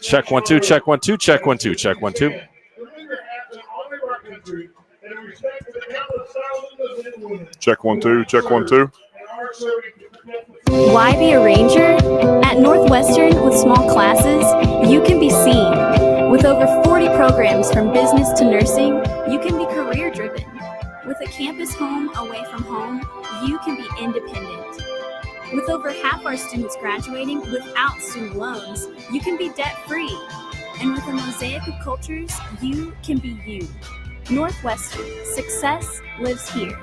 Check 1 2, check 1 2, check 1 2, check 1 2. Check 1 2, check 1 2. Why be a ranger? At Northwestern, with small classes, you can be seen. With over 40 programs from business to nursing, you can be career-driven. With a campus home away from home, you can be independent. With over half our students graduating without student loans, you can be debt-free. And with a mosaic of cultures, you can be you. Northwestern, success lives here.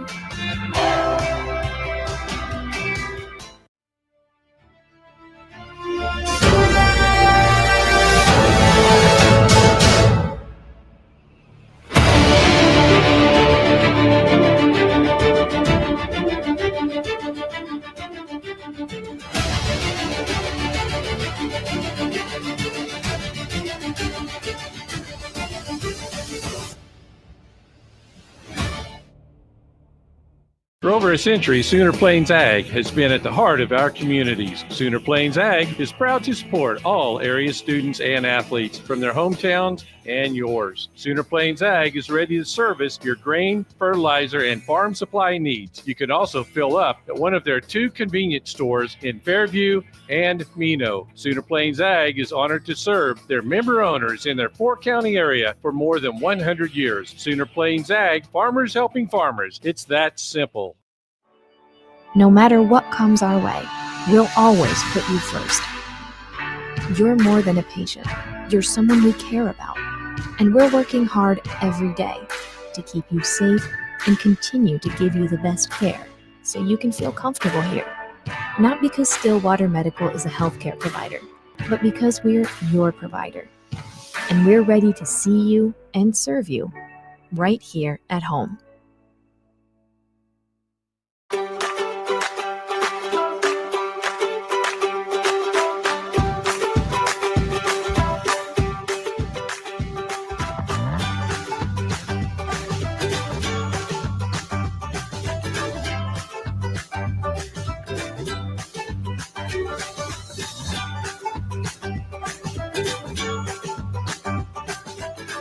For over a century, Sooner Plains Ag has been at the heart of our communities. Sooner Plains Ag is proud to support all area students and athletes from their hometowns and yours. Sooner Plains Ag is ready to service your grain, fertilizer, and farm supply needs. You can also fill up at one of their 2 convenience stores in Fairview and Mino. Sooner Plains Ag is honored to serve their member owners in their 4-county area for more than 100 years. Sooner Plains Ag, farmers helping farmers. It's that simple. No matter what comes our way, we'll always put you first. You're more than a patient. You're someone we care about. And we're working hard every day to keep you safe and continue to give you the best care so you can feel comfortable here. Not because Stillwater Medical is a healthcare provider, but because we're your provider. And we're ready to see you and serve you right here at home.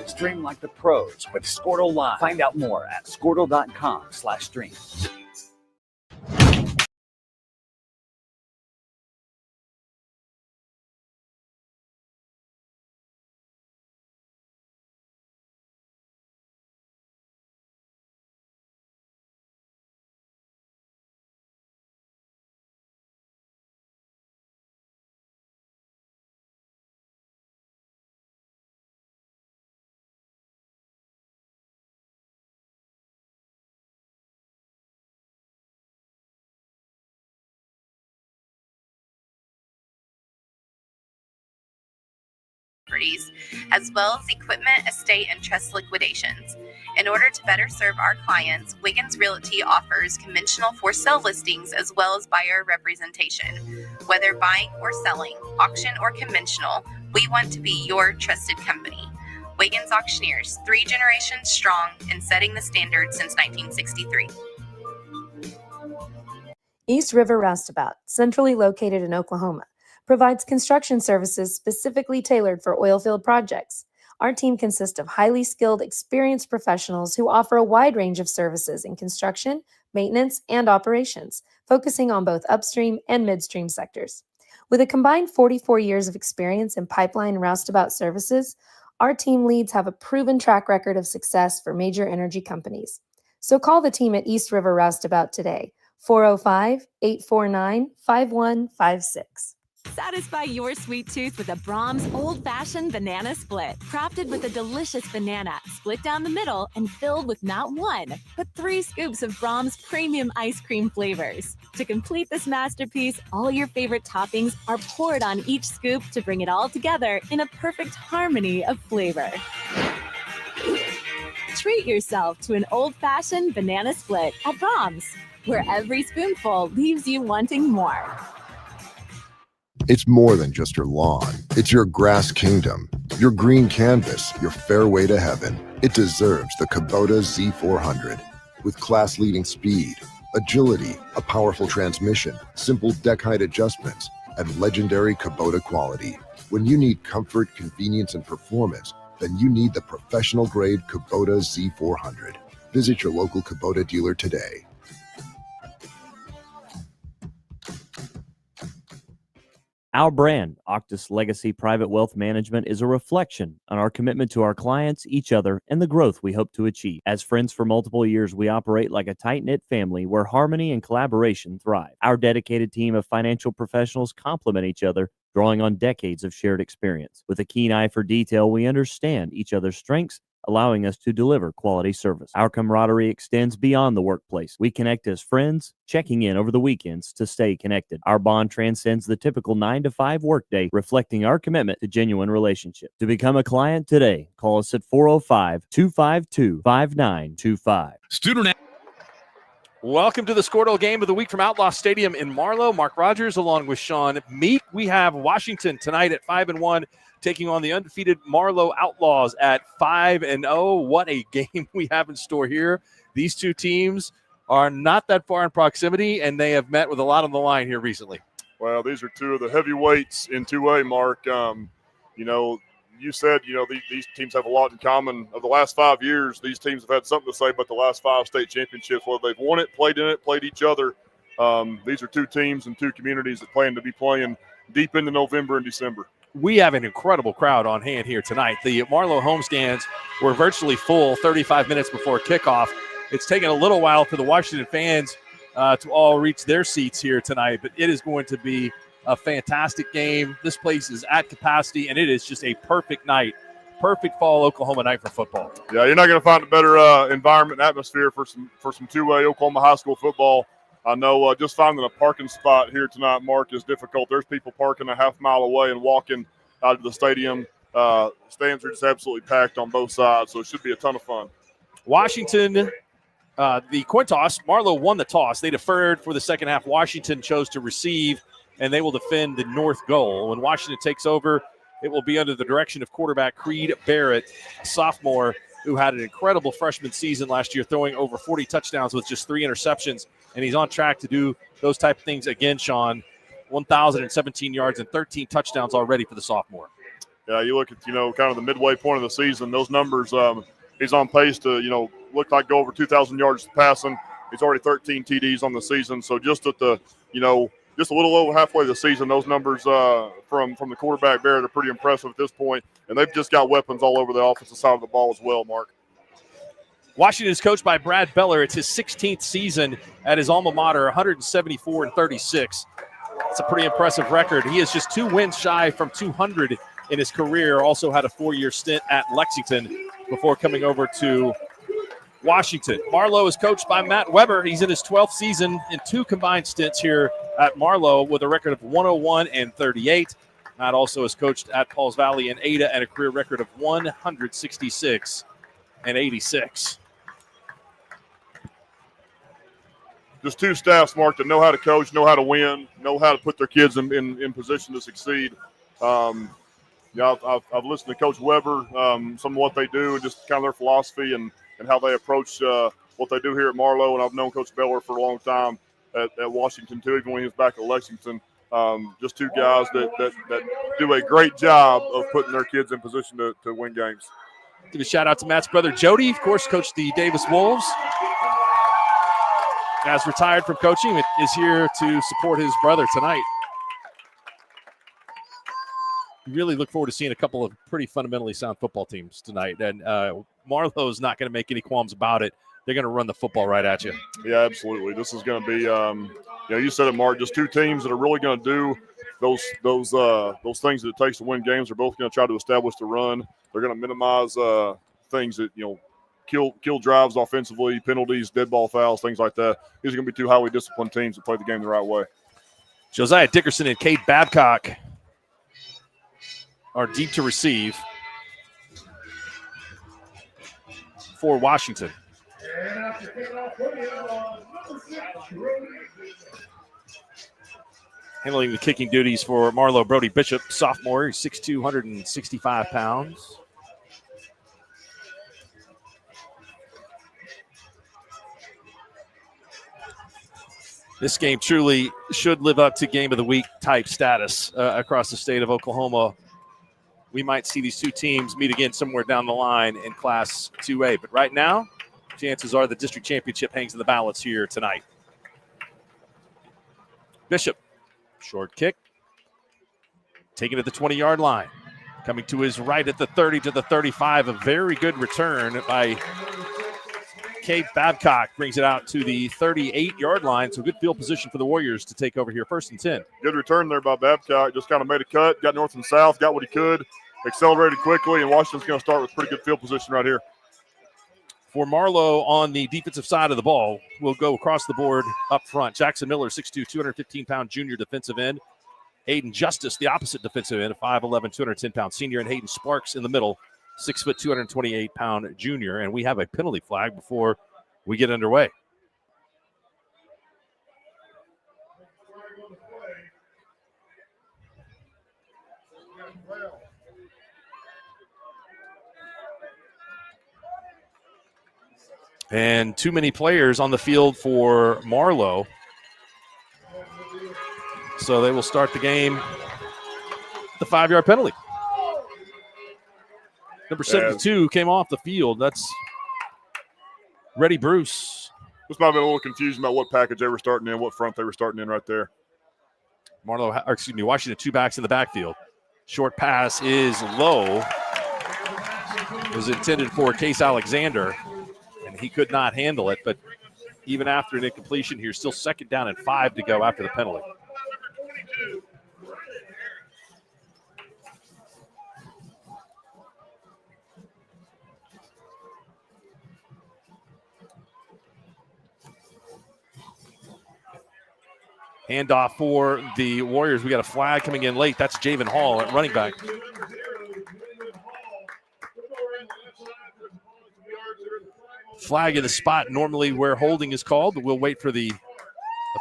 Stream like the pros with Squirtle Live. Find out more at squirtle.com/stream. as well as equipment, estate, and trust liquidations. In order to better serve our clients, Wiggins Realty offers conventional for-sale listings as well as buyer representation. Whether buying or selling, auction or conventional, we want to be your trusted company. Wiggins Auctioneers, 3 generations strong and setting the standard since 1963. East River Roustabout, centrally located in Oklahoma, provides construction services specifically tailored for oilfield projects. Our team consists of highly skilled, experienced professionals who offer a wide range of services in construction, maintenance, and operations, focusing on both upstream and midstream sectors. With a combined 44 years of experience in pipeline and roustabout services, our team leads have a proven track record of success for major energy companies. So call the team at East River Roustabout today, 405-849-5156. Satisfy your sweet tooth with a Braum's old-fashioned banana split. Crafted with a delicious banana, split down the middle and filled with not 1, but 3 scoops of Braum's premium ice cream flavors. To complete this masterpiece, all your favorite toppings are poured on each scoop to bring it all together in a perfect harmony of flavor. Treat yourself to an old-fashioned banana split at Braum's, where every spoonful leaves you wanting more. It's more than just your lawn. It's your grass kingdom, your green canvas, your fairway to heaven. It deserves the Kubota Z400. With class-leading speed, agility, a powerful transmission, simple deck height adjustments, and legendary Kubota quality. When you need comfort, convenience, and performance, then you need the professional-grade Kubota Z400. Visit your local Kubota dealer today. Our brand, Auctus Legacy Private Wealth Management, is a reflection on our commitment to our clients, each other, and the growth we hope to achieve. As friends for multiple years, we operate like a tight-knit family where harmony and collaboration thrive. Our dedicated team of financial professionals complement each other, drawing on decades of shared experience. With a keen eye for detail, we understand each other's strengths, allowing us to deliver quality service. Our camaraderie extends beyond the workplace. We connect as friends, checking in over the weekends to stay connected. Our bond transcends the typical 9-to-5 workday, reflecting our commitment to genuine relationship. To become a client today, call us at 405-252-5925. Welcome to the Squirtle Game of the Week from Outlaw Stadium in Marlow. Mark Rogers along with Sean Meek. We have Washington tonight at 5-1. Taking on the undefeated Marlow Outlaws at 5-0. What a game we have in store here. These two teams are not that far in proximity, and they have met with a lot on the line here recently. Well, these are two of the heavyweights in 2A, Mark. You said, these teams have a lot in common. Of the last 5 years, these teams have had something to say about the last 5 state championships, whether they've won it, played in it, played each other. These are two teams and two communities that plan to be playing deep into November and December. We have an incredible crowd on hand here tonight. The Marlow homestands were virtually full 35 minutes before kickoff. It's taken a little while for the Washington fans to all reach their seats here tonight, but it is going to be a fantastic game. This place is at capacity, and it is just a perfect night, perfect fall Oklahoma night for football. Yeah, you're not going to find a better environment and atmosphere for some 2A Oklahoma high school football. I know just finding a parking spot here tonight, Mark, is difficult. There's people parking a half mile away and walking out of the stadium. Stands are just absolutely packed on both sides, so it should be a ton of fun. Washington, the coin toss, Marlow won the toss. They deferred for the second half. Washington chose to receive, and they will defend the north goal. When Washington takes over, it will be under the direction of quarterback Creed Barrett, a sophomore who had an incredible freshman season last year, throwing over 40 touchdowns with just 3 interceptions. And he's on track to do those type of things again, Sean. 1,017 yards and 13 touchdowns already for the sophomore. Yeah, you look at, kind of the midway point of the season, those numbers, he's on pace to, look like go over 2,000 yards passing. He's already 13 TDs on the season. So just at the, just a little over halfway of the season, those numbers from the quarterback Barrett are pretty impressive at this point. And they've just got weapons all over the offensive side of the ball as well, Mark. Washington is coached by Brad Beller. It's his 16th season at his alma mater, 174-36. It's a pretty impressive record. He is just 2 wins shy from 200 in his career. Also had a 4-year stint at Lexington before coming over to Washington. Marlow is coached by Matt Weber. He's in his 12th season in 2 combined stints here at Marlow with a record of 101-38. Matt also has coached at Pauls Valley and Ada and a career record of 166-86. Just 2 staffs, Mark, that know how to coach, know how to win, know how to put their kids in position to succeed. I've listened to Coach Weber, some of what they do, and just kind of their philosophy and how they approach what they do here at Marlow. And I've known Coach Beller for a long time at Washington, too, even when he was back at Lexington. Just 2 guys that do a great job of putting their kids in position to win games. Give a shout out to Matt's brother Jody, of course, coached the Davis Wolves. Has retired from coaching, is here to support his brother tonight. Really look forward to seeing a couple of pretty fundamentally sound football teams tonight. And Marlow's not going to make any qualms about it. They're going to run the football right at you. Yeah, absolutely. This is going to be, you said it, Mark, just 2 teams that are really going to do those things that it takes to win games. They're both going to try to establish the run. They're going to minimize things that, kill drives offensively, penalties, dead ball fouls, things like that. These are going to be 2 highly disciplined teams that play the game the right way. Josiah Dickerson and Cade Babcock are deep to receive for Washington. Handling the kicking duties for Marlow, Brody Bishop, sophomore. He's 6'2", 165 pounds. This game truly should live up to Game of the Week type status across the state of Oklahoma. We might see these two teams meet again somewhere down the line in Class 2A. But right now, chances are the district championship hangs in the balance here tonight. Bishop, short kick, taken to the 20-yard line. Coming to his right at the 30 to the 35. A very good return by Cade Babcock. Brings it out to the 38-yard line. So good field position for the Warriors to take over here. 1st and 10. Good return there by Babcock. Just kind of made a cut, got north and south, got what he could, accelerated quickly, and Washington's going to start with pretty good field position right here. For Marlow on the defensive side of the ball, we'll go across the board up front. Jackson Miller, 6'2", 215-pound junior defensive end. Hayden Justice, the opposite defensive end, 5'11", 210-pound senior. And Hayden Sparks in the middle, 6', 228-pound junior. And we have a penalty flag before we get underway. And too many players on the field for Marlow. So they will start the game with the 5-yard penalty. Number 72 came off the field. That's Reddy Bruce. This might have been a little confused about what package they were starting in, what front they were starting in right there. Washington, 2 backs in the backfield. Short pass is low. It was intended for Case Alexander, and he could not handle it. But even after an incompletion here, still 2nd down and 5 to go after the penalty. Handoff for the Warriors. We got a flag coming in late. That's Javen Hall at running back. Flag in the spot normally where holding is called, but we'll wait for the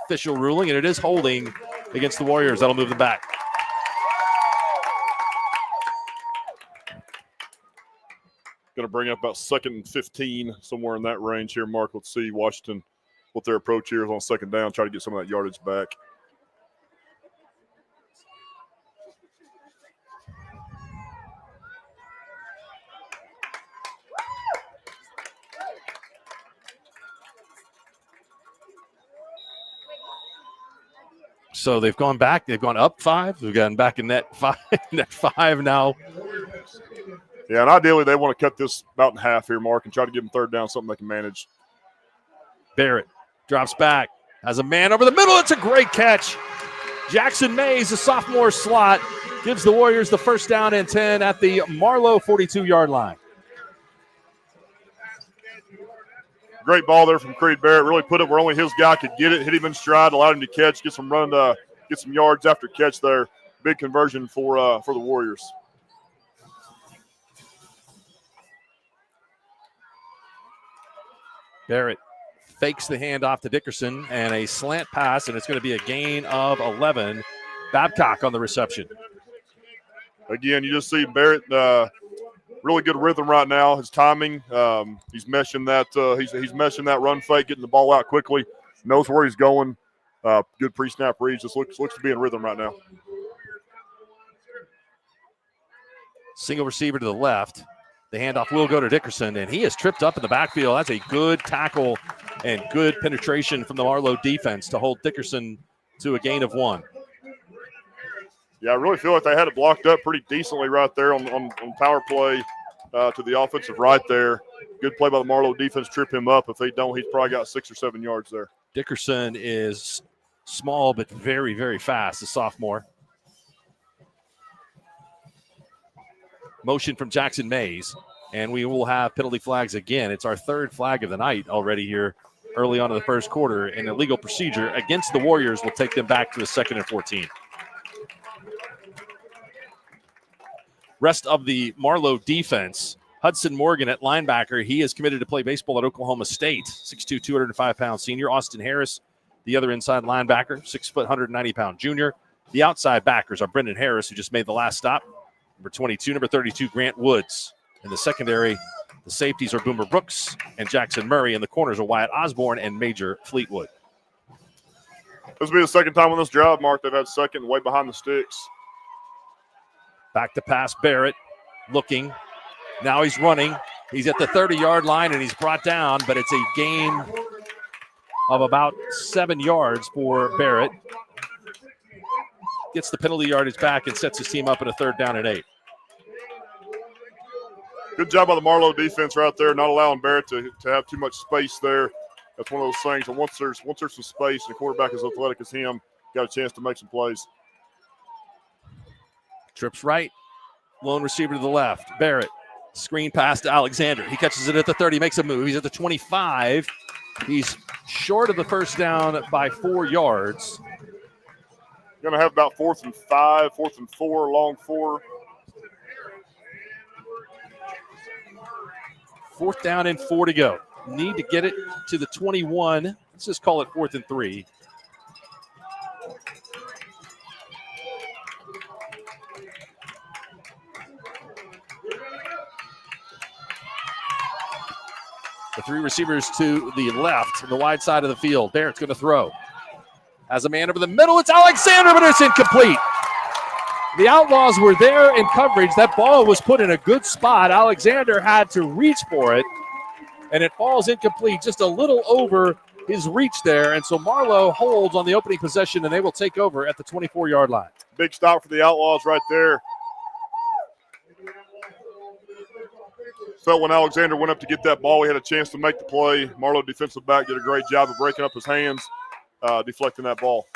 official ruling, and it is holding against the Warriors. That'll move them back. Going to bring up about 2nd and 15, somewhere in that range here, Mark. Let's see Washington, what their approach here is on 2nd down, try to get some of that yardage back. So they've gone back. They've gone up 5. They've gotten back in net 5. Net 5 now. Yeah, and ideally they want to cut this about in half here, Mark, and try to give them 3rd down, something they can manage. Barrett drops back, has a man over the middle. It's a great catch. Jackson Mays, the sophomore slot, gives the Warriors the 1st down and 10 at the Marlow 42-yard line. Great ball there from Creed Barrett. Really put it where only his guy could get it, hit him in stride, allowed him to catch, get some yards after catch there. Big conversion for the Warriors. Barrett fakes the handoff to Dickerson and a slant pass, and it's going to be a gain of 11. Babcock on the reception. Again, you just see Barrett really good rhythm right now. His timing, he's meshing that. He's meshing that run fake, getting the ball out quickly. Knows where he's going. Good pre-snap reads. Just looks to be in rhythm right now. Single receiver to the left. The handoff will go to Dickerson, and he is tripped up in the backfield. That's a good tackle and good penetration from the Marlow defense to hold Dickerson to a gain of 1. Yeah, I really feel like they had it blocked up pretty decently right there on power play to the offensive right there. Good play by the Marlow defense, trip him up. If they don't, he's probably got 6 or 7 yards there. Dickerson is small but very, very fast, a sophomore. Motion from Jackson Mays, and we will have penalty flags again. It's our 3rd flag of the night already here early on in the 1st quarter, and a legal procedure against the Warriors will take them back to a 2nd and 14. Rest of the Marlow defense, Hudson Morgan at linebacker. He is committed to play baseball at Oklahoma State. 6'2", 205-pound senior. Austin Harris, the other inside linebacker, 6 foot, 190-pound junior. The outside backers are Brendan Harris, who just made the last stop. Number 22, number 32, Grant Woods. In the secondary, the safeties are Boomer Brooks and Jackson Murray. And the corners are Wyatt Osborne and Major Fleetwood. This will be the second time on this drive, Mark. They've had second way behind the sticks. Back to pass, Barrett looking. Now he's running. He's at the 30-yard line, and he's brought down, but it's a gain of about 7 yards for Barrett. Gets the penalty yardage back and sets his team up at a 3rd down and 8. Good job by the Marlow defense right there, not allowing Barrett to have too much space there. That's one of those things. And once there's some space and the quarterback is athletic as him, got a chance to make some plays. Trips right. Lone receiver to the left. Barrett. Screen pass to Alexander. He catches it at the 30, makes a move. He's at the 25. He's short of the first down by 4 yards. Going to have about 4th and 5, 4th and 4, long 4. 4th down and 4 to go. Need to get it to the 21. Let's just call it 4th and 3. The 3 receivers to the left, the wide side of the field. Barrett's going to throw. Has a man over the middle. It's Alexander, but it's incomplete. The Outlaws were there in coverage. That ball was put in a good spot. Alexander had to reach for it, and it falls incomplete, just a little over his reach there. And so Marlow holds on the opening possession, and they will take over at the 24-yard line. Big stop for the Outlaws right there. Felt when Alexander went up to get that ball, he had a chance to make the play. Marlow defensive back did a great job of breaking up his hands, deflecting that ball.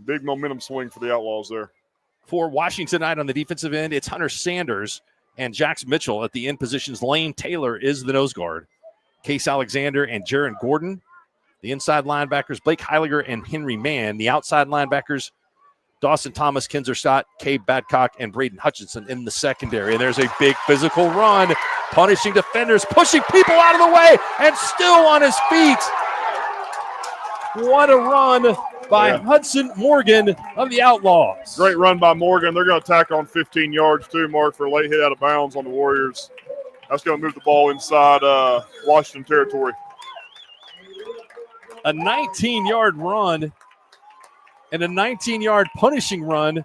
Big momentum swing for the Outlaws there. For Washington tonight on the defensive end, it's Hunter Sanders and Jax Mitchell at the end positions. Lane Taylor is the nose guard. Case Alexander and Jaron Gordon. The inside linebackers, Blake Heiliger and Henry Mann. The outside linebackers, Dawson Thomas, Kinzer Stott, Cabe Badcock, and Braden Hutchinson in the secondary. And there's a big physical run, punishing defenders, pushing people out of the way, and still on his feet. What a run by Hudson Morgan of the Outlaws. Great run by Morgan. They're going to tack on 15 yards too, Mark, for a late hit out of bounds on the Warriors. That's going to move the ball inside Washington territory. A 19-yard run and a 19-yard punishing run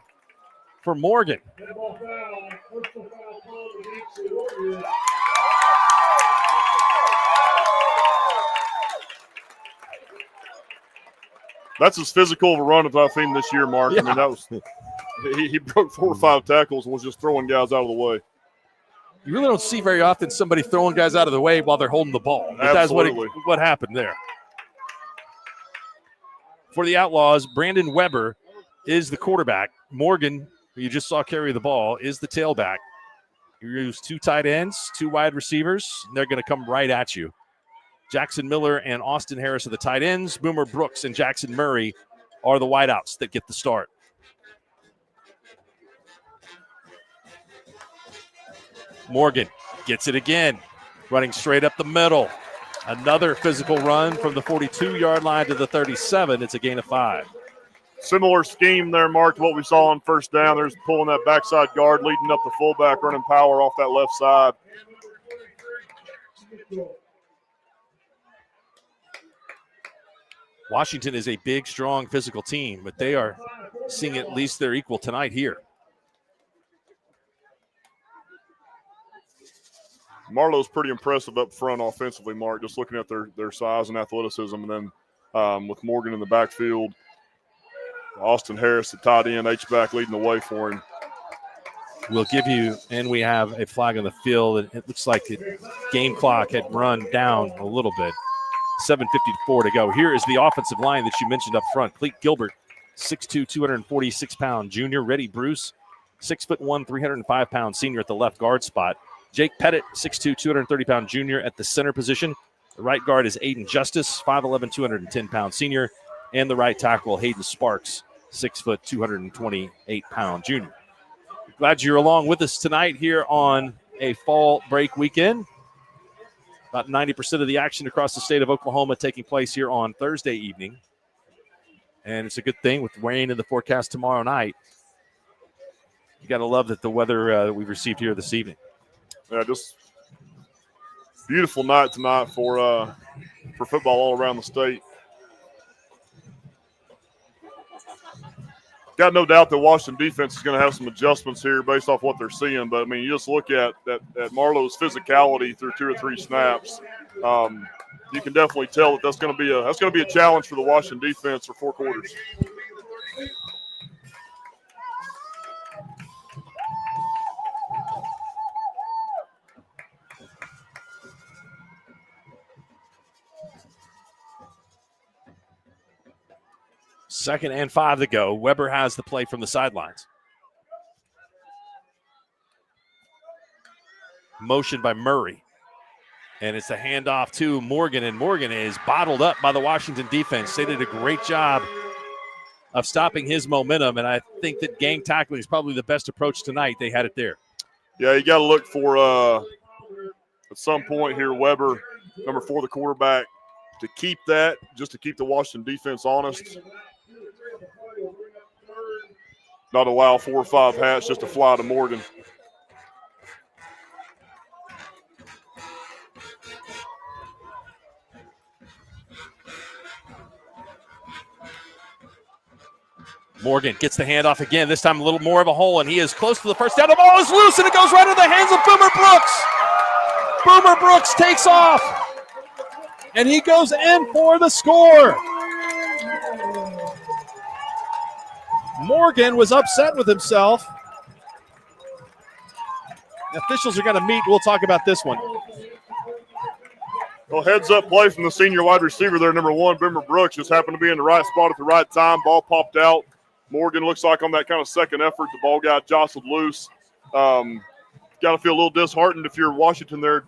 for Morgan. That's as physical of a run as I've seen this year, Mark. Yeah. I mean, that was he broke 4 or 5 tackles and was just throwing guys out of the way. You really don't see very often somebody throwing guys out of the way while they're holding the ball. But that's what happened there. For the Outlaws, Brandon Weber is the quarterback. Morgan, who you just saw carry the ball, is the tailback. You use 2 tight ends, 2 wide receivers, and they're going to come right at you. Jackson Miller and Austin Harris are the tight ends. Boomer Brooks and Jackson Murray are the wideouts that get the start. Morgan gets it again, running straight up the middle. Another physical run from the 42-yard line to the 37. It's a gain of 5. Similar scheme there, Mark, to what we saw on first down. There's pulling that backside guard, leading up the fullback, running power off that left side. Washington is a big, strong, physical team, but they are seeing at least their equal tonight here. Marlow's pretty impressive up front offensively, Mark, just looking at their size and athleticism. And then with Morgan in the backfield, Austin Harris, the tight end, H-back leading the way for him. We'll give you, and we have a flag on the field. It looks like the game clock had run down a little bit. 7:54 to go. Here is the offensive line that you mentioned up front. Cleet Gilbert, 6'2", 246-pound junior. Reddy Bruce, 6'1", 305-pound senior at the left guard spot. Jake Pettit, 6'2", 230-pound junior at the center position. The right guard is Aiden Justice, 5'11", 210-pound senior. And the right tackle, Hayden Sparks, 6', 228-pound junior. Glad you're along with us tonight here on a fall break weekend. About 90% of the action across the state of Oklahoma taking place here on Thursday evening. And it's a good thing with rain in the forecast tomorrow night. You got to love that the weather that we've received here this evening. Yeah, just beautiful night tonight for football all around the state. got no doubt that Washington defense is going to have some adjustments here based off what they're seeing. But, I mean, you just look at Marlow's physicality through 2 or 3 snaps. You can definitely tell that that's going to be a challenge for the Washington defense for 4 quarters. Second and 5 to go. Weber has the play from the sidelines. Motion by Murray. And it's a handoff to Morgan, and Morgan is bottled up by the Washington defense. They did a great job of stopping his momentum, and I think that gang tackling is probably the best approach tonight. They had it there. Yeah, you got to look for, at some point here, Weber, number 4, the quarterback, to keep that, just to keep the Washington defense honest. Not allow 4 or 5 hats just to fly to Morgan. Morgan gets the handoff again, this time a little more of a hole, and he is close to the first down. The ball is loose, and it goes right into the hands of Boomer Brooks. Boomer Brooks takes off, and he goes in for the score. Morgan was upset with himself. The officials are going to meet. We'll talk about this one. Well, heads-up play from the senior wide receiver there, number 1, Boomer Brooks, just happened to be in the right spot at the right time. Ball popped out. Morgan looks like on that kind of second effort, the ball got jostled loose. Got to feel a little disheartened if you're Washington there,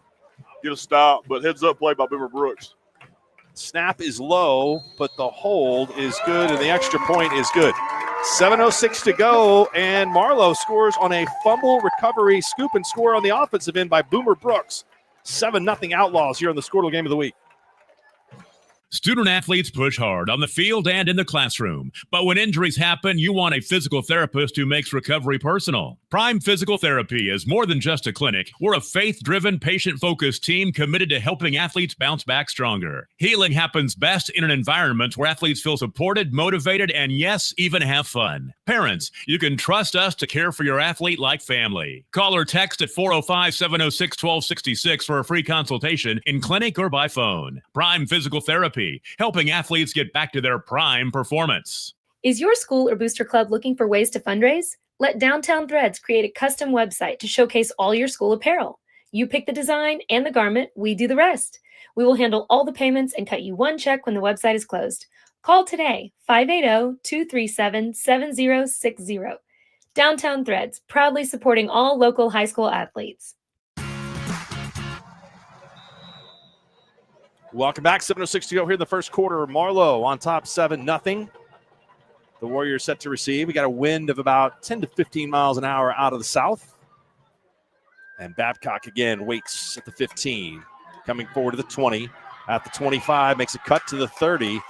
get a stop, but heads-up play by Boomer Brooks. Snap is low, but the hold is good, and the extra point is good. 7:06 to go, and Marlow scores on a fumble recovery, scoop and score on the offensive end by Boomer Brooks. 7-0 Outlaws here on the Squirtle Game of the Week. Student athletes push hard on the field and in the classroom. But when injuries happen, you want a physical therapist who makes recovery personal. Prime Physical Therapy is more than just a clinic. We're a faith-driven, patient-focused team committed to helping athletes bounce back stronger. Healing happens best in an environment where athletes feel supported, motivated, and yes, even have fun. Parents, you can trust us to care for your athlete like family. Call or text at 405-706-1266 for a free consultation in clinic or by phone. Prime Physical Therapy, helping athletes get back to their prime performance. Is your school or booster club looking for ways to fundraise? Let Downtown Threads create a custom website to showcase all your school apparel. You pick the design and the garment, we do the rest. We will handle all the payments and cut you one check when the website is closed. Call today, 580-237-7060. Downtown Threads, proudly supporting all local high school athletes. Welcome back. 7:06 to go here in the first quarter. Marlow on top 7-0. The Warriors set to receive. We got a wind of about 10 to 15 miles an hour out of the south. And Babcock again waits at the 15. Coming forward to the 20. At the 25, makes a cut to the 30.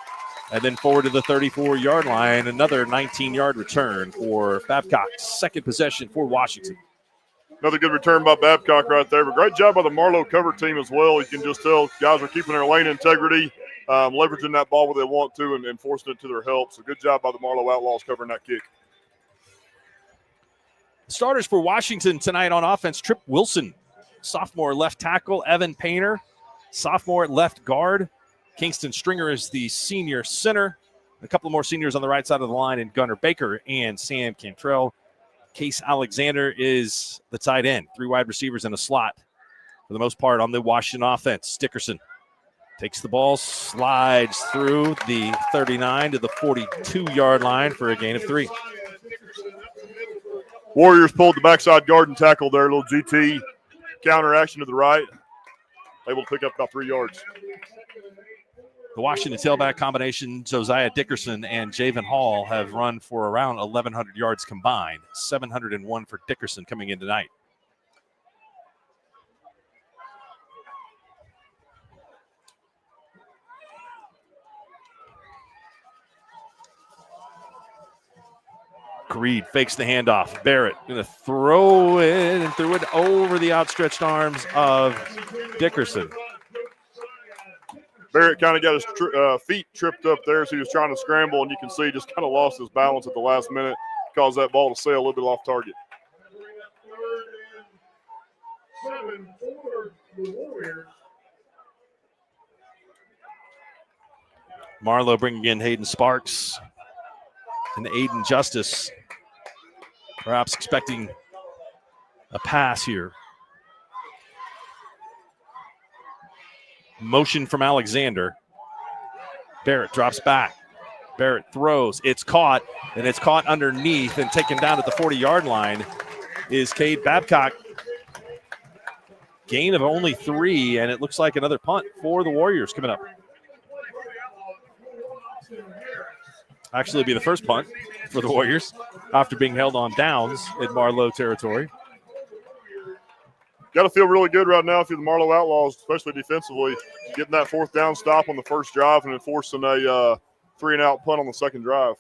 And then forward to the 34-yard line. Another 19-yard return for Babcock's second possession for Washington. Another good return by Babcock right there. But great job by the Marlow cover team as well. You can just tell guys are keeping their lane integrity, leveraging that ball where they want to and forcing it to their help. So good job by the Marlow Outlaws covering that kick. Starters for Washington tonight on offense, Trip Wilson, sophomore left tackle, Evan Painter, sophomore left guard. Kingston Stringer is the senior center. A couple more seniors on the right side of the line, and Gunnar Baker and Sam Cantrell. Case Alexander is the tight end. 3 wide receivers in a slot for the most part on the Washington offense. Dickerson takes the ball, slides through the 39 to the 42-yard line for a gain of 3. Warriors pulled the backside guard and tackle there. A little GT counter action to the right. Able to pick up about 3 yards. The Washington tailback combination, Josiah Dickerson and Javen Hall, have run for around 1,100 yards combined. 701 for Dickerson coming in tonight. Creed fakes the handoff. Barrett going to throw it and threw it over the outstretched arms of Dickerson. Barrett kind of got his feet tripped up there as he was trying to scramble, and you can see he just kind of lost his balance at the last minute. cause that ball to sail a little bit off target. Marlow bringing in Hayden Sparks and Aiden Justice, perhaps expecting a pass here. Motion from Alexander. Barrett drops back. Barrett throws. It's caught, and it's caught underneath and taken down at the 40-yard line is Cade Babcock. Gain of only 3, and it looks like another punt for the Warriors coming up. Actually, it'll be the first punt for the Warriors after being held on downs in Marlow territory. Got to feel really good right now if you're the Marlow Outlaws, especially defensively, getting that 4th down stop on the first drive and enforcing a 3-and-out punt on the second drive.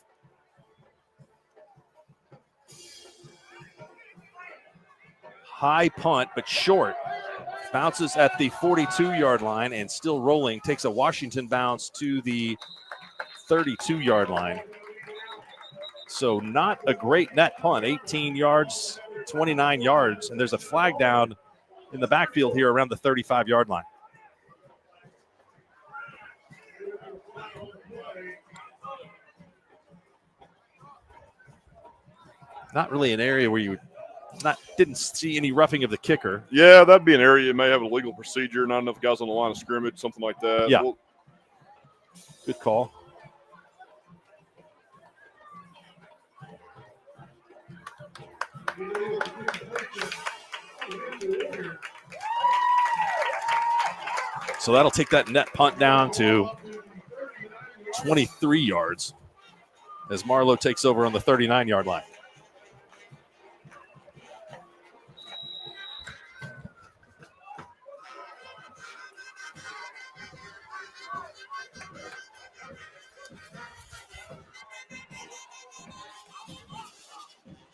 High punt, but short. Bounces at the 42-yard line and still rolling. Takes a Washington bounce to the 32-yard line. So not a great net punt. 18 yards, 29 yards, and there's a flag down in the backfield here around the 35-yard line. Not really an area where you didn't see any roughing of the kicker. Yeah, that'd be an area you may have a legal procedure, not enough guys on the line of scrimmage, something like that. Yeah. Good call. So that'll take that net punt down to 23 yards as Marlow takes over on the 39-yard line.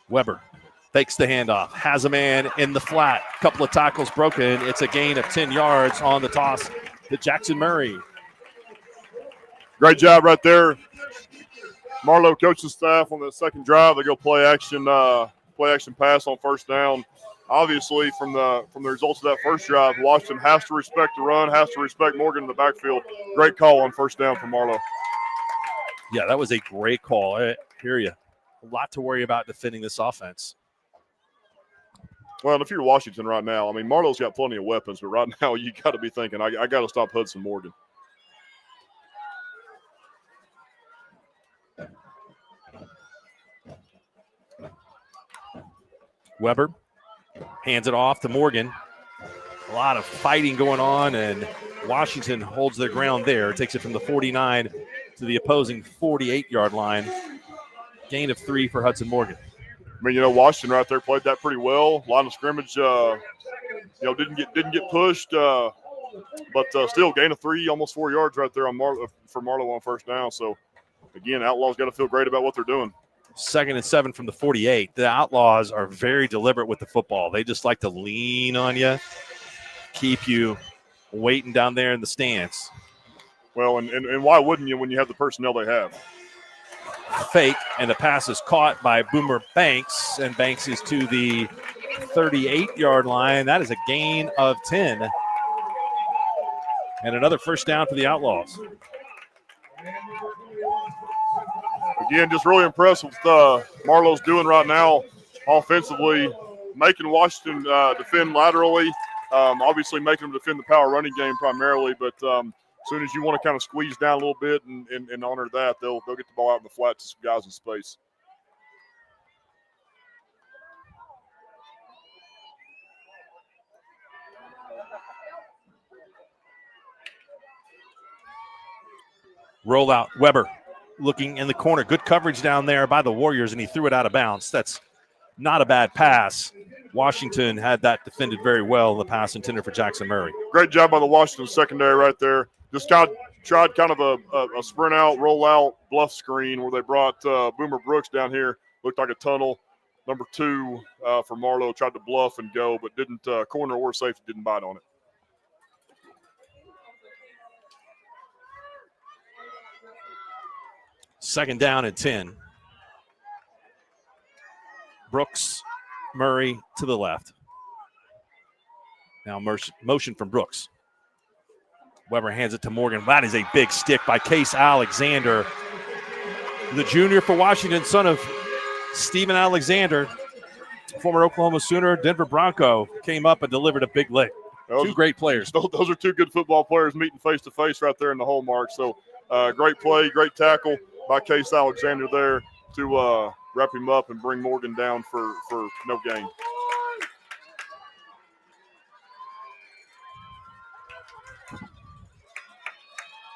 Weber fakes the handoff, has a man in the flat, couple of tackles broken. It's a gain of 10 yards on the toss to Jackson Murray. Great job right there. Marlow coaching staff on the second drive, they go play action pass on first down. Obviously, from the results of that first drive, Washington has to respect the run, has to respect Morgan in the backfield. Great call on first down for Marlow. Yeah, that was a great call. I hear you. A lot to worry about defending this offense. Well, if you're Washington right now, I mean, Marlow's got plenty of weapons, but right now you got to be thinking, I got to stop Hudson Morgan. Weber hands it off to Morgan. A lot of fighting going on, and Washington holds their ground there. Takes it from the 49 to the opposing 48-yard line. Gain of 3 for Hudson Morgan. I mean, Washington right there played that pretty well. Line of scrimmage, didn't get pushed, but still gain of 3, almost 4 yards right there on for Marlow on first down. So again, Outlaws got to feel great about what they're doing. 2nd and 7 from the 48. The Outlaws are very deliberate with the football. They just like to lean on you, keep you waiting down there in the stands. Well, and why wouldn't you when you have the personnel they have? Fake, and the pass is caught by Boomer Banks, and Banks is to the 38-yard line. That is a gain of 10. And another first down for the Outlaws. Again, just really impressed with Marlow's doing right now offensively, making Washington defend laterally, obviously making them defend the power running game primarily, but as soon as you want to kind of squeeze down a little bit and honor that, they'll get the ball out in the flat to some guys in space. Rollout, Weber looking in the corner. Good coverage down there by the Warriors, and he threw it out of bounds. That's not a bad pass. Washington had that defended very well in the pass intended for Jackson Murray. Great job by the Washington secondary right there. Just tried kind of a sprint out, roll out, bluff screen where they brought Boomer Brooks down here. Looked like a tunnel. Number 2 for Marlow tried to bluff and go, but didn't corner or safety didn't bite on it. Second down and 10. Brooks, Murray to the left. Now motion from Brooks. Weber hands it to Morgan. That is a big stick by Case Alexander. The junior for Washington, son of Steven Alexander, former Oklahoma Sooner, Denver Bronco, came up and delivered a big lick. Two great players. Those are two good football players meeting face-to-face right there in the hole mark. So great play, great tackle by Case Alexander there to wrap him up and bring Morgan down for no gain.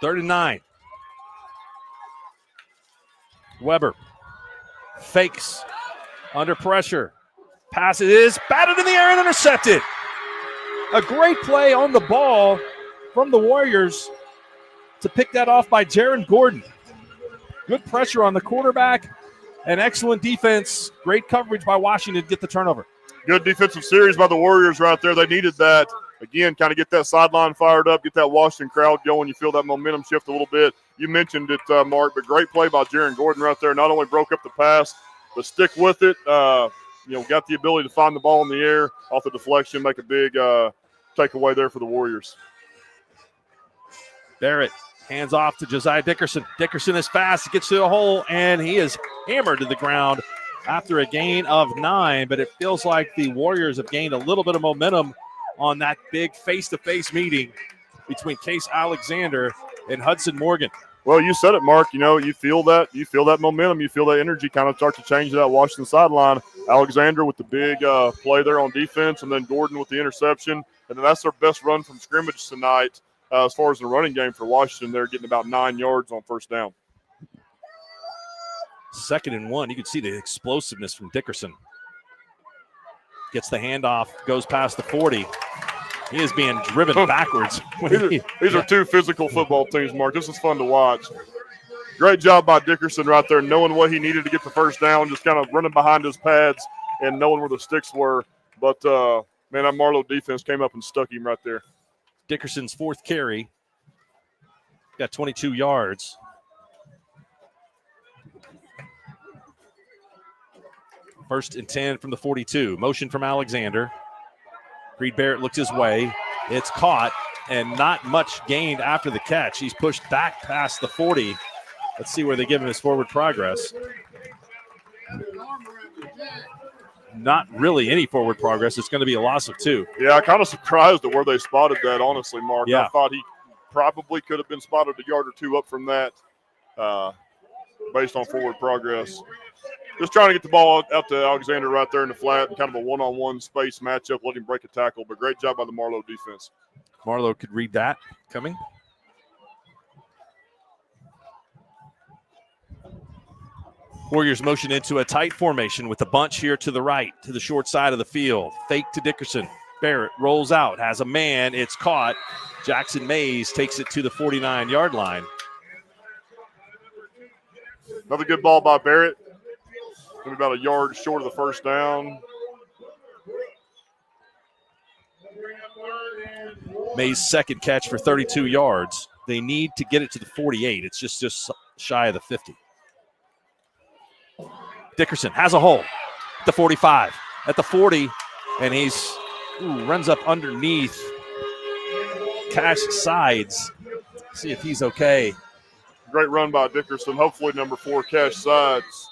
Third and 9. Weber fakes under pressure. Pass is batted in the air and intercepted. A great play on the ball from the Warriors to pick that off by Jaron Gordon. Good pressure on the quarterback and excellent defense. Great coverage by Washington to get the turnover. Good defensive series by the Warriors right there. They needed that. Again, kind of get that sideline fired up, get that Washington crowd going. You feel that momentum shift a little bit. You mentioned it, Mark, but great play by Jaron Gordon right there. Not only broke up the pass, but stick with it. Got the ability to find the ball in the air off the deflection, make a big takeaway there for the Warriors. Barrett hands off to Josiah Dickerson. Dickerson is fast, gets to the hole, and he is hammered to the ground after a gain of 9. But it feels like the Warriors have gained a little bit of momentum on that big face-to-face meeting between Case Alexander and Hudson Morgan. Well, you said it, Mark. You feel that momentum, you feel that energy kind of start to change that Washington sideline. Alexander with the big play there on defense, and then Gordon with the interception. And then that's their best run from scrimmage tonight as far as the running game for Washington. They're getting about 9 yards on first down. 2nd and 1. You can see the explosiveness from Dickerson. Gets the handoff, goes past the 40. He is being driven backwards. These are two physical football teams, Mark. This is fun to watch. Great job by Dickerson right there, knowing what he needed to get the first down, just kind of running behind his pads and knowing where the sticks were. But, man, that Marlow defense came up and stuck him right there. Dickerson's 4th carry. Got 22 yards. First and 10 from the 42. Motion from Alexander. Reed Barrett looks his way. It's caught and not much gained after the catch. He's pushed back past the 40. Let's see where they give him his forward progress. Not really any forward progress. It's going to be a loss of 2. Yeah, I'm kind of surprised at where they spotted that, honestly, Mark. Yeah. I thought he probably could have been spotted a yard or 2 up from that based on forward progress. Just trying to get the ball out to Alexander right there in the flat and kind of a one-on-one space matchup, let him break a tackle. But great job by the Marlow defense. Marlow could read that coming. Warriors motion into a tight formation with a bunch here to the right, to the short side of the field. Fake to Dickerson. Barrett rolls out, has a man. It's caught. Jackson Mays takes it to the 49-yard line. Another good ball by Barrett. Maybe about a yard short of the first down. Mays' 2nd catch for 32 yards. They need to get it to the 48. It's just shy of the 50. Dickerson has a hole at the 45, at the 40, and he's runs up underneath Cash Sides. See if he's okay. Great run by Dickerson. Hopefully number 4, Cash Sides,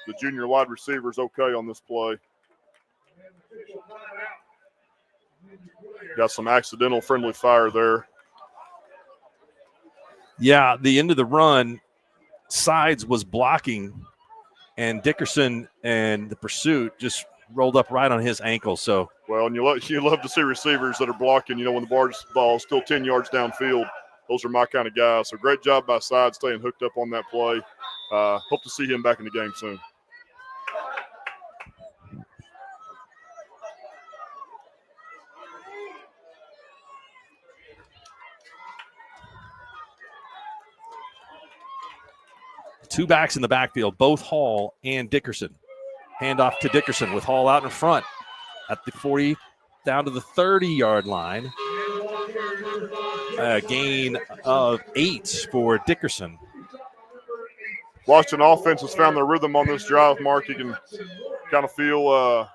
the junior wide receiver, is okay on this play. Got some accidental friendly fire there. Yeah, the end of the run, Sides was blocking, and Dickerson and the pursuit just rolled up right on his ankle. So, well, and you love to see receivers that are blocking, when the ball is still 10 yards downfield. Those are my kind of guys. So great job by Sides staying hooked up on that play. Hope to see him back in the game soon. Two backs in the backfield, both Hall and Dickerson. Handoff to Dickerson with Hall out in front at the 40 down to the 30-yard line. A gain of 8 for Dickerson. Washington offense has found their rhythm on this drive, Mark. You can kind of feel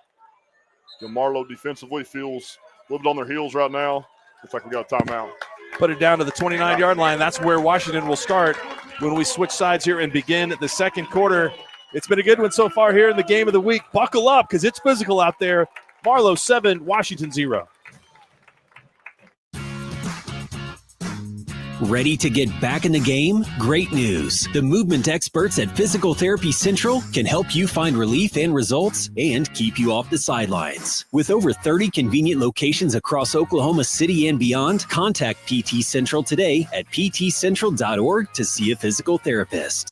Marlow defensively feels a little bit on their heels right now. Looks like we got a timeout. Put it down to the 29-yard line. That's where Washington will start when we switch sides here and begin the second quarter. It's been a good one so far here in the game of the week. Buckle up because it's physical out there. Marlow 7, Washington 0. Ready to get back in the game? Great news. The movement experts at Physical Therapy Central can help you find relief and results and keep you off the sidelines. With over 30 convenient locations across Oklahoma City and beyond, contact PT Central today at ptcentral.org to see a physical therapist.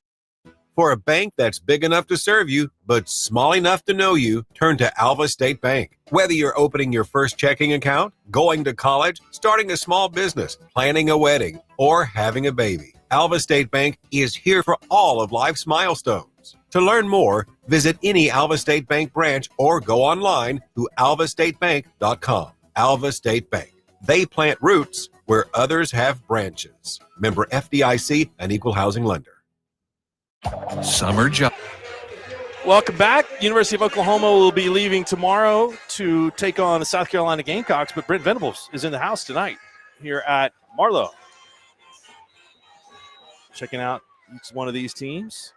For a bank that's big enough to serve you, but small enough to know you, turn to Alva State Bank. Whether you're opening your first checking account, going to college, starting a small business, planning a wedding, or having a baby, Alva State Bank is here for all of life's milestones. To learn more, visit any Alva State Bank branch or go online to alvastatebank.com. Alva State Bank. They plant roots where others have branches. Member FDIC, an equal housing lender. Summer job. Welcome back. University of Oklahoma will be leaving tomorrow to take on the South Carolina Gamecocks, but Brent Venables is in the house tonight here at Marlow. Checking out each one of these teams.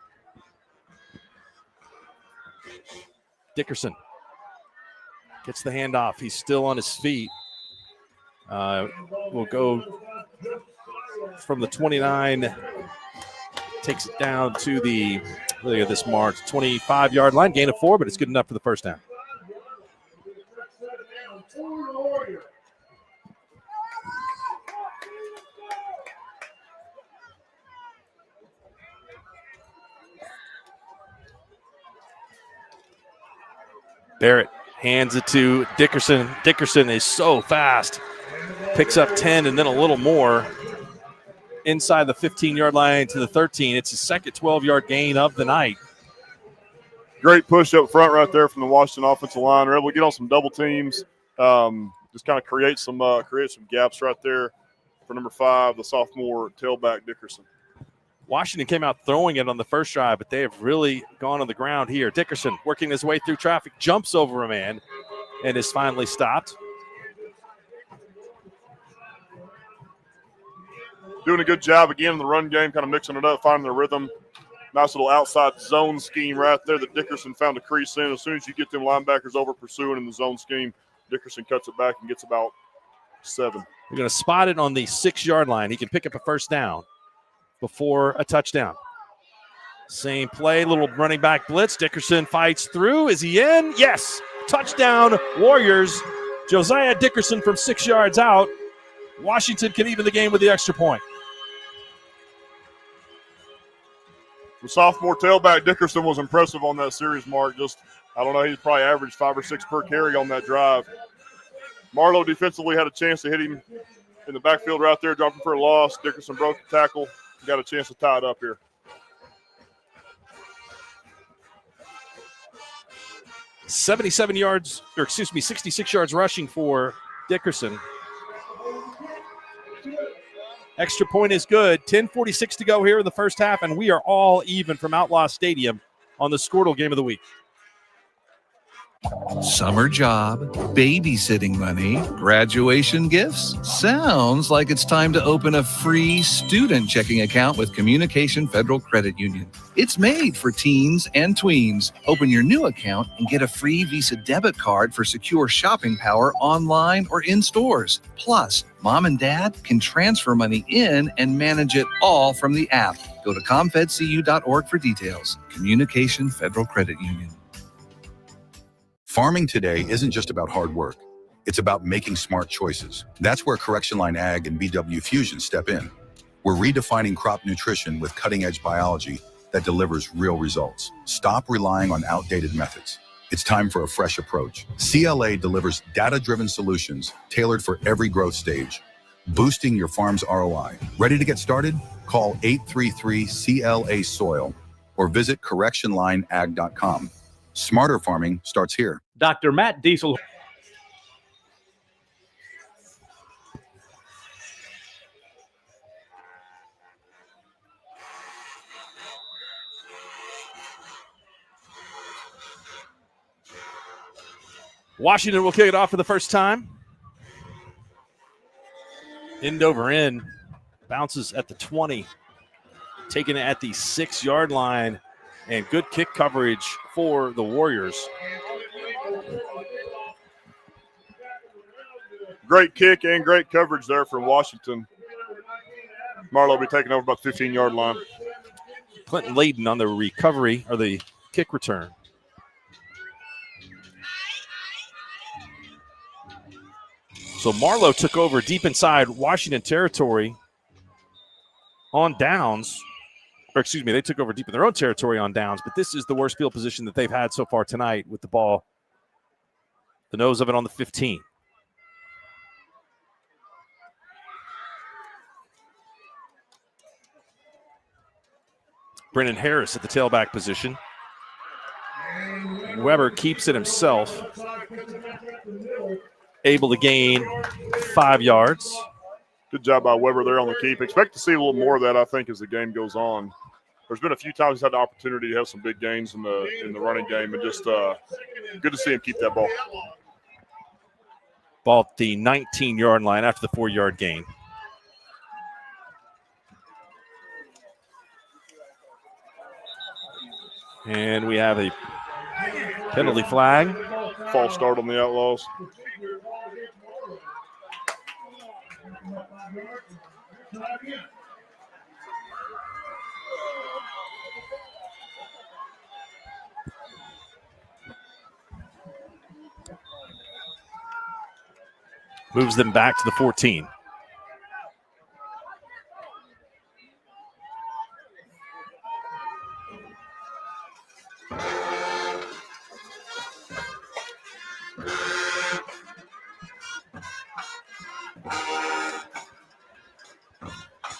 Dickerson gets the handoff. He's still on his feet. Will go from the 29. Takes it down to the, look at this mark, 25-yard line. Gain of 4, but it's good enough for the first down. Barrett hands it to Dickerson. Dickerson is so fast. Picks up 10 and then a little more. Inside the 15-yard line to the 13. It's his second 12-yard gain of the night. Great push up front right there from the Washington offensive line. We're able to get on some double teams, just kind of create some gaps right there for number 5, the sophomore tailback Dickerson. Washington came out throwing it on the first drive, but they have really gone on the ground here. Dickerson working his way through traffic, jumps over a man, and is finally stopped. Doing a good job again in the run game, kind of mixing it up, finding the rhythm. Nice little outside zone scheme right there that Dickerson found a crease in. As soon as you get them linebackers over pursuing in the zone scheme, Dickerson cuts it back and gets about 7. We're going to spot it on the 6-yard line. He can pick up a first down before a touchdown. Same play, little running back blitz. Dickerson fights through. Is he in? Yes. Touchdown, Warriors. Josiah Dickerson from 6 yards out. Washington can even the game with the extra point. The sophomore tailback Dickerson was impressive on that series, Mark. Just, I don't know, he's probably averaged 5 or 6 per carry on that drive. Marlow defensively had a chance to hit him in the backfield right there, dropping for a loss. Dickerson broke the tackle, got a chance to tie it up here. $67 yards, or 66 yards rushing for Dickerson. Extra point is good. 10:46 to go here in the first half, and we are all even from Outlaw Stadium on the Squirtle Game of the Week. Summer job, babysitting money, graduation gifts. Sounds like it's time to open a free student checking account with Communication Federal Credit Union. It's made for teens and tweens. Open your new account and get a free Visa debit card for secure shopping power online or in stores. Plus, mom and dad can transfer money in and manage it all from the app. Go to comfedcu.org for details. Communication Federal Credit Union. Farming today isn't just about hard work. It's about making smart choices. That's where Correction Line Ag and BW Fusion step in. We're redefining crop nutrition with cutting-edge biology that delivers real results. Stop relying on outdated methods. It's time for a fresh approach. CLA delivers data-driven solutions tailored for every growth stage, boosting your farm's ROI. Ready to get started? Call 833-CLA-SOIL or visit correctionlineag.com. Smarter farming starts here. Dr. Matt Diesel. Washington will kick it off for the first time. End over end. Bounces at the 20. Taking it at the 6-yard line. And good kick coverage for the Warriors. Great kick and great coverage there from Washington. Marlow will be taking over about the 15-yard line. Clinton Layden on the recovery or the kick return. So Marlow took over deep inside Washington territory on downs. Or excuse me, they took over deep in their own territory on downs, but this is the worst field position that they've had so far tonight with the ball, the nose of it on the 15. Brennan Harris at the tailback position. Weber keeps it himself. Able to gain 5 yards. Good job by Weber there on the keep. Expect to see a little more of that, I think, as the game goes on. There's been a few times he's had the opportunity to have some big gains in the running game, and just good to see him keep that ball. Ball at the 19-yard line after the 4-yard gain. And we have a penalty flag. False start on the Outlaws. Moves them back to the 14.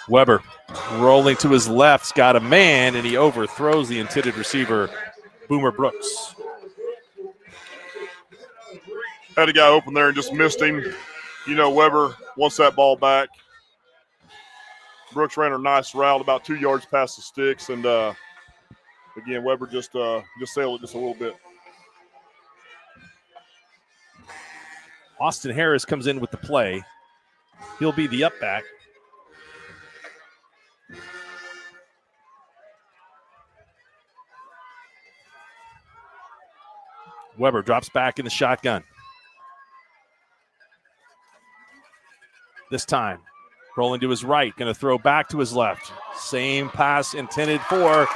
Weber rolling to his left's got a man, and he overthrows the intended receiver, Boomer Brooks. Had a guy open there and just missed him. You know, Weber wants that ball back. Brooks ran a nice route about 2 yards past the sticks, and again, Weber just sailed it just a little bit. Austin Harris comes in with the play. He'll be the up back. Weber drops back in the shotgun. This time, rolling to his right, going to throw back to his left. Same pass intended for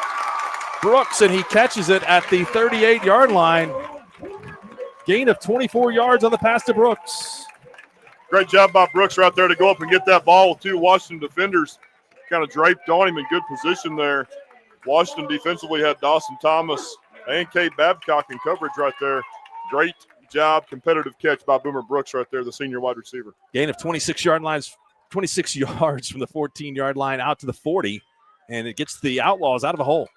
Brooks, and he catches it at the 38-yard line. Gain of 24 yards on the pass to Brooks. Great job by Brooks right there to go up and get that ball with 2 Washington defenders kind of draped on him in good position there. Washington defensively had Dawson Thomas and Cade Babcock in coverage right there. Great job, competitive catch by Boomer Brooks right there, the senior wide receiver. Gain of 26 yards from the 14-yard line out to the 40, and it gets the Outlaws out of a hole.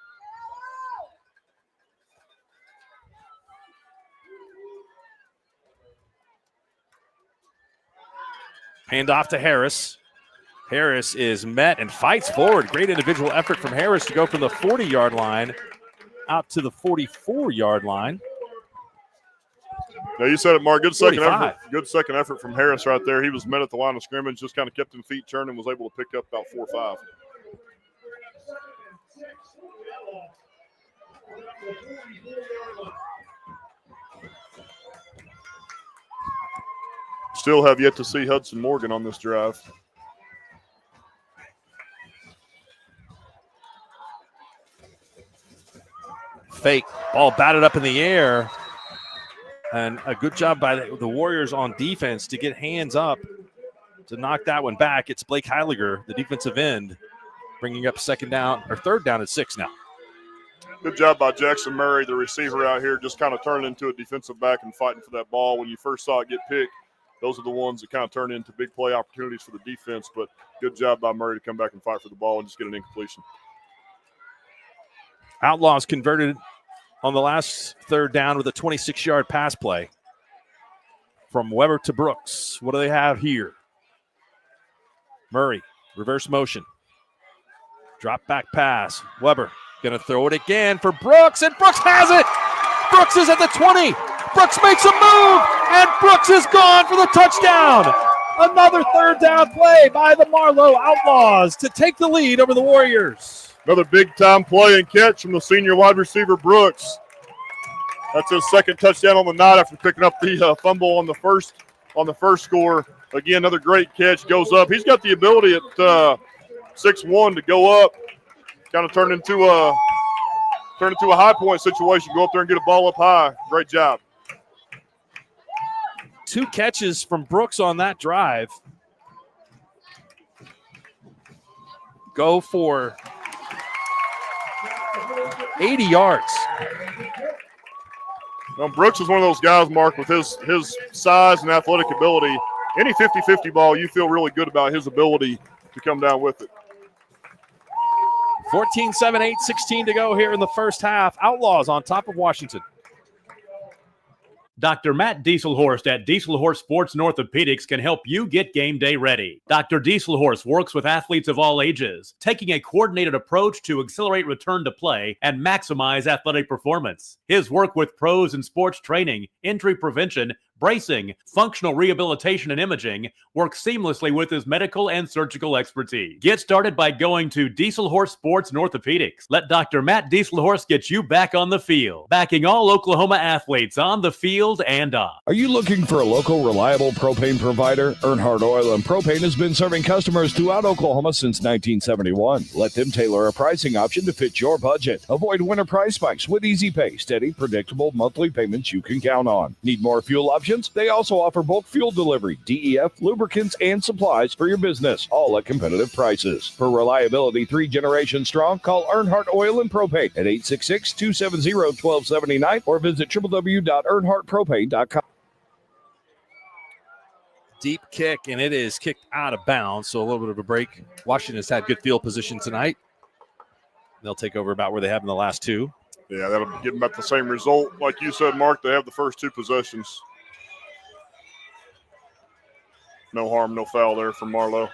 Hand off to Harris. Harris is met and fights forward. Great individual effort from Harris to go from the 40-yard line out to the 44-yard line. Now you said it, Mark. Good second 45. effort. Good second effort from Harris right there. He was met at the line of scrimmage, just kind of kept his feet turning, was able to pick up about 4 or 5. Still have yet to see Hudson Morgan on this drive. Fake. Ball batted up in the air. And a good job by the Warriors on defense to get hands up to knock that one back. It's Blake Heiliger, the defensive end, bringing up third down at 6 now. Good job by Jackson Murray, the receiver out here, just kind of turning into a defensive back and fighting for that ball. When you first saw it get picked, those are the ones that kind of turn into big play opportunities for the defense. But good job by Murray to come back and fight for the ball and just get an incompletion. Outlaws converted on the last third down with a 26-yard pass play from Weber to Brooks. What do they have here? Murray, reverse motion. Drop back pass. Weber going to throw it again for Brooks, and Brooks has it. Brooks is at the 20. Brooks makes a move. Brooks is gone for the touchdown. Another third down play by the Marlow Outlaws to take the lead over the Warriors. Another big-time play and catch from the senior wide receiver, Brooks. That's his second touchdown on the night after picking up the fumble on the first score. Again, another great catch, goes up. He's got the ability at 6'1" to go up, kind of turn into a high point situation, go up there and get a ball up high. Great job. 2 catches from Brooks on that drive. Go for 80 yards. Now, Brooks is one of those guys, Mark, with his size and athletic ability. Any 50-50 ball, you feel really good about his ability to come down with it. 14-7, 8:16 to go here in the first half. Outlaws on top of Washington. Dr. Matt Dieselhorst at Dieselhorst Sports and Orthopedics can help you get game day ready. Dr. Dieselhorst works with athletes of all ages, taking a coordinated approach to accelerate return to play and maximize athletic performance. His work with pros in sports training, injury prevention, bracing, functional rehabilitation, and imaging works seamlessly with his medical and surgical expertise. Get started by going to Dieselhorst Sports and Orthopedics. Let Dr. Matt Dieselhorst get you back on the field, backing all Oklahoma athletes on the field and off. Are you looking for a local, reliable propane provider? Earnhardt Oil and Propane has been serving customers throughout Oklahoma since 1971. Let them tailor a pricing option to fit your budget. Avoid winter price spikes with easy pay, steady, predictable monthly payments you can count on. Need more fuel options? They also offer bulk fuel delivery, DEF, lubricants, and supplies for your business, all at competitive prices. For reliability 3 generations strong, call Earnhardt Oil and Propane at 866-270-1279 or visit www.earnhardtpropane.com. Deep kick, and it is kicked out of bounds, so a little bit of a break. Washington's had good field position tonight. They'll take over about where they have in the last 2. Yeah, that'll give them about the same result. Like you said, Mark, they have the first 2 possessions. No harm, no foul there from Marlow.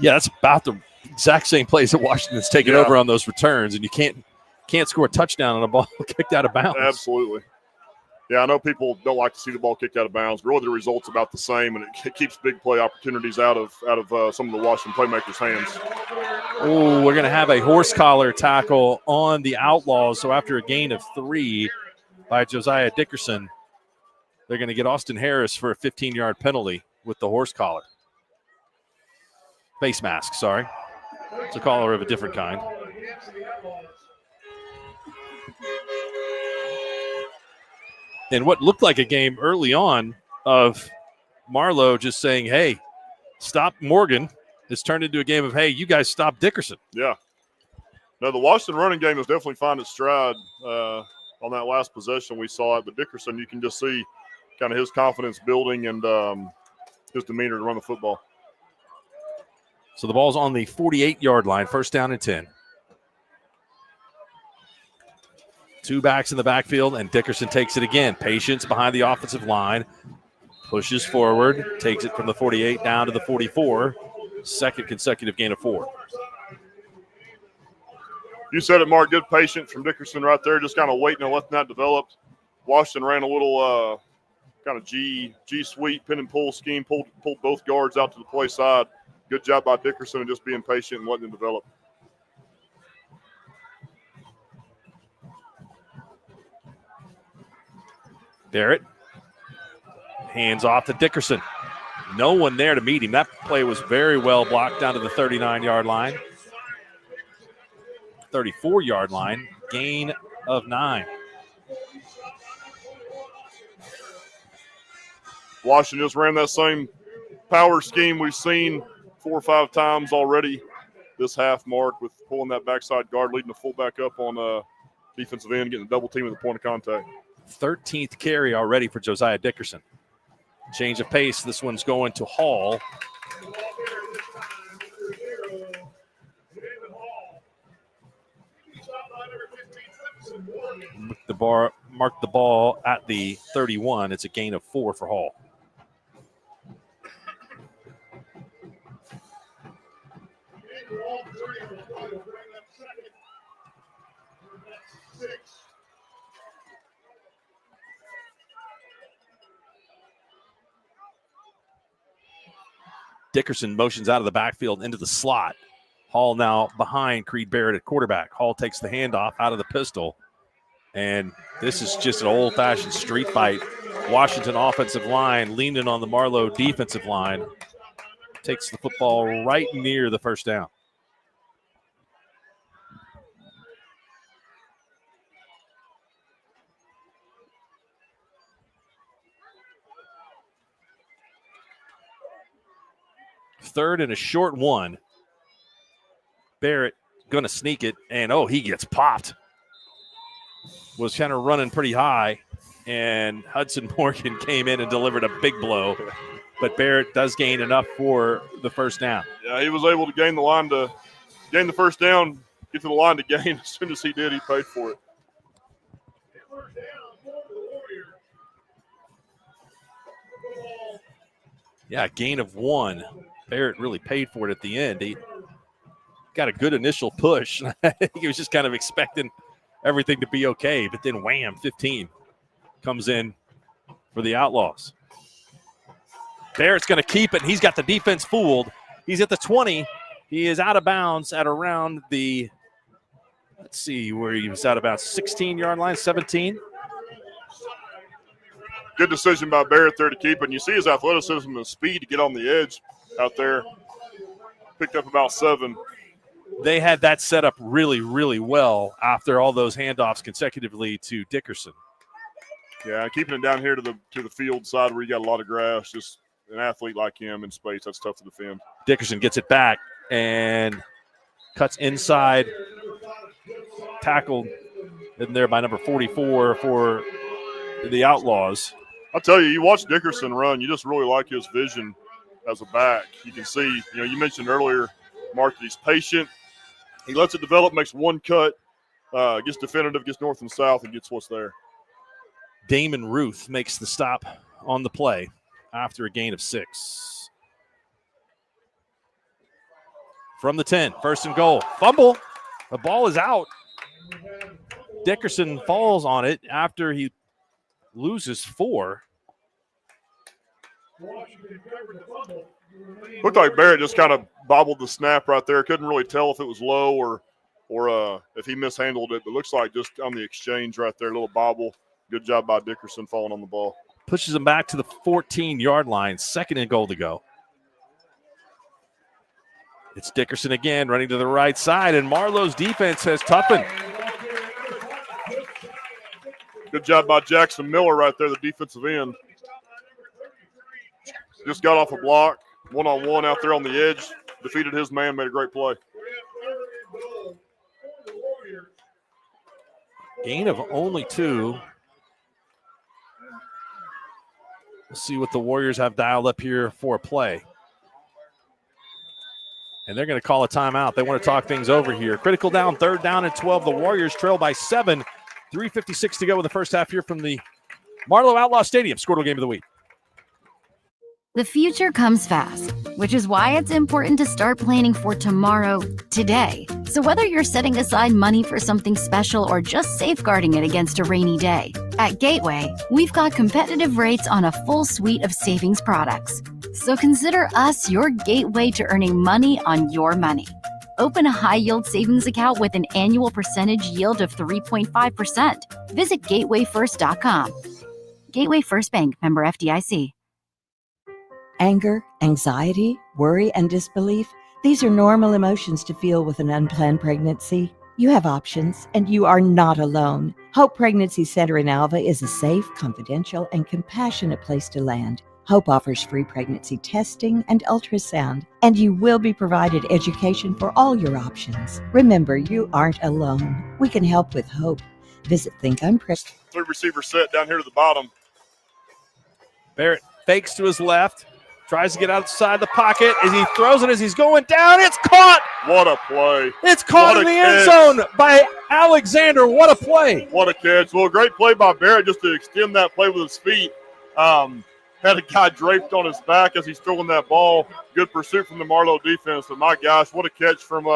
Yeah, that's about the exact same plays that Washington's taken over on those returns, and you can't score a touchdown on a ball kicked out of bounds. Absolutely. Yeah, I know people don't like to see the ball kicked out of bounds. Really, the result's about the same, and it keeps big play opportunities out of some of the Washington playmakers' hands. Oh, we're going to have a horse collar tackle on the Outlaws. So after a gain of 3 by Josiah Dickerson, they're going to get Austin Harris for a 15-yard penalty with the horse collar. Face mask, sorry. It's a collar of a different kind. And what looked like a game early on of Marlow just saying, hey, stop Morgan, has turned into a game of, hey, you guys stop Dickerson. Yeah. No, the Washington running game is definitely finding its stride. On that last possession we saw it, but Dickerson, you can just see kind of his confidence building and his demeanor to run the football. So the ball's on the 48-yard line, first down and 10. 2 backs in the backfield, and Dickerson takes it again. Patience behind the offensive line. Pushes forward, takes it from the 48 down to the 44. Second consecutive gain of 4. You said it, Mark. Good patience from Dickerson right there, just kind of waiting and letting that develop. Washington ran a little kind of G sweep, pin and pull scheme, pulled both guards out to the play side. Good job by Dickerson and just being patient and letting it develop. Barrett. Hands off to Dickerson. No one there to meet him. That play was very well blocked down to the 39-yard line. 34-yard line. Gain of 9. Washington just ran that same power scheme we've seen 4 or 5 times already this half, Mark, with pulling that backside guard, leading the fullback up on defensive end, getting a double team at the point of contact. 13th carry already for Josiah Dickerson. Change of pace. This one's going to Hall. marked the ball at the 31. It's a gain of 4 for Hall. Dickerson motions out of the backfield into the slot. Hall now behind Creed Barrett at quarterback. Hall takes the handoff out of the pistol. And this is just an old-fashioned street fight. Washington offensive line leaning on the Marlow defensive line. Takes the football right near the first down. Third and a short one. Barrett going to sneak it, and he gets popped. Was kind of running pretty high, and Hudson Morgan came in and delivered a big blow. But Barrett does gain enough for the first down. Yeah, he was able to gain the first down, get to the line to gain. As soon as he did, he paid for it. Yeah, gain of 1. Barrett really paid for it at the end. He got a good initial push. I think he was just kind of expecting everything to be okay, but then wham, 15 comes in for the Outlaws. Barrett's going to keep it. He's got the defense fooled. He's at the 20. He is out of bounds at around the, let's see where he was out of bounds, 16-yard line, 17. Good decision by Barrett there to keep it. And you see his athleticism and speed to get on the edge out there. Picked up about 7. They had that set up really, really well after all those handoffs consecutively to Dickerson. Yeah, keeping it down here to the field side where you got a lot of grass, just an athlete like him in space, that's tough to defend. Dickerson gets it back and cuts inside. Tackled in there by number 44 for the Outlaws. I'll tell you, you watch Dickerson run, you just really like his vision as a back. You can see, you mentioned earlier, Mark, that he's patient. He lets it develop, makes one cut, gets definitive, gets north and south, and gets what's there. Damon Ruth makes the stop on the play after a gain of 6. From the 10, first and goal. Fumble. The ball is out. Dickerson falls on it after he loses 4. Looked like Barrett just kind of bobbled the snap right there. Couldn't really tell if it was low or if he mishandled it. But looks like just on the exchange right there, a little bobble. Good job by Dickerson falling on the ball. Pushes him back to the 14-yard line. Second and goal to go. It's Dickerson again running to the right side, and Marlow's defense has toughened. Good job by Jackson Miller right there, the defensive end. Just got off a block, one-on-one out there on the edge, defeated his man, made a great play. Gain of only 2. We'll see what the Warriors have dialed up here for a play. And they're going to call a timeout. They want to talk things over here. Critical down, 3rd down and 12. The Warriors trail by 7. 3:56 to go in the first half here from the Marlow Outlaw Stadium. Squirtle Game of the Week. The future comes fast, which is why it's important to start planning for tomorrow, today. So whether you're setting aside money for something special or just safeguarding it against a rainy day, at Gateway, we've got competitive rates on a full suite of savings products. So consider us your gateway to earning money on your money. Open a high-yield savings account with an annual percentage yield of 3.5%. Visit gatewayfirst.com. Gateway First Bank, member FDIC. Anger, anxiety, worry, and disbelief, these are normal emotions to feel with an unplanned pregnancy. You have options, and you are not alone. Hope Pregnancy Center in Alva is a safe, confidential, and compassionate place to land. Hope offers free pregnancy testing and ultrasound, and you will be provided education for all your options. Remember, you aren't alone. We can help with hope. Visit Think I'm Pregnant. 3 receiver set down here to the bottom. Barrett fakes to his left, Tries to get outside the pocket as he throws it as he's going down. It's caught. What a play. It's caught in the end zone by Alexander. What a play. What a catch. Well, great play by Barrett just to extend that play with his feet. Had a guy draped on his back as he's throwing that ball. Good pursuit from the Marlow defense. But my gosh, what a catch from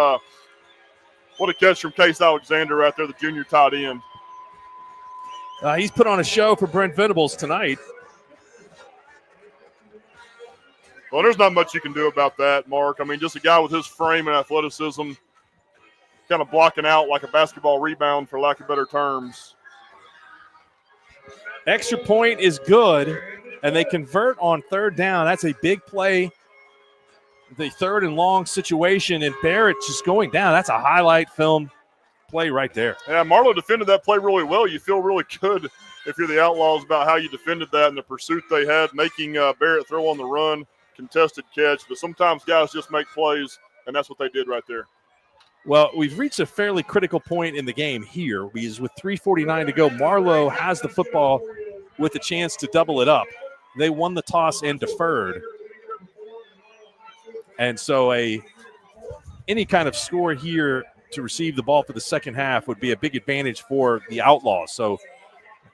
Case Alexander right there, the junior tight end. He's put on a show for Brent Venables tonight. Well, there's not much you can do about that, Mark. I mean, just a guy with his frame and athleticism kind of blocking out like a basketball rebound, for lack of better terms. Extra point is good, and they convert on third down. That's a big play. The third and long situation, and Barrett just going down. That's a highlight film play right there. Yeah, Marlow defended that play really well. You feel really good if you're the Outlaws about how you defended that and the pursuit they had, making Barrett throw on the run, contested catch. But sometimes guys just make plays, and that's what they did right there. Well, we've reached a fairly critical point in the game here because with 3:49 to go, Marlow has the football with a chance to double it up. They won the toss and deferred. And so any kind of score here to receive the ball for the second half would be a big advantage for the Outlaws. So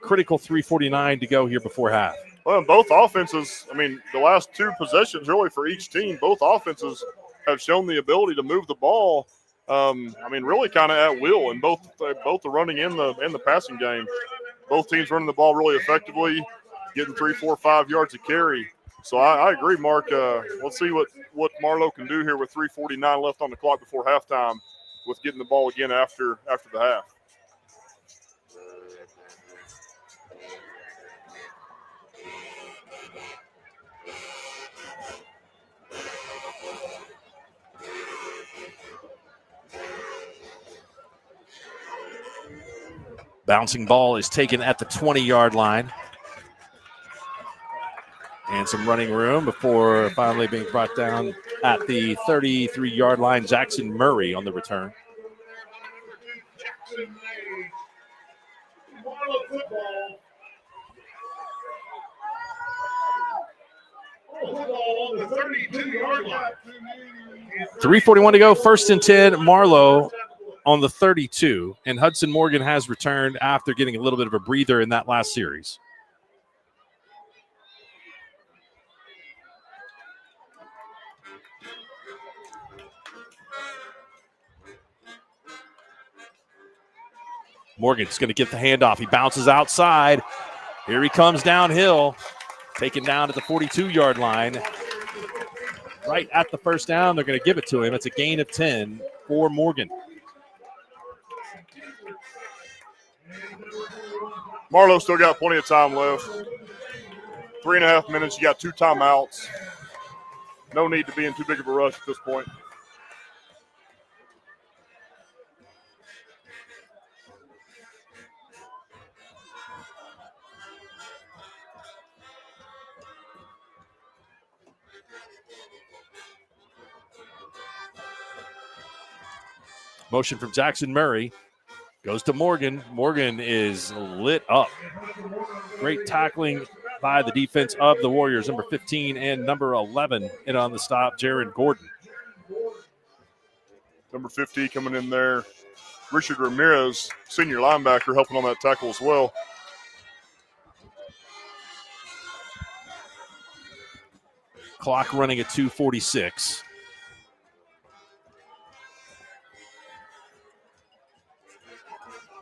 critical 3:49 to go here before half. Well, both offenses, I mean, the last two possessions really for each team, both offenses have shown the ability to move the ball, really kind of at will in both the running and the passing game. Both teams running the ball really effectively, getting 3, 4, 5 yards a carry. So I agree, Mark. Let's see what Marlow can do here with 3:49 left on the clock before halftime with getting the ball again after the half. Bouncing ball is taken at the 20-yard line. And some running room before finally being brought down at the 33-yard line. Jackson Murray on the return. .341 to go, 1st and 10, Marlow on the 32. And Hudson Morgan has returned after getting a little bit of a breather in that last series. Morgan's going to get the handoff. He bounces outside. Here he comes downhill. Taken down at the 42-yard line. Right at the first down, they're going to give it to him. It's a gain of 10 for Morgan. Marlow still got plenty of time left. 3.5 minutes. You got 2 timeouts. No need to be in too big of a rush at this point. Motion from Jackson Murray. Goes to Morgan. Morgan is lit up. Great tackling by the defense of the Warriors, number 15 and number 11 in on the stop, Jaron Gordon. Number 50 coming in there. Richard Ramirez, senior linebacker, helping on that tackle as well. Clock running at 2:46.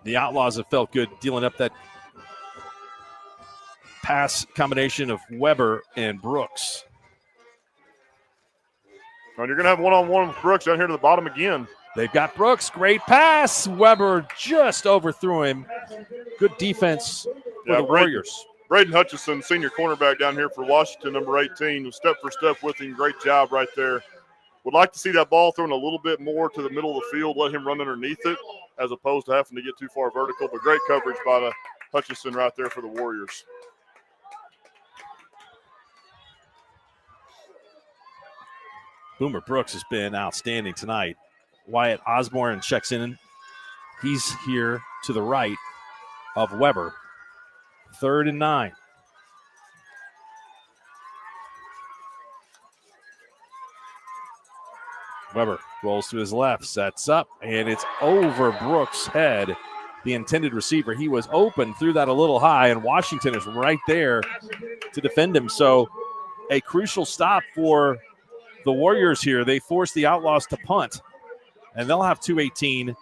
The Outlaws have felt good dealing up that pass combination of Weber and Brooks. And you're going to have one-on-one with Brooks down here to the bottom again. They've got Brooks. Great pass. Weber just overthrew him. Good defense for the Warriors. Braden Hutchison, senior cornerback down here for Washington, number 18, was step for step with him. Great job right there. Would like to see that ball thrown a little bit more to the middle of the field, let him run underneath it, as opposed to having to get too far vertical. But great coverage by the Hutchison right there for the Warriors. Boomer Brooks has been outstanding tonight. Wyatt Osborne checks in. He's here to the right of Weber. 3rd and 9. Weber rolls to his left, sets up, and it's over Brooks' head, the intended receiver. He was open, threw that a little high, and Washington is right there to defend him. So a crucial stop for the Warriors here. They force the Outlaws to punt, and they'll have 2:18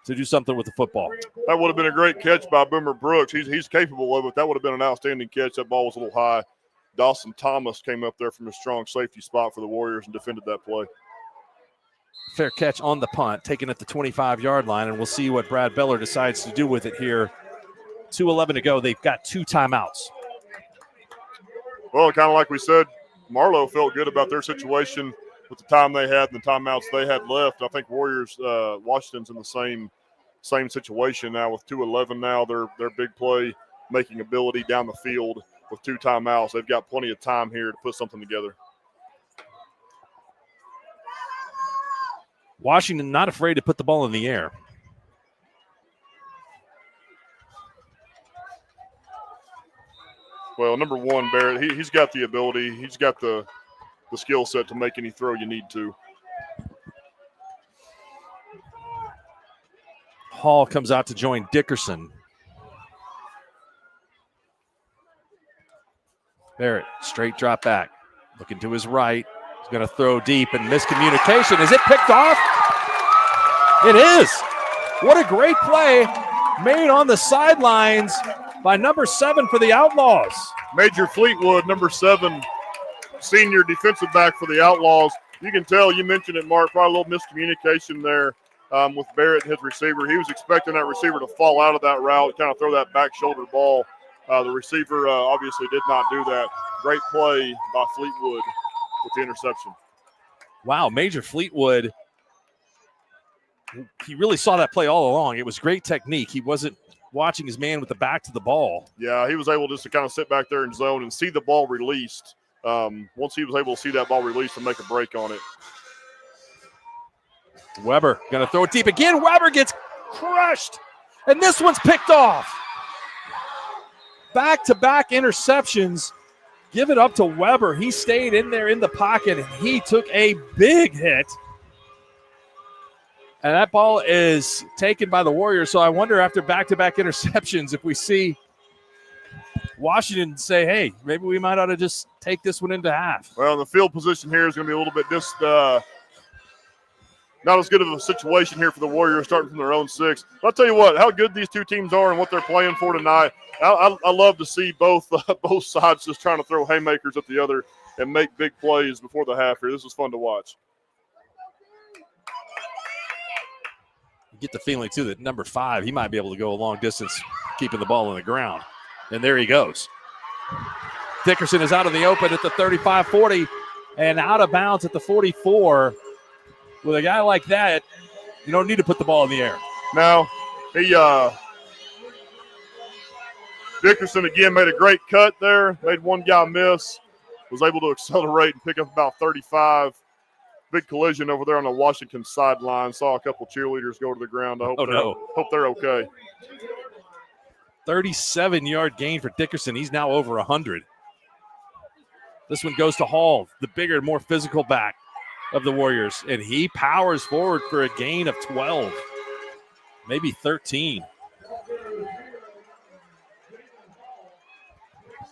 to do something with the football. That would have been a great catch by Boomer Brooks. He's capable of it. That would have been an outstanding catch. That ball was a little high. Dawson Thomas came up there from a strong safety spot for the Warriors and defended that play. Fair catch on the punt, taken at the 25-yard line, and we'll see what Brad Beller decides to do with it here. 2:11 to go. They've got 2 timeouts. Well, kind of like we said, Marlow felt good about their situation with the time they had and the timeouts they had left. I think Warriors, Washington's in the same situation now with 2:11 now. Their big play making ability down the field with 2 timeouts. They've got plenty of time here to put something together. Washington not afraid to put the ball in the air. Well, number one, Barrett, he's got the ability. He's got the skill set to make any throw you need to. Hall comes out to join Dickerson. Barrett, straight drop back. Looking to his right. He's going to throw deep and miscommunication. Is it picked off? It is. What a great play made on the sidelines by number 7 for the Outlaws. Major Fleetwood, number 7, senior defensive back for the Outlaws. You can tell, you mentioned it, Mark, probably a little miscommunication there with Barrett and his receiver. He was expecting that receiver to fall out of that route, kind of throw that back shoulder ball. The receiver obviously did not do that. Great play by Fleetwood with the interception. Wow, Major Fleetwood, he really saw that play all along. It was great technique. He wasn't watching his man with the back to the ball. Yeah, he was able just to kind of sit back there in zone and see the ball released. Once he was able to see that ball released and make a break on it. Weber going to throw it deep again. Weber gets crushed, and this one's picked off. Back-to-back interceptions. Give it up to Weber. He stayed in there in the pocket, and he took a big hit. And that ball is taken by the Warriors. So I wonder after back-to-back interceptions if we see Washington say, hey, maybe we might ought to just take this one into half. Well, the field position here is going to be a little bit not as good of a situation here for the Warriors starting from their own 6. But I'll tell you what, how good these two teams are and what they're playing for tonight. I love to see both sides just trying to throw haymakers at the other and make big plays before the half here. This is fun to watch. You get the feeling, too, that number 5, he might be able to go a long distance keeping the ball on the ground. And there he goes. Dickerson is out of the open at the 35-40 and out of bounds at the 44. With a guy like that, you don't need to put the ball in the air. No, Dickerson again made a great cut there, made one guy miss, was able to accelerate and pick up about 35. Big collision over there on the Washington sideline. Saw a couple cheerleaders go to the ground. I hope they're okay. 37-yard gain for Dickerson. He's now over 100. This one goes to Hall, the bigger, more physical back of the Warriors, and he powers forward for a gain of 12, maybe 13.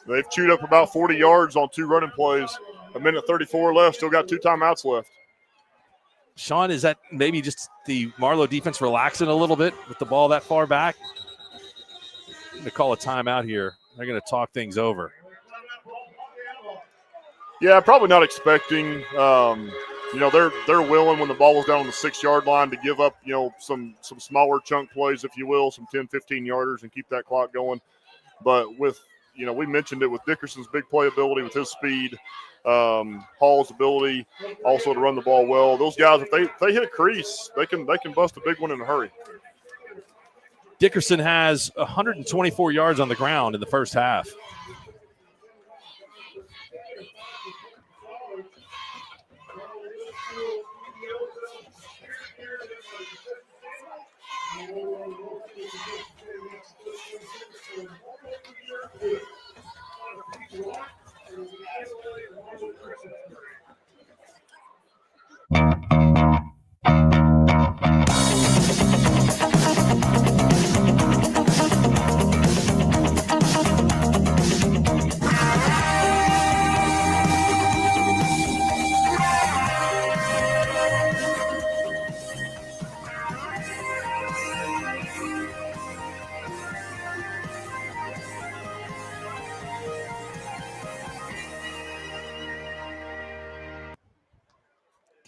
They've chewed up about 40 yards on 2 running plays. A minute 34 left, still got 2 timeouts left. Sean, is that maybe just the Marlow defense relaxing a little bit with the ball that far back? I'm going to call a timeout here. They're going to talk things over. Yeah, probably not expecting they're willing when the ball was down on the 6-yard line to give up, some smaller chunk plays, if you will, some 10, 15-yarders and keep that clock going. But with, we mentioned it with Dickerson's big play ability with his speed, Hall's ability also to run the ball well. Those guys, if they hit a crease, they can bust a big one in a hurry. Dickerson has 124 yards on the ground in the first half.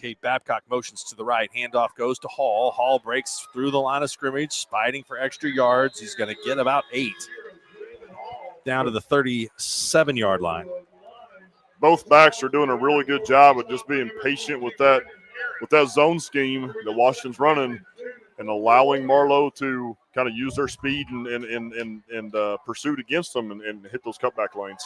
Kate Babcock motions to the right. Handoff goes to Hall. Hall breaks through the line of scrimmage, fighting for extra yards. He's going to get about 8 down to the 37-yard line. Both backs are doing a really good job of just being patient with that zone scheme that Washington's running and allowing Marlow to kind of use their speed and pursuit against them and hit those cutback lanes.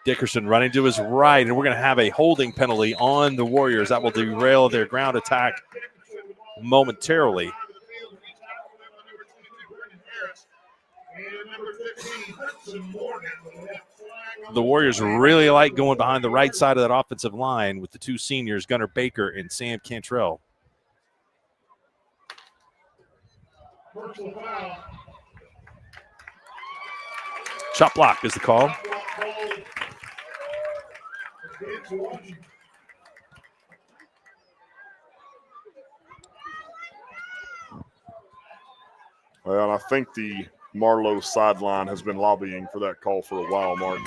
Dickerson running to his right, and we're going to have a holding penalty on the Warriors. That will derail their ground attack momentarily. The Warriors really like going behind the right side of that offensive line with the two seniors, Gunnar Baker and Sam Cantrell. Chop block is the call. Well, I think the Marlow sideline has been lobbying for that call for a while, Mark.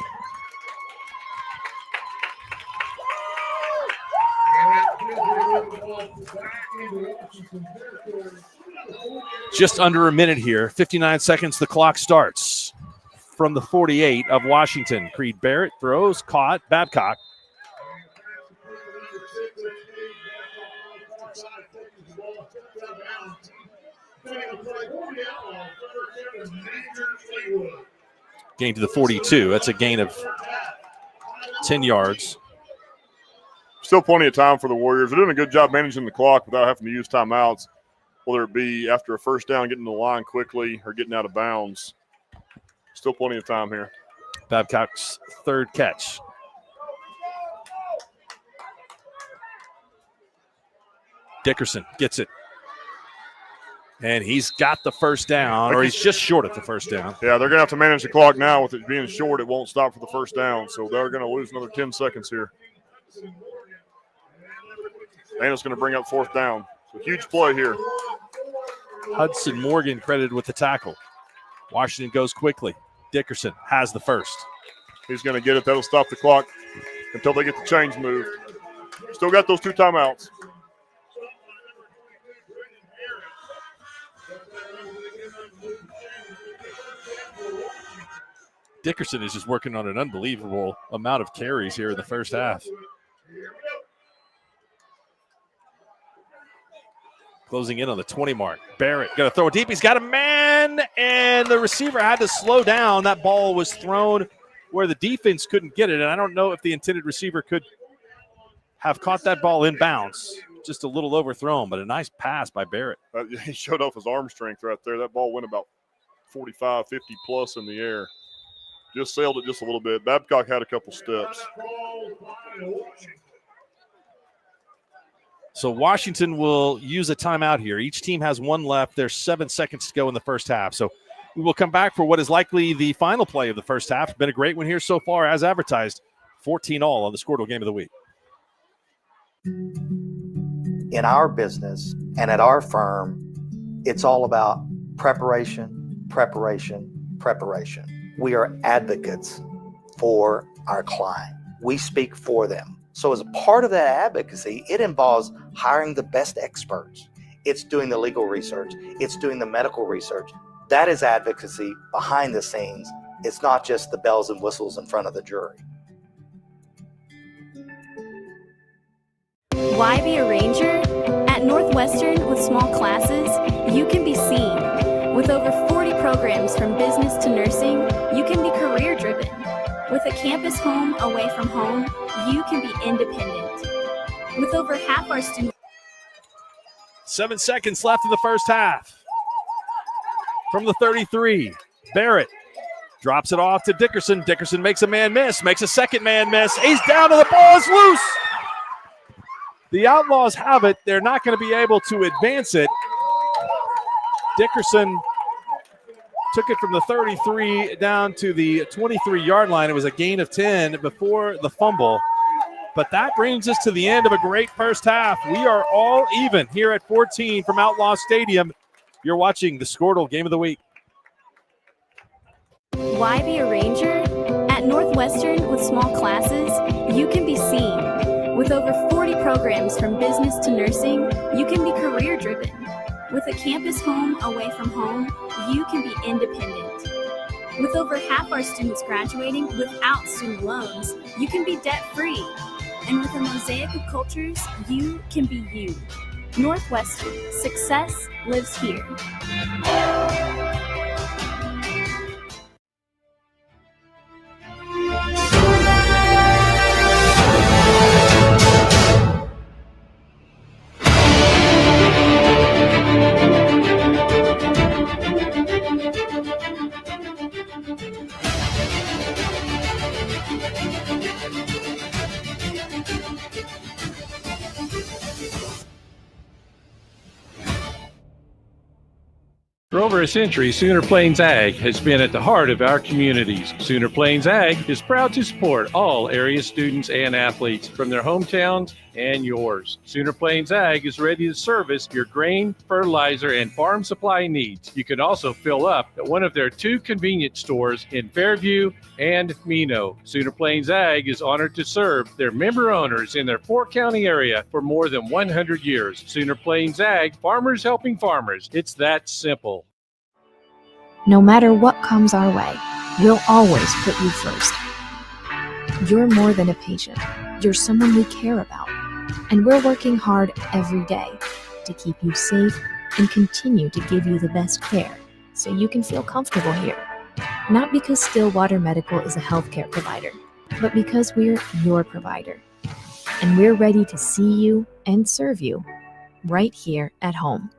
Just under a minute here, 59 seconds, the clock starts. From the 48 of Washington, Creed Barrett throws, caught, Babcock. Gain to the 42. That's a gain of 10 yards. Still plenty of time for the Warriors. They're doing a good job managing the clock without having to use timeouts, whether it be after a first down, getting to the line quickly, or getting out of bounds. Still plenty of time here. Babcock's third catch. Dickerson gets it. And he's got the first down, or he's just short of the first down. Yeah, they're going to have to manage the clock now. With it being short, it won't stop for the first down, so they're going to lose another 10 seconds here. Dana's going to bring up fourth down. So huge play here. Hudson Morgan credited with the tackle. Washington goes quickly. Dickerson has the first. He's going to get it. That'll stop the clock until they get the chains moved. Still got those 2 timeouts. Dickerson is just working on an unbelievable amount of carries here in the first half. Closing in on the 20 mark. Barrett going to throw it deep. He's got a man, and the receiver had to slow down. That ball was thrown where the defense couldn't get it, and I don't know if the intended receiver could have caught that ball in bounds. Just a little overthrown, but a nice pass by Barrett. He showed off his arm strength right there. That ball went about 45, 50 plus in the air. Just sailed it just a little bit. Babcock had a couple steps. So Washington will use a timeout here. Each team has one left. There's 7 seconds to go in the first half. So we will come back for what is likely the final play of the first half. It's been a great one here so far, as advertised. 14-all on the Squirtle Game of the Week. In our business and at our firm, it's all about preparation, preparation, preparation. We are advocates for our client. We speak for them. So as a part of that advocacy, it involves hiring the best experts. It's doing the legal research. It's doing the medical research. That is advocacy behind the scenes. It's not just the bells and whistles in front of the jury. Why be a ranger? At Northwestern, with small classes, you can be seen. With over 40 programs from business to nursing, you can be career-driven. With a campus home away from home, you can be independent. With over half our students. 7 seconds left in the first half. From the 33, Barrett drops it off to Dickerson. Dickerson makes a man miss, makes a second man miss. He's down and the ball is loose. The Outlaws have it. They're not going to be able to advance it. Dickerson took it from the 33 down to the 23-yard line. It was a gain of 10 before the fumble. But that brings us to the end of a great first half. We are all even here at 14 from Outlaw Stadium. You're watching the Squirtle Game of the Week. Why be a ranger? At Northwestern, with small classes, you can be seen. With over 40 programs from business to nursing, you can be career driven. With a campus home away from home, you can be independent. With over half our students graduating without student loans, you can be debt free. And with a mosaic of cultures, you can be you. Northwestern, success lives here. For over a century, Sooner Plains Ag has been at the heart of our communities. Sooner Plains Ag is proud to support all area students and athletes from their hometowns and yours. Sooner Plains Ag is ready to service your grain, fertilizer, and farm supply needs. You can also fill up at one of their 2 convenience stores in Fairview and Mino. Sooner Plains Ag is honored to serve their member owners in their 4-county area for more than 100 years. Sooner Plains Ag, farmers helping farmers. It's that simple. No matter what comes our way, we'll always put you first. You're more than a patient. You're someone we care about. And we're working hard every day to keep you safe and continue to give you the best care so you can feel comfortable here. Not because Stillwater Medical is a healthcare provider, but because we're your provider. And we're ready to see you and serve you right here at home.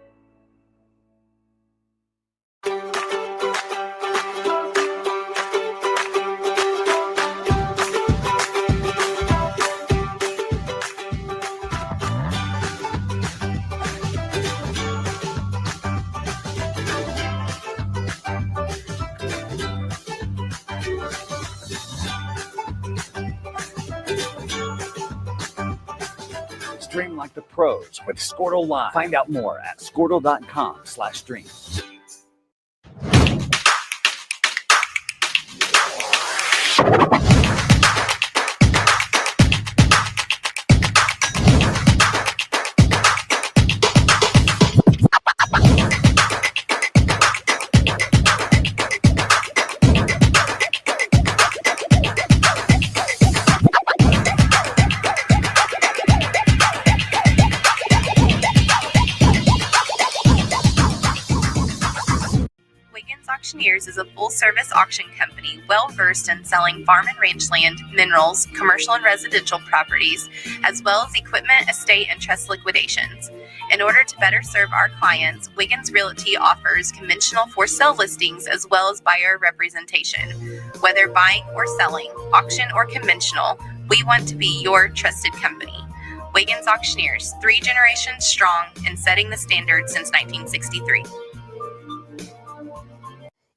Stream like the pros with Squirtle Live. Find out more at squirtle.com/stream. Wiggins Auctioneers is a full-service auction company well-versed in selling farm and range land, minerals, commercial and residential properties, as well as equipment, estate, and trust liquidations. In order to better serve our clients, Wiggins Realty offers conventional for-sale listings as well as buyer representation. Whether buying or selling, auction or conventional, we want to be your trusted company. Wiggins Auctioneers, 3 generations strong and setting the standard since 1963.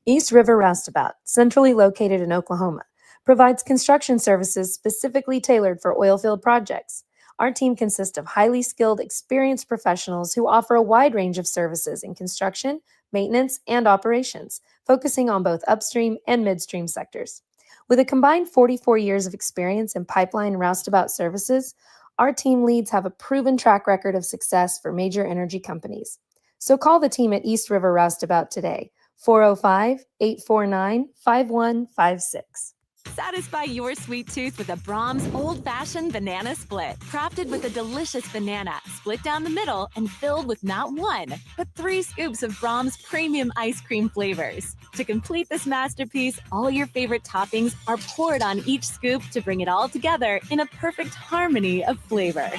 East River Roustabout, centrally located in Oklahoma, provides construction services specifically tailored for oilfield projects. Our team consists of highly skilled, experienced professionals who offer a wide range of services in construction, maintenance, and operations, focusing on both upstream and midstream sectors. With a combined 44 years of experience in pipeline and roustabout services, our team leads have a proven track record of success for major energy companies. So call the team at East River Roustabout today, 405-849-5156. Satisfy your sweet tooth with a Braum's old-fashioned banana split. Crafted with a delicious banana, split down the middle and filled with not 1, but 3 scoops of Braum's premium ice cream flavors. To complete this masterpiece, all your favorite toppings are poured on each scoop to bring it all together in a perfect harmony of flavor.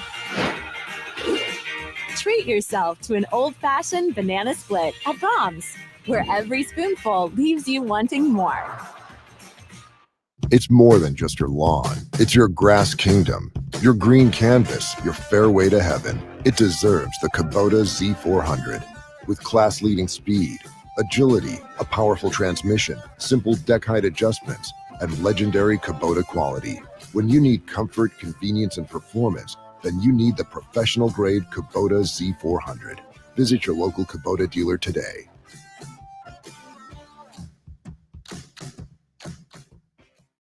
Treat yourself to an old-fashioned banana split at Braum's, where every spoonful leaves you wanting more. It's more than just your lawn. It's your grass kingdom, your green canvas, your fairway to heaven. It deserves the Kubota Z400. With class-leading speed, agility, a powerful transmission, simple deck height adjustments, and legendary Kubota quality. When you need comfort, convenience, and performance, then you need the professional-grade Kubota Z400. Visit your local Kubota dealer today.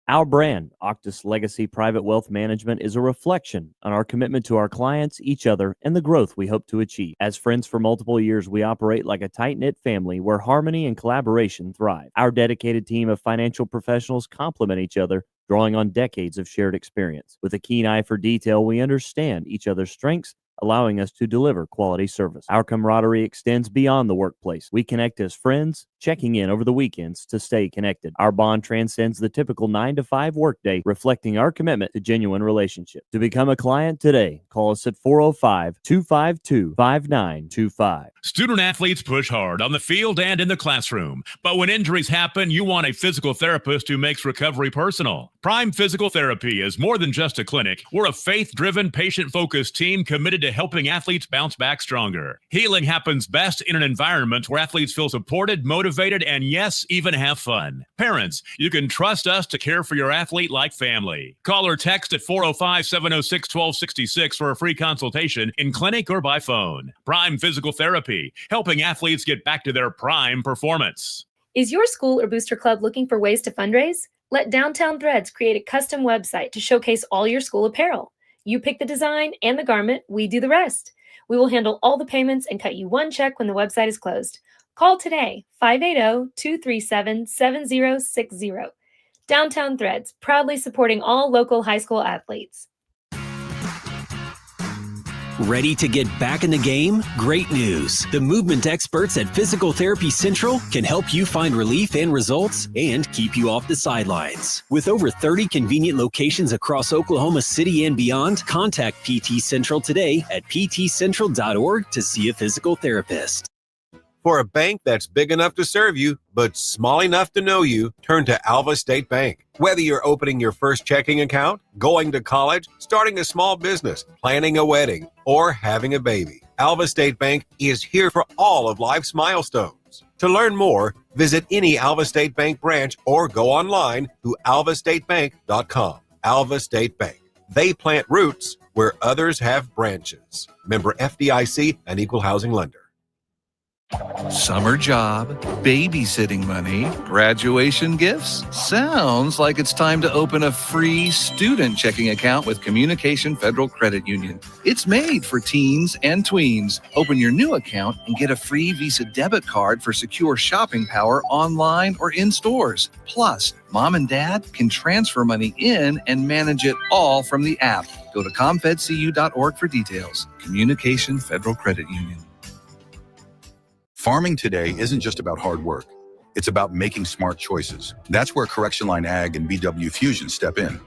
Our brand, Auctus Legacy Private Wealth Management, is a reflection on our commitment to our clients, each other, and the growth we hope to achieve. As friends for multiple years, we operate like a tight-knit family where harmony and collaboration thrive. Our dedicated team of financial professionals complement each other, drawing on decades of shared experience. With a keen eye for detail, we understand each other's strengths, allowing us to deliver quality service. Our camaraderie extends beyond the workplace. We connect as friends, checking in over the weekends to stay connected. Our bond transcends the typical 9-to-5 workday, reflecting our commitment to genuine relationship. To become a client today, call us at 405-252-5925. Student athletes push hard on the field and in the classroom, but when injuries happen, you want a physical therapist who makes recovery personal. Prime Physical Therapy is more than just a clinic. We're a faith-driven, patient-focused team committed to helping athletes bounce back stronger. Healing happens best in an environment where athletes feel supported, motivated, and yes, even have fun. Parents, you can trust us to care for your athlete like family. Call or text at 405-706-1266 for a free consultation in clinic or by phone. Prime Physical Therapy, helping athletes get back to their prime performance. Is your school or booster club looking for ways to fundraise? Let Downtown Threads create a custom website to showcase all your school apparel. You pick the design and the garment, we do the rest. We will handle all the payments and cut you one check when the website is closed. Call today, 580-237-7060. Downtown Threads, proudly supporting all local high school athletes. Ready to get back in the game? Great news. The movement experts at Physical Therapy Central can help you find relief and results and keep you off the sidelines. With over 30 convenient locations across Oklahoma City and beyond, contact PT Central today at ptcentral.org to see a physical therapist. For a bank that's big enough to serve you, but small enough to know you, turn to Alva State Bank. Whether you're opening your first checking account, going to college, starting a small business, planning a wedding, or having a baby, Alva State Bank is here for all of life's milestones. To learn more, visit any Alva State Bank branch or go online to alvastatebank.com. Alva State Bank. They plant roots where others have branches. Member FDIC and Equal Housing Lender. Summer job, babysitting money, graduation gifts. Sounds like it's time to open a free student checking account with Communication Federal Credit Union. It's made for teens and tweens. Open your new account and get a free Visa debit card for secure shopping power online or in stores. Plus, mom and dad can transfer money in and manage it all from the app. Go to comfedcu.org for details. Communication Federal Credit Union. Farming today isn't just about hard work. It's about making smart choices. That's where Correction Line Ag and BW Fusion step in.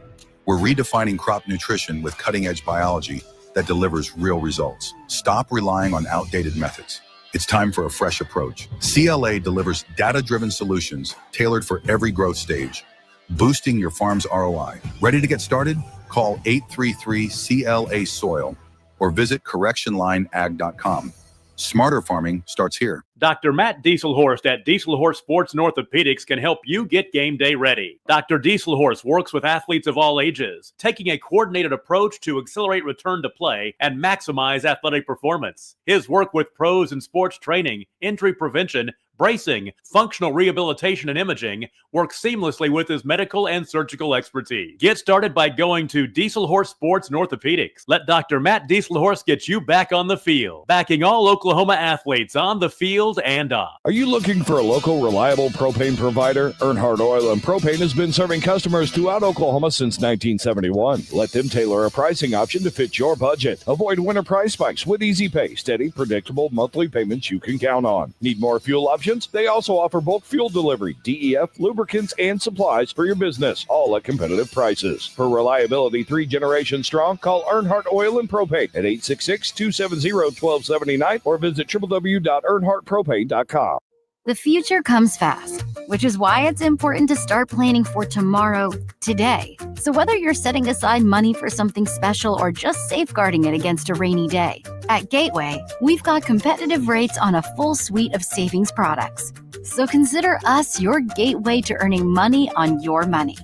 We're redefining crop nutrition with cutting-edge biology that delivers real results. Stop relying on outdated methods. It's time for a fresh approach. CLA delivers data-driven solutions tailored for every growth stage, boosting your farm's ROI. Ready to get started? Call 833-CLA-SOIL or visit correctionlineag.com. Smarter farming starts here. Dr. Matt Dieselhorst at Dieselhorst Sports and Orthopedics can help you get game day ready. Dr. Dieselhorst works with athletes of all ages, taking a coordinated approach to accelerate return to play and maximize athletic performance. His work with pros in sports training, injury prevention, bracing, functional rehabilitation, and imaging works seamlessly with his medical and surgical expertise. Get started by going to Dieselhorst Sports and Orthopedics. Let Dr. Matt Dieselhorst get you back on the field, backing all Oklahoma athletes on the field and off. Are you looking for a local, reliable propane provider? Earnhardt Oil and Propane has been serving customers throughout Oklahoma since 1971. Let them tailor a pricing option to fit your budget. Avoid winter price spikes with easy pay, steady, predictable monthly payments you can count on. Need more fuel options? They also offer bulk fuel delivery, DEF, lubricants, and supplies for your business, all at competitive prices. For reliability 3 generations strong, call Earnhardt Oil and Propane at 866-270-1279 or visit www.earnhardtpropane.com. The future comes fast, which is why it's important to start planning for tomorrow, today. So whether you're setting aside money for something special or just safeguarding it against a rainy day, at Gateway, we've got competitive rates on a full suite of savings products. So consider us your gateway to earning money on your money.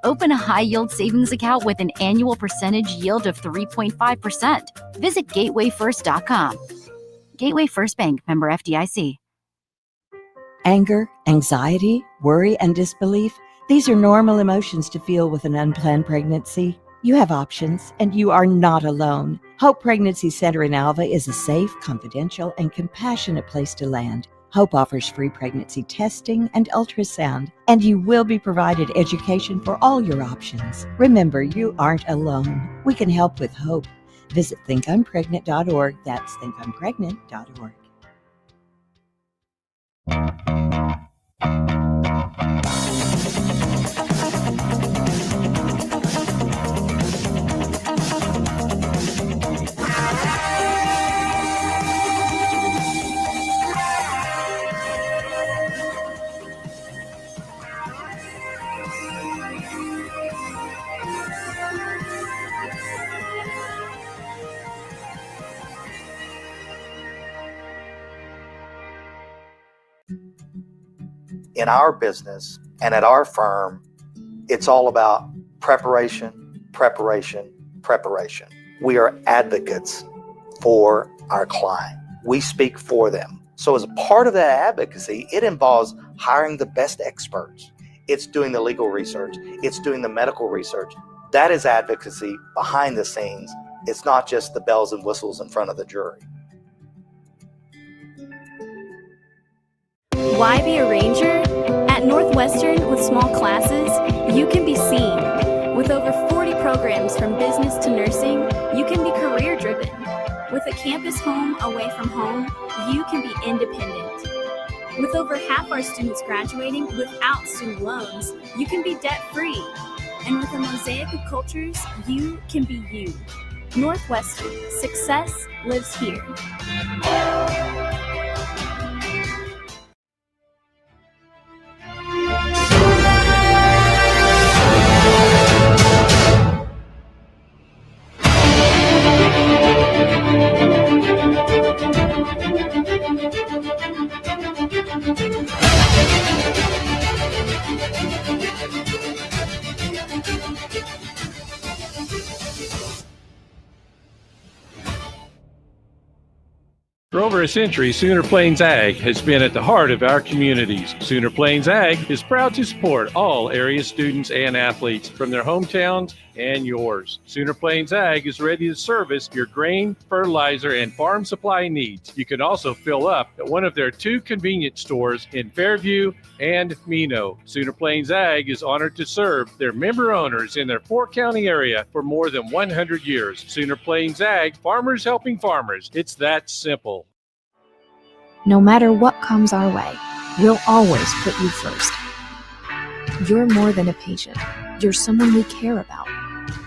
Open a high-yield savings account with an annual percentage yield of 3.5%. Visit gatewayfirst.com. Gateway First Bank, member FDIC. Anger, anxiety, worry, and disbelief, these are normal emotions to feel with an unplanned pregnancy. You have options, and you are not alone. Hope Pregnancy Center in Alva is a safe, confidential, and compassionate place to land. Hope offers free pregnancy testing and ultrasound, and you will be provided education for all your options. Remember, you aren't alone. We can help with hope. Visit thinkimpregnant.org. That's thinkimpregnant.org. In our business and at our firm, it's all about preparation, preparation, preparation. We are advocates for our client. We speak for them. So as a part of that advocacy, it involves hiring the best experts. It's doing the legal research. It's doing the medical research. That is advocacy behind the scenes. It's not just the bells and whistles in front of the jury. Why be a ranger? At Northwestern, with small classes, you can be seen. With over 40 programs from business to nursing, you can be career-driven. With a campus home away from home, you can be independent. With over half our students graduating without student loans, you can be debt-free. And with a mosaic of cultures, you can be you. Northwestern, success lives here. For over a century, Sooner Plains Ag has been at the heart of our communities. Sooner Plains Ag is proud to support all area students and athletes from their hometowns and yours. Sooner Plains Ag is ready to service your grain, fertilizer, and farm supply needs. You can also fill up at one of their 2 convenience stores in Fairview and Mino. Sooner Plains Ag is honored to serve their member owners in their 4-county area for more than 100 years. Sooner Plains Ag, farmers helping farmers. It's that simple. No matter what comes our way, we'll always put you first. You're more than a patient. You're someone we care about.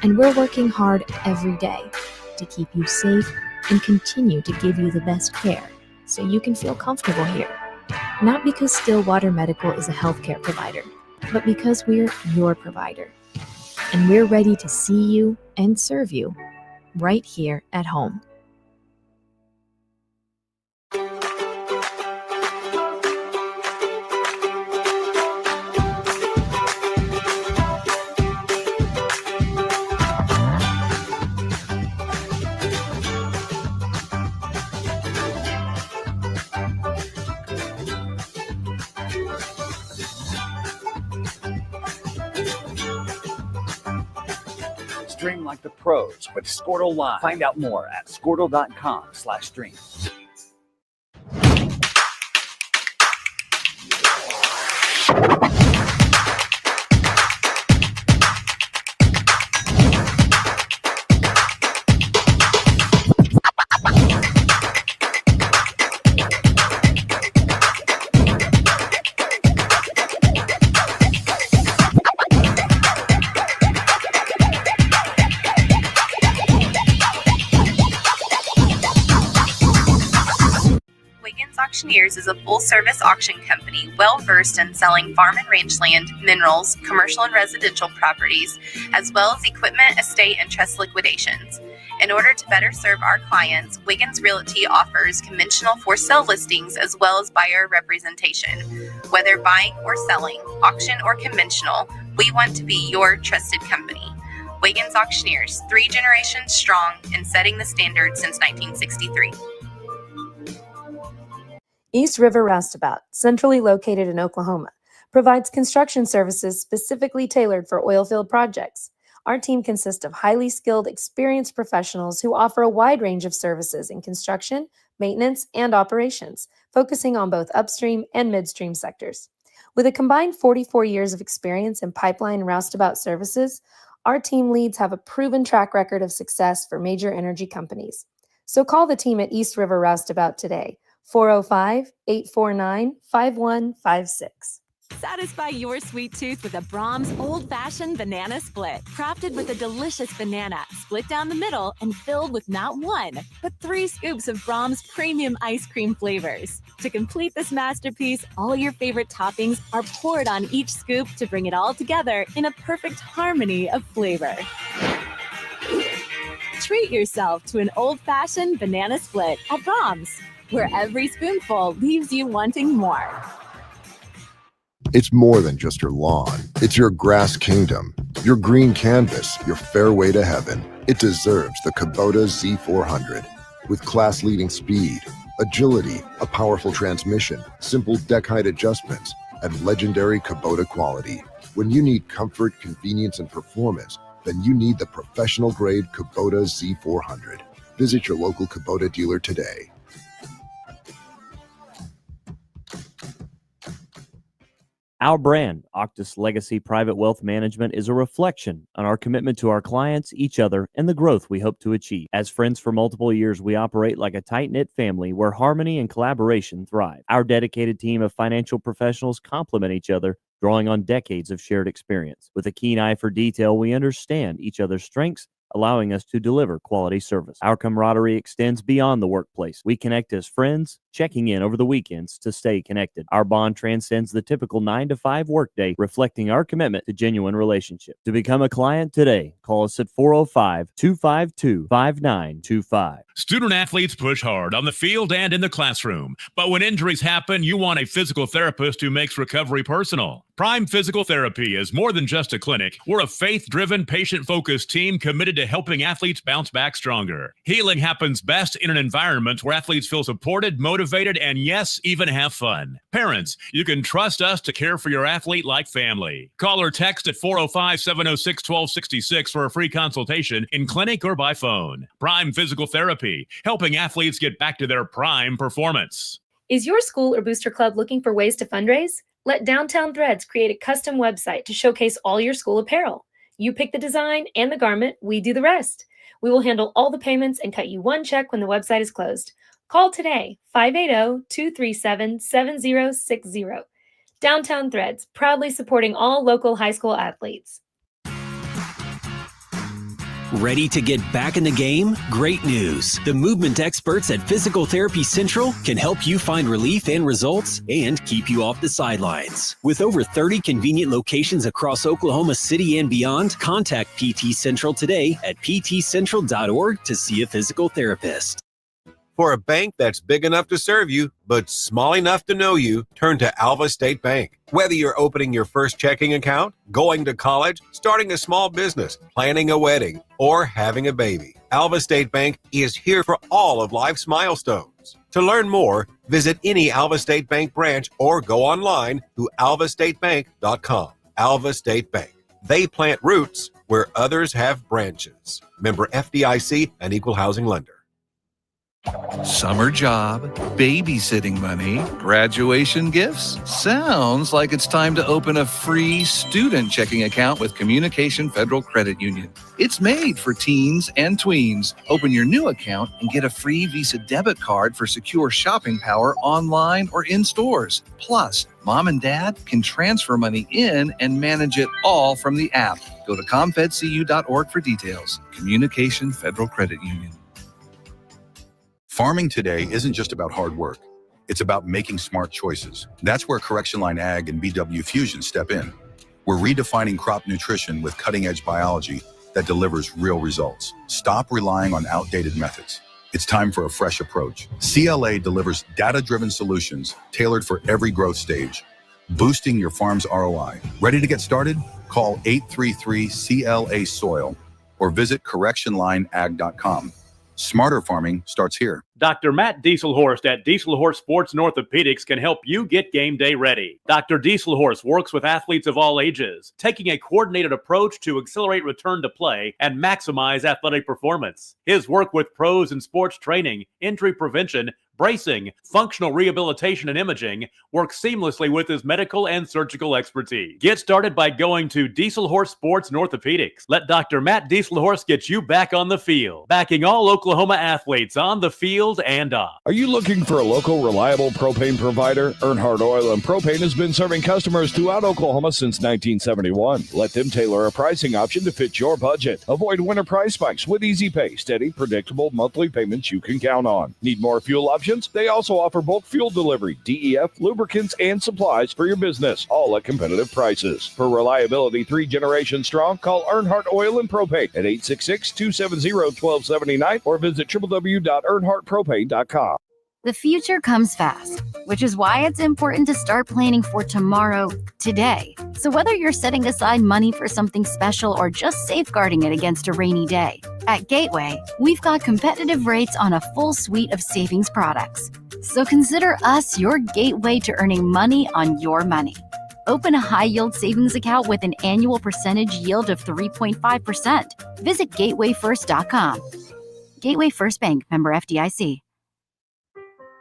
And we're working hard every day to keep you safe and continue to give you the best care so you can feel comfortable here. Not because Stillwater Medical is a healthcare provider, but because we're your provider. And we're ready to see you and serve you right here at home. Stream like the pros with Squirtle Live. Find out more at squirtle.com/stream. Wiggins Auctioneers is a full-service auction company well-versed in selling farm and range land, minerals, commercial and residential properties, as well as equipment, estate, and trust liquidations. In order to better serve our clients, Wiggins Realty offers conventional for-sale listings as well as buyer representation. Whether buying or selling, auction or conventional, we want to be your trusted company. Wiggins Auctioneers, 3 generations strong and setting the standard since 1963. East River Roustabout, centrally located in Oklahoma, provides construction services specifically tailored for oilfield projects. Our team consists of highly skilled, experienced professionals who offer a wide range of services in construction, maintenance, and operations, focusing on both upstream and midstream sectors. With a combined 44 years of experience in pipeline and roustabout services, our team leads have a proven track record of success for major energy companies. So call the team at East River Roustabout today, 405-849-5156. Satisfy your sweet tooth with a Braum's old-fashioned banana split. Crafted with a delicious banana, split down the middle and filled with not one, but 3 scoops of Braum's premium ice cream flavors. To complete this masterpiece, all your favorite toppings are poured on each scoop to bring it all together in a perfect harmony of flavor. Treat yourself to an old-fashioned banana split at Braum's, where every spoonful leaves you wanting more. It's more than just your lawn. It's your grass kingdom, your green canvas, your fairway to heaven. It deserves the Kubota Z400. With class-leading speed, agility, a powerful transmission, simple deck height adjustments, and legendary Kubota quality. When you need comfort, convenience, and performance, then you need the professional-grade Kubota Z400. Visit your local Kubota dealer today. Our brand, Auctus Legacy Private Wealth Management, is a reflection on our commitment to our clients, each other, and the growth we hope to achieve. As friends for multiple years, we operate like a tight-knit family where harmony and collaboration thrive. Our dedicated team of financial professionals complement each other, drawing on decades of shared experience. With a keen eye for detail, we understand each other's strengths, allowing us to deliver quality service. Our camaraderie extends beyond the workplace. We connect as friends, checking in over the weekends to stay connected. Our bond transcends the typical 9-to-5 workday, reflecting our commitment to genuine relationships. To become a client today, call us at 405-252-5925. Student athletes push hard on the field and in the classroom, but when injuries happen, you want a physical therapist who makes recovery personal. Prime Physical Therapy is more than just a clinic. We're a faith-driven, patient-focused team committed to helping athletes bounce back stronger. Healing happens best in an environment where athletes feel supported, motivated, and yes, even have fun. Parents, you can trust us to care for your athlete like family. Call or text at 405-706-1266 for a free consultation in clinic or by phone. Prime Physical Therapy, helping athletes get back to their prime performance. Is your school or booster club looking for ways to fundraise? Let Downtown Threads create a custom website to showcase all your school apparel. You pick the design and the garment, we do the rest. We will handle all the payments and cut you one check when the website is closed. Call today, 580-237-7060. Downtown Threads, proudly supporting all local high school athletes. Ready to get back in the game? Great news. The movement experts at Physical Therapy Central can help you find relief and results and keep you off the sidelines. With over 30 convenient locations across Oklahoma City and beyond, contact PT Central today at ptcentral.org to see a physical therapist. For a bank that's big enough to serve you, but small enough to know you, turn to Alva State Bank. Whether you're opening your first checking account, going to college, starting a small business, planning a wedding, or having a baby, Alva State Bank is here for all of life's milestones. To learn more, visit any Alva State Bank branch or go online to alvastatebank.com. Alva State Bank. They plant roots where others have branches. Member FDIC and Equal Housing Lender. Summer job, babysitting money, graduation gifts. Sounds like it's time to open a free student checking account with Communication Federal Credit Union. It's made for teens and tweens. Open your new account and get a free Visa debit card for secure shopping power online or in stores. Plus, mom and dad can transfer money in and manage it all from the app. Go to comfedcu.org for details. Communication Federal Credit Union. Farming today isn't just about hard work. It's about making smart choices. That's where Correction Line Ag and BW Fusion step in. We're redefining crop nutrition with cutting-edge biology that delivers real results. Stop relying on outdated methods. It's time for a fresh approach. CLA delivers data-driven solutions tailored for every growth stage, boosting your farm's ROI. Ready to get started? Call 833-CLA-SOIL or visit correctionlineag.com. Smarter farming starts here. Dr. Matt Dieselhorst at Dieselhorst Sports and Orthopedics can help you get game day ready. Dr. Dieselhorst works with athletes of all ages, taking a coordinated approach to accelerate return to play and maximize athletic performance. His work with pros in sports training, injury prevention, bracing, functional rehabilitation, and imaging works seamlessly with his medical and surgical expertise. Get started by going to Dieselhorst Sports and Orthopedics. Let Dr. Matt Dieselhorst get you back on the field, backing all Oklahoma athletes on the field and off. Are you looking for a local, reliable propane provider? Earnhardt Oil and Propane has been serving customers throughout Oklahoma since 1971. Let them tailor a pricing option to fit your budget. Avoid winter price spikes with easy pay, steady, predictable monthly payments you can count on. Need more fuel options? They also offer bulk fuel delivery, DEF, lubricants, and supplies for your business, all at competitive prices. For reliability 3 generations strong, call Earnhardt Oil and Propane at 866-270-1279 or visit www.earnhardtpropane.com. The future comes fast, which is why it's important to start planning for tomorrow, today. So whether you're setting aside money for something special or just safeguarding it against a rainy day, at Gateway, we've got competitive rates on a full suite of savings products. So consider us your gateway to earning money on your money. Open a high-yield savings account with an annual percentage yield of 3.5%. Visit gatewayfirst.com. Gateway First Bank, member FDIC.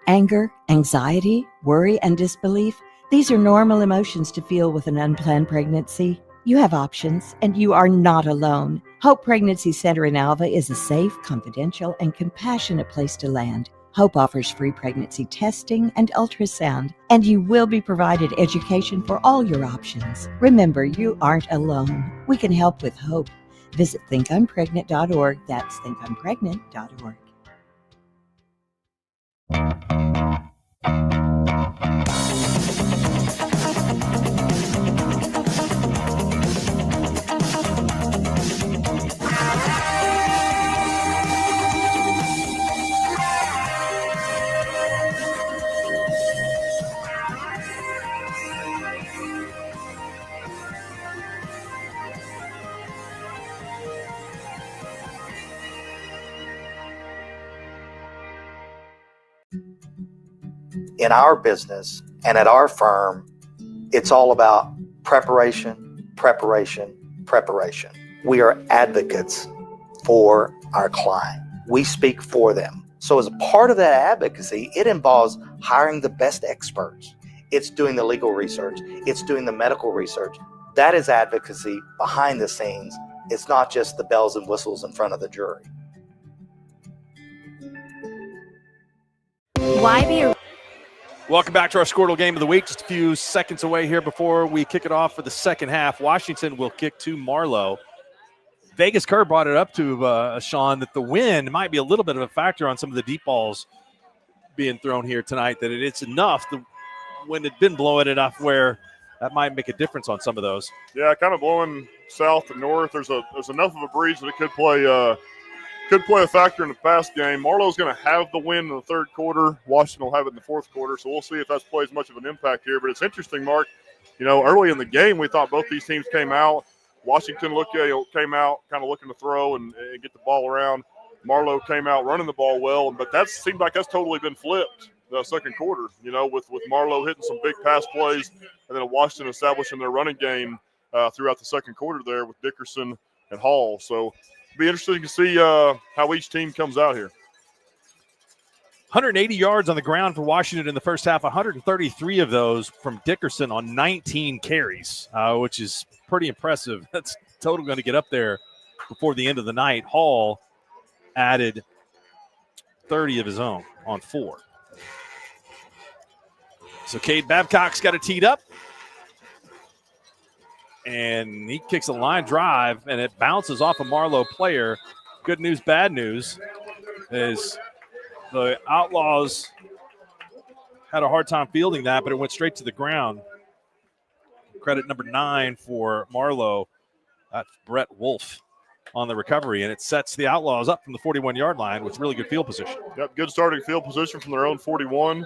Anger, anxiety, worry, and disbelief, these are normal emotions to feel with an unplanned pregnancy. You have options, and you are not alone. Hope Pregnancy Center in Alva is a safe, confidential, and compassionate place to land. Hope offers free pregnancy testing and ultrasound, and you will be provided education for all your options. Remember, you aren't alone. We can help with hope. Visit thinkimpregnant.org. That's thinkimpregnant.org. In our business and at our firm, it's all about preparation, preparation, preparation. We are advocates for our client. We speak for them. So as a part of that advocacy, it involves hiring the best experts. It's doing the legal research. It's doing the medical research. That is advocacy behind the scenes. It's not just the bells and whistles in front of the jury. Why be a Welcome back to our Squirtle Game of the Week. Just a few seconds away here before we kick it off for the second half. Washington will kick to Marlow. Vegas Kerr brought it up to Sean that the wind might be a little bit of a factor on some of the deep balls being thrown here tonight, that it's enough. The wind had been blowing enough where that might make a difference on some of those. Yeah, kind of blowing south and north. There's enough of a breeze that it could play a factor in the pass game. Marlow's going to have the win in the third quarter. Washington will have it in the fourth quarter, so we'll see if that plays much of an impact here. But it's interesting, Mark. You know, early in the game, we thought both these teams came out. Washington came out kind of looking to throw and get the ball around. Marlow came out running the ball well, but that seemed like that's totally been flipped the second quarter, you know, with Marlow hitting some big pass plays and then Washington establishing their running game throughout the second quarter there with Dickerson and Hall. So it'll be interesting to see how each team comes out here. 180 yards on the ground for Washington in the first half, 133 of those from Dickerson on 19 carries, which is pretty impressive. That's total going to get up there before the end of the night. Hall added 30 of his own on 4. So Cade Babcock's got it teed up. And he kicks a line drive, and it bounces off a Marlow player. Good news, bad news is the Outlaws had a hard time fielding that, but it went straight to the ground. Credit number 9 for Marlow. That's Brett Wolf on the recovery, and it sets the Outlaws up from the 41-yard line with really good field position. Yep, good starting field position from their own 41.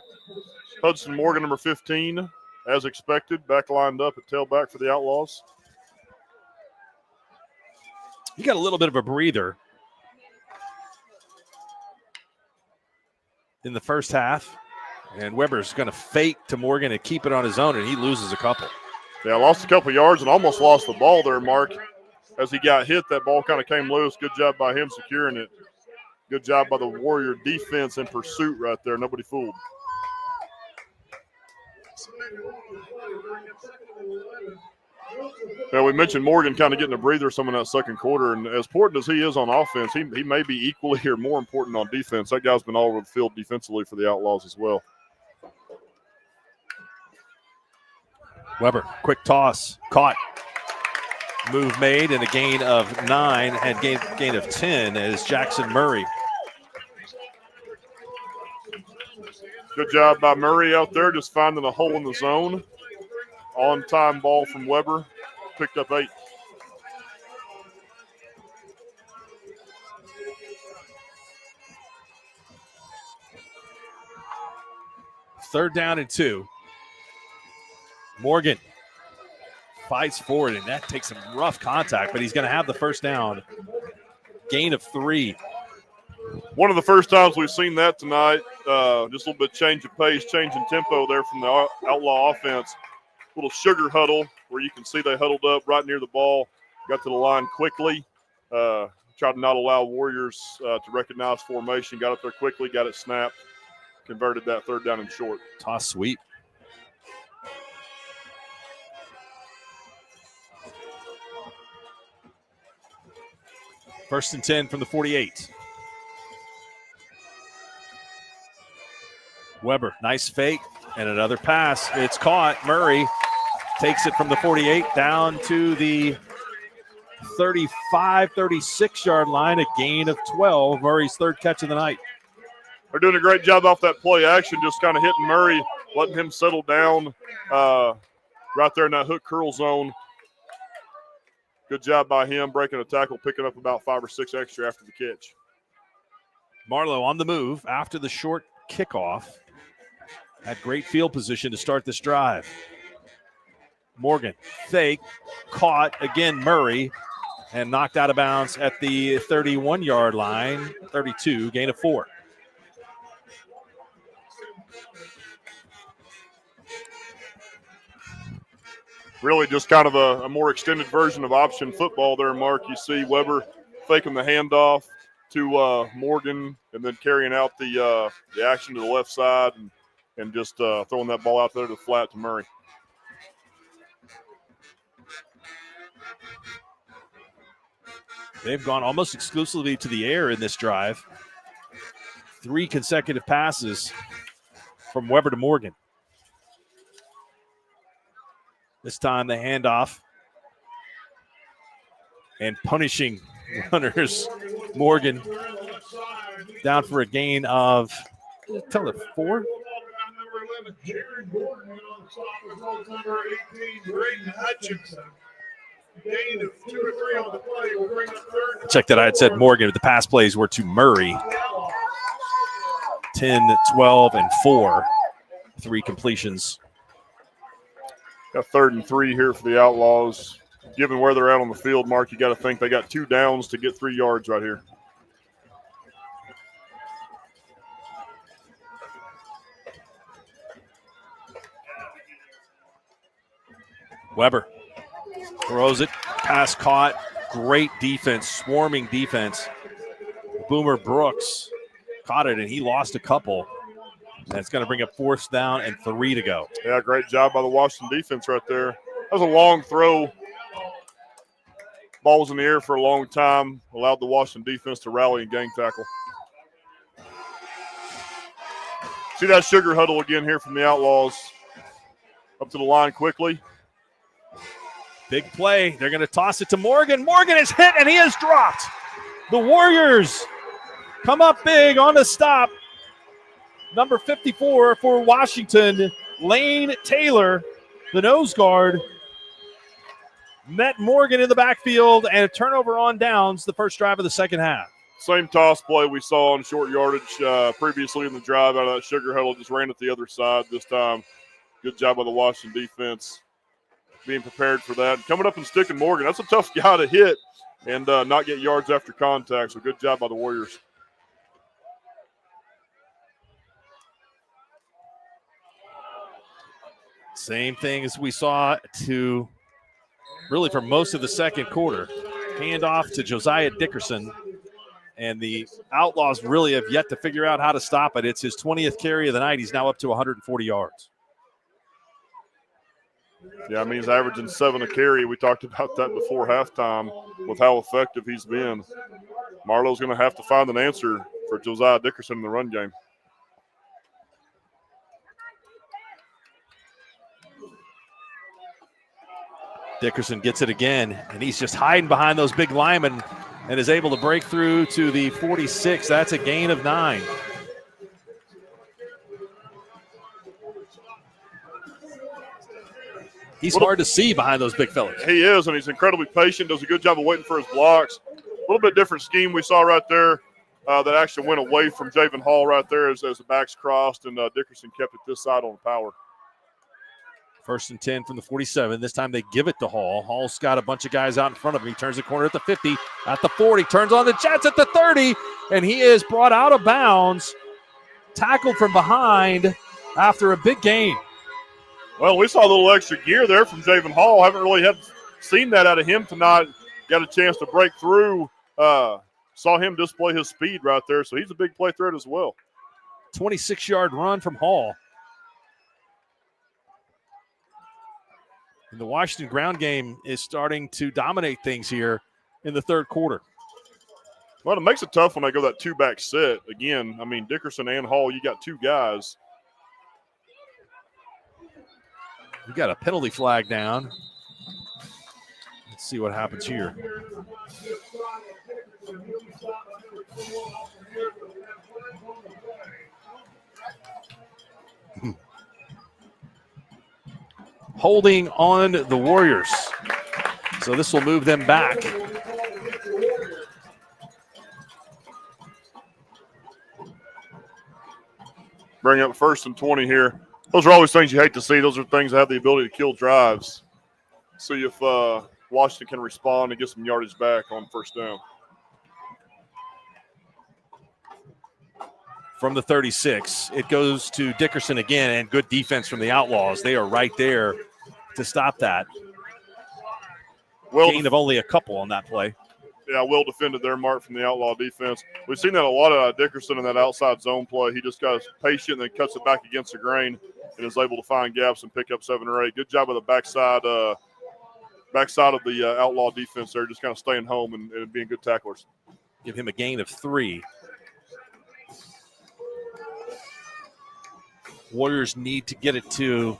Hudson Morgan, number 15, as expected, back lined up at tailback for the Outlaws. You got a little bit of a breather. in the first half. And Weber's going to fake to Morgan and keep it on his own, and he loses a couple. Yeah, lost a couple yards and almost lost the ball there, Mark. As he got hit, that ball kind of came loose. Good job by him securing it. Good job by the Warrior defense in pursuit right there. Nobody fooled. Yeah, we mentioned Morgan kind of getting a breather some in that second quarter, and as important as he is on offense, he may be equally or more important on defense. That guy's been all over the field defensively for the Outlaws as well. Weber, quick toss, caught. Move made and a gain of 9 and gain of 10 as Jackson Murray. Good job by Murray out there, just finding a hole in the zone. On-time ball from Weber, picked up 8. Third down and 2. Morgan fights forward, and that takes some rough contact, but he's going to have the first down. Gain of 3. One of the first times we've seen that tonight. Just a little bit change of pace, change in tempo there from the Outlaw offense. Little sugar huddle where you can see they huddled up right near the ball, got to the line quickly, tried to not allow Warriors to recognize formation, got up there quickly, got it snapped, converted that third down and short. Toss sweep. First and 10 from the 48. Weber, nice fake, and another pass. It's caught. Murray takes it from the 48 down to the 35, 36-yard line, a gain of 12. Murray's third catch of the night. They're doing a great job off that play action, just kind of hitting Murray, letting him settle down right there in that hook curl zone. Good job by him breaking a tackle, picking up about 5 or 6 extra after the catch. Marlow on the move after the short kickoff. Had great field position to start this drive. Morgan, fake, caught, again Murray, and knocked out of bounds at the 31-yard line, 32, gain of 4. Really just kind of a more extended version of option football there, Mark. You see Weber faking the handoff to Morgan and then carrying out the action to the left side and just throwing that ball out there to the flat to Murray. They've gone almost exclusively to the air in this drive. 3 consecutive passes from Weber to Morgan. This time the handoff and punishing runners. Morgan down for a gain of, tell it, 4? Check that I had said Morgan, but the pass plays were to Murray. 10, 12, and 4. 3 completions. Got 3rd and 3 here for the Outlaws. Given where they're at on the field, Mark, you got to think they got 2 downs to get 3 yards right here. Weber throws it, pass caught, great defense, swarming defense. Boomer Brooks caught it, and he lost a couple. That's going to bring up 4th down and 3 to go. Yeah, great job by the Washington defense right there. That was a long throw. Ball was in the air for a long time, allowed the Washington defense to rally and gang tackle. See that sugar huddle again here from the Outlaws. Up to the line quickly. Big play. They're going to toss it to Morgan. Morgan is hit, and he is dropped. The Warriors come up big on the stop. Number 54 for Washington, Lane Taylor, the nose guard, met Morgan in the backfield, and a turnover on downs the first drive of the second half. Same toss play we saw on short yardage previously in the drive out of that sugar huddle, just ran it the other side this time. Good job by the Washington defense being prepared for that. Coming up and sticking Morgan. That's a tough guy to hit and not get yards after contact, so good job by the Warriors. Same thing as we saw to really for most of the second quarter. Handoff to Josiah Dickerson, and the Outlaws really have yet to figure out how to stop it. It's his 20th carry of the night. He's now up to 140 yards. Yeah, I mean, he's averaging 7 a carry. We talked about that before halftime with how effective he's been. Marlow's going to have to find an answer for Josiah Dickerson in the run game. Dickerson gets it again, and he's just hiding behind those big linemen and is able to break through to the 46. That's a gain of 9. He's hard to see behind those big fellas. He is, and he's incredibly patient, does a good job of waiting for his blocks. A little bit different scheme we saw right there that actually went away from Javen Hall right there as the backs crossed, and Dickerson kept it this side on the power. 1st and 10 from the 47. This time they give it to Hall. Hall's got a bunch of guys out in front of him. He turns the corner at the 50, at the 40, turns on the Jets at the 30, and he is brought out of bounds, tackled from behind after a big gain. Well, we saw a little extra gear there from Javen Hall. Haven't really seen that out of him tonight. Got a chance to break through. Saw him display his speed right there, so he's a big play threat as well. 26-yard run from Hall. And the Washington ground game is starting to dominate things here in the third quarter. Well, it makes it tough when they go that 2-back set. Again, I mean, Dickerson and Hall, you got 2 guys. We got a penalty flag down. Let's see what happens here. Holding on the Warriors. So this will move them back. Bring up 1st and 20 here. Those are always things you hate to see. Those are things that have the ability to kill drives. See if Washington can respond and get some yardage back on 1st down. From the 36, it goes to Dickerson again, and good defense from the Outlaws. They are right there to stop that. Gain of only a couple on that play. Yeah, well defended there, Mark, from the Outlaw defense. We've seen that a lot of Dickerson in that outside zone play. He just got patient and then cuts it back against the grain and is able to find gaps and pick up 7 or 8. Good job of the backside of the Outlaw defense there, just kind of staying home and being good tacklers. Give him a gain of 3. Warriors need to get it to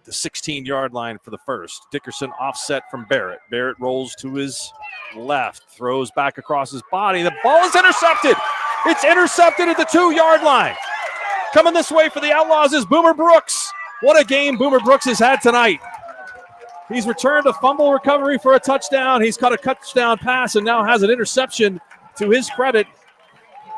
the 16-yard line for the first. Dickerson offset from Barrett. Barrett rolls to his left, throws back across his body. The ball is intercepted. It's intercepted at the 2-yard line. Coming this way for the Outlaws is Boomer Brooks. What a game Boomer Brooks has had tonight. He's returned a fumble recovery for a touchdown. He's caught a touchdown pass and now has an interception to his credit.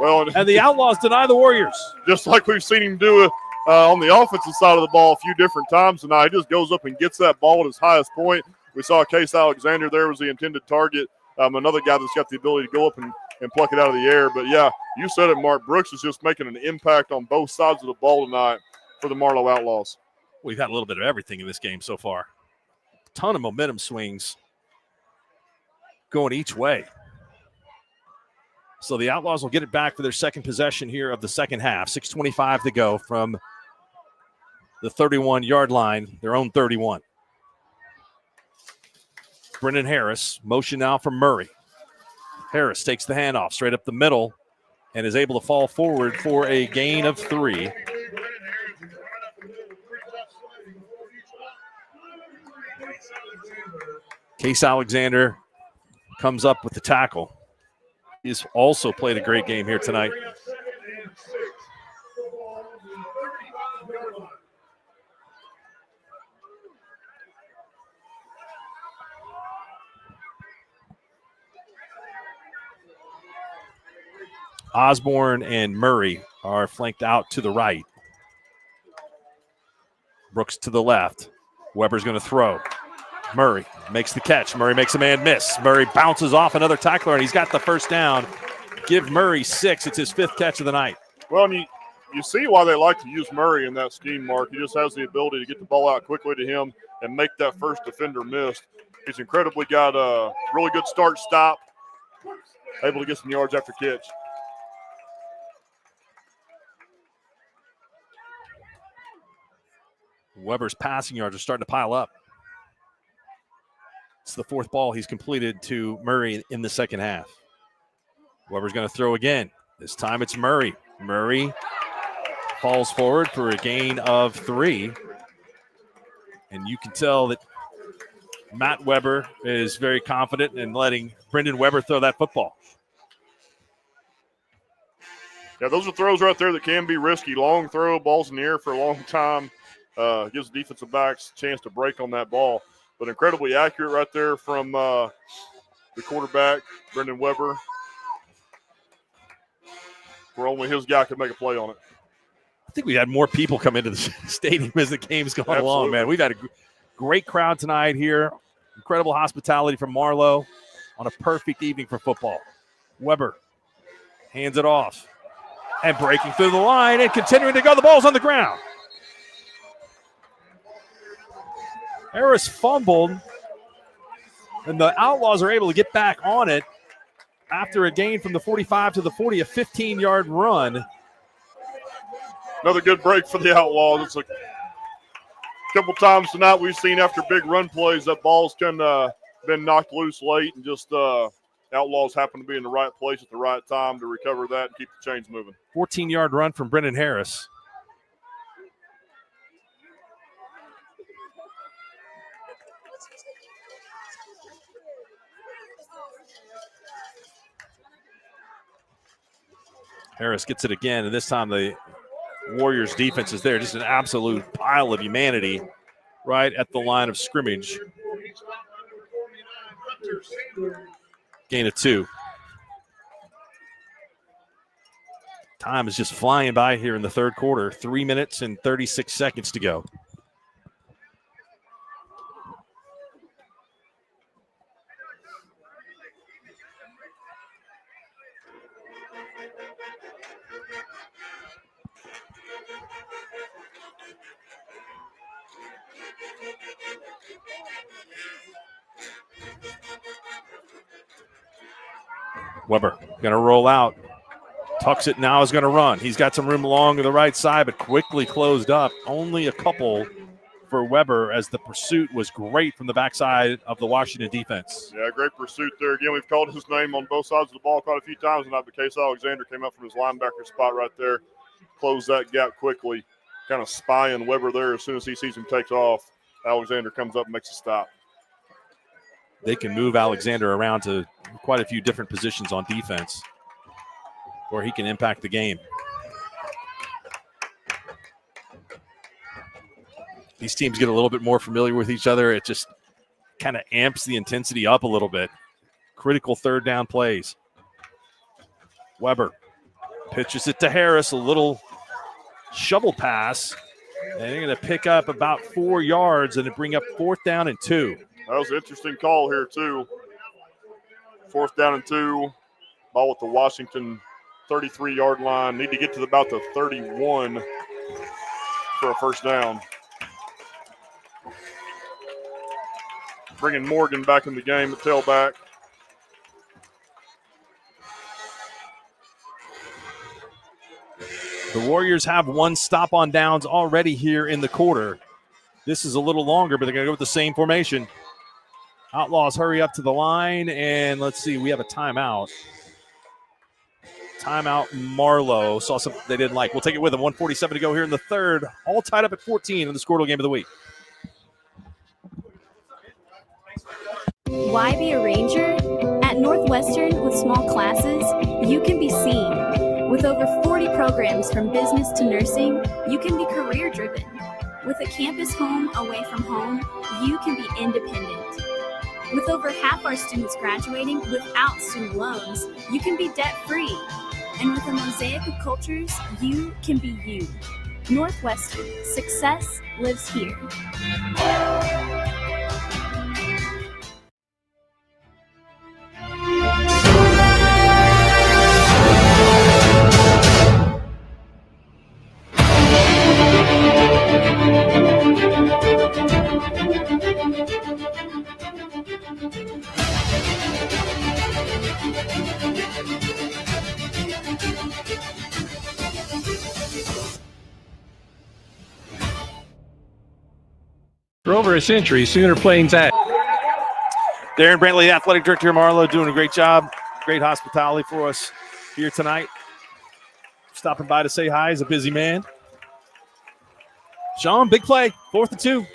Well, and the Outlaws deny the Warriors. Just like we've seen him do on the offensive side of the ball a few different times tonight. He just goes up and gets that ball at his highest point. We saw Case Alexander there was the intended target. Another guy that's got the ability to go up and pluck it out of the air. But, yeah, you said it, Mark. Brooks is just making an impact on both sides of the ball tonight for the Marlow Outlaws. We've had a little bit of everything in this game so far. A ton of momentum swings going each way. So the Outlaws will get it back for their second possession here of the second half. 6:25 to go from the 31-yard line, their own 31. Brennan Harris, motion now from Murray. Harris takes the handoff straight up the middle and is able to fall forward for a gain of 3. Case Alexander comes up with the tackle. He's also played a great game here tonight. Osborne and Murray are flanked out to the right. Brooks to the left. Weber's going to throw. Murray makes the catch. Murray makes a man miss. Murray bounces off another tackler, and he's got the first down. Give Murray 6. It's his 5th catch of the night. Well, you you see why they like to use Murray in that scheme, Mark. He just has the ability to get the ball out quickly to him and make that first defender miss. He's incredibly got a really good start-stop, able to get some yards after catch. Weber's passing yards are starting to pile up. It's the fourth ball he's completed to Murray in the second half. Weber's going to throw again. This time it's Murray. Murray falls forward for a gain of 3. And you can tell that Matt Weber is very confident in letting Brendan Weber throw that football. Yeah, those are throws right there that can be risky. Long throw, balls in the air for a long time. Gives the defensive backs a chance to break on that ball. But incredibly accurate right there from the quarterback, Brendan Weber, where only his guy could make a play on it. I think we had more people come into the stadium as the game's gone along, man. We've had a great crowd tonight here. Incredible hospitality from Marlow on a perfect evening for football. Weber hands it off and breaking through the line and continuing to go. The ball's on the ground. Harris fumbled, and the Outlaws are able to get back on it after a gain from the 45 to the 40, a 15-yard run. Another good break for the Outlaws. It's a couple times tonight we've seen after big run plays that balls can been knocked loose late, and just Outlaws happen to be in the right place at the right time to recover that and keep the chains moving. 14-yard run from Brendan Harris. Harris gets it again, and this time the Warriors defense is there. Just an absolute pile of humanity right at the line of scrimmage. Gain of 2. Time is just flying by here in the third quarter. 3 minutes and 36 seconds to go. Weber going to roll out. Tucks it now, is going to run. He's got some room along the right side, but quickly closed up. Only a couple for Weber as the pursuit was great from the backside of the Washington defense. Yeah, great pursuit there. Again, we've called his name on both sides of the ball quite a few times tonight, but Case Alexander came up from his linebacker spot right there, closed that gap quickly, kind of spying Weber there. As soon as he sees him takes off, Alexander comes up and makes a stop. They can move Alexander around to quite a few different positions on defense where he can impact the game. These teams get a little bit more familiar with each other. It just kind of amps the intensity up a little bit. Critical third down plays. Weber pitches it to Harris, a little shovel pass. And they're going to pick up about 4 yards and bring up 4th down and 2. That was an interesting call here, too. 4th down and 2. Ball at the Washington 33-yard line. Need to get to about the 31 for a first down. Bringing Morgan back in the game at tailback. The Warriors have 1 stop on downs already here in the quarter. This is a little longer, but they're going to go with the same formation. Outlaws hurry up to the line, and let's see, we have a timeout. Timeout Marlow. Saw something they didn't like. We'll take it with them. 1:47 to go here in the third. All tied up at 14 in the Squirtle game of the week. Why be a ranger? At Northwestern, with small classes, you can be seen. With over 40 programs from business to nursing, you can be career-driven. With a campus home away from home, you can be independent. With over half our students graduating without student loans, you can be debt-free. And with a mosaic of cultures, you can be you. Northwestern, success lives here. For over a century, Sooner Plains Ag. Darren Brantley, athletic director of Marlow, doing a great job. Great hospitality for us here tonight. Stopping by to say hi. He's a busy man. Sean, big play, 4th and 2.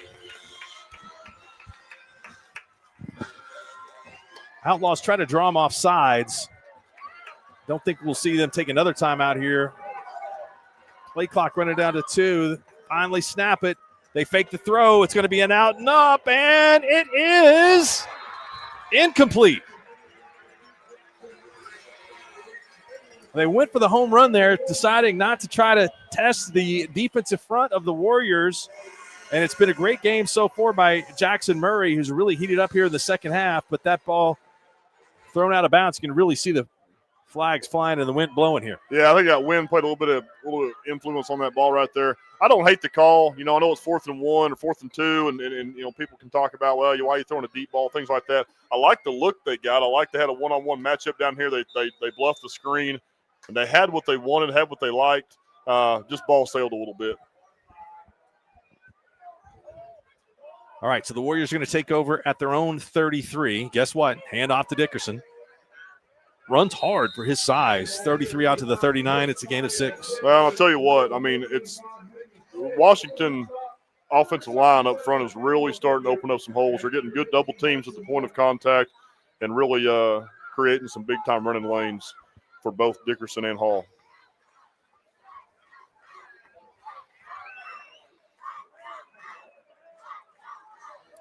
Outlaws try to draw him off sides. Don't think we'll see them take another timeout here. Play clock running down to 2. Finally snap it. They fake the throw. It's going to be an out and up, and it is incomplete. They went for the home run there, deciding not to try to test the defensive front of the Warriors. And it's been a great game so far by Jackson Murray, who's really heated up here in the second half. But that ball thrown out of bounds, you can really see the flags flying and the wind blowing here. Yeah, I think that wind played a little bit of influence on that ball right there. I don't hate the call. I know it's 4th and 1 or 4th and 2, and people can talk about, well, why are you throwing a deep ball, things like that. I like the look they got. I like they had a one-on-one matchup down here. They bluffed the screen, and they had what they wanted, had what they liked. Just ball sailed a little bit. All right, so the Warriors are going to take over at their own 33. Guess what? Hand off to Dickerson. Runs hard for his size. 33 out to the 39. It's a gain of 6. Well, I'll tell you what. It's Washington offensive line up front is really starting to open up some holes. They're getting good double teams at the point of contact and really creating some big-time running lanes for both Dickerson and Hall.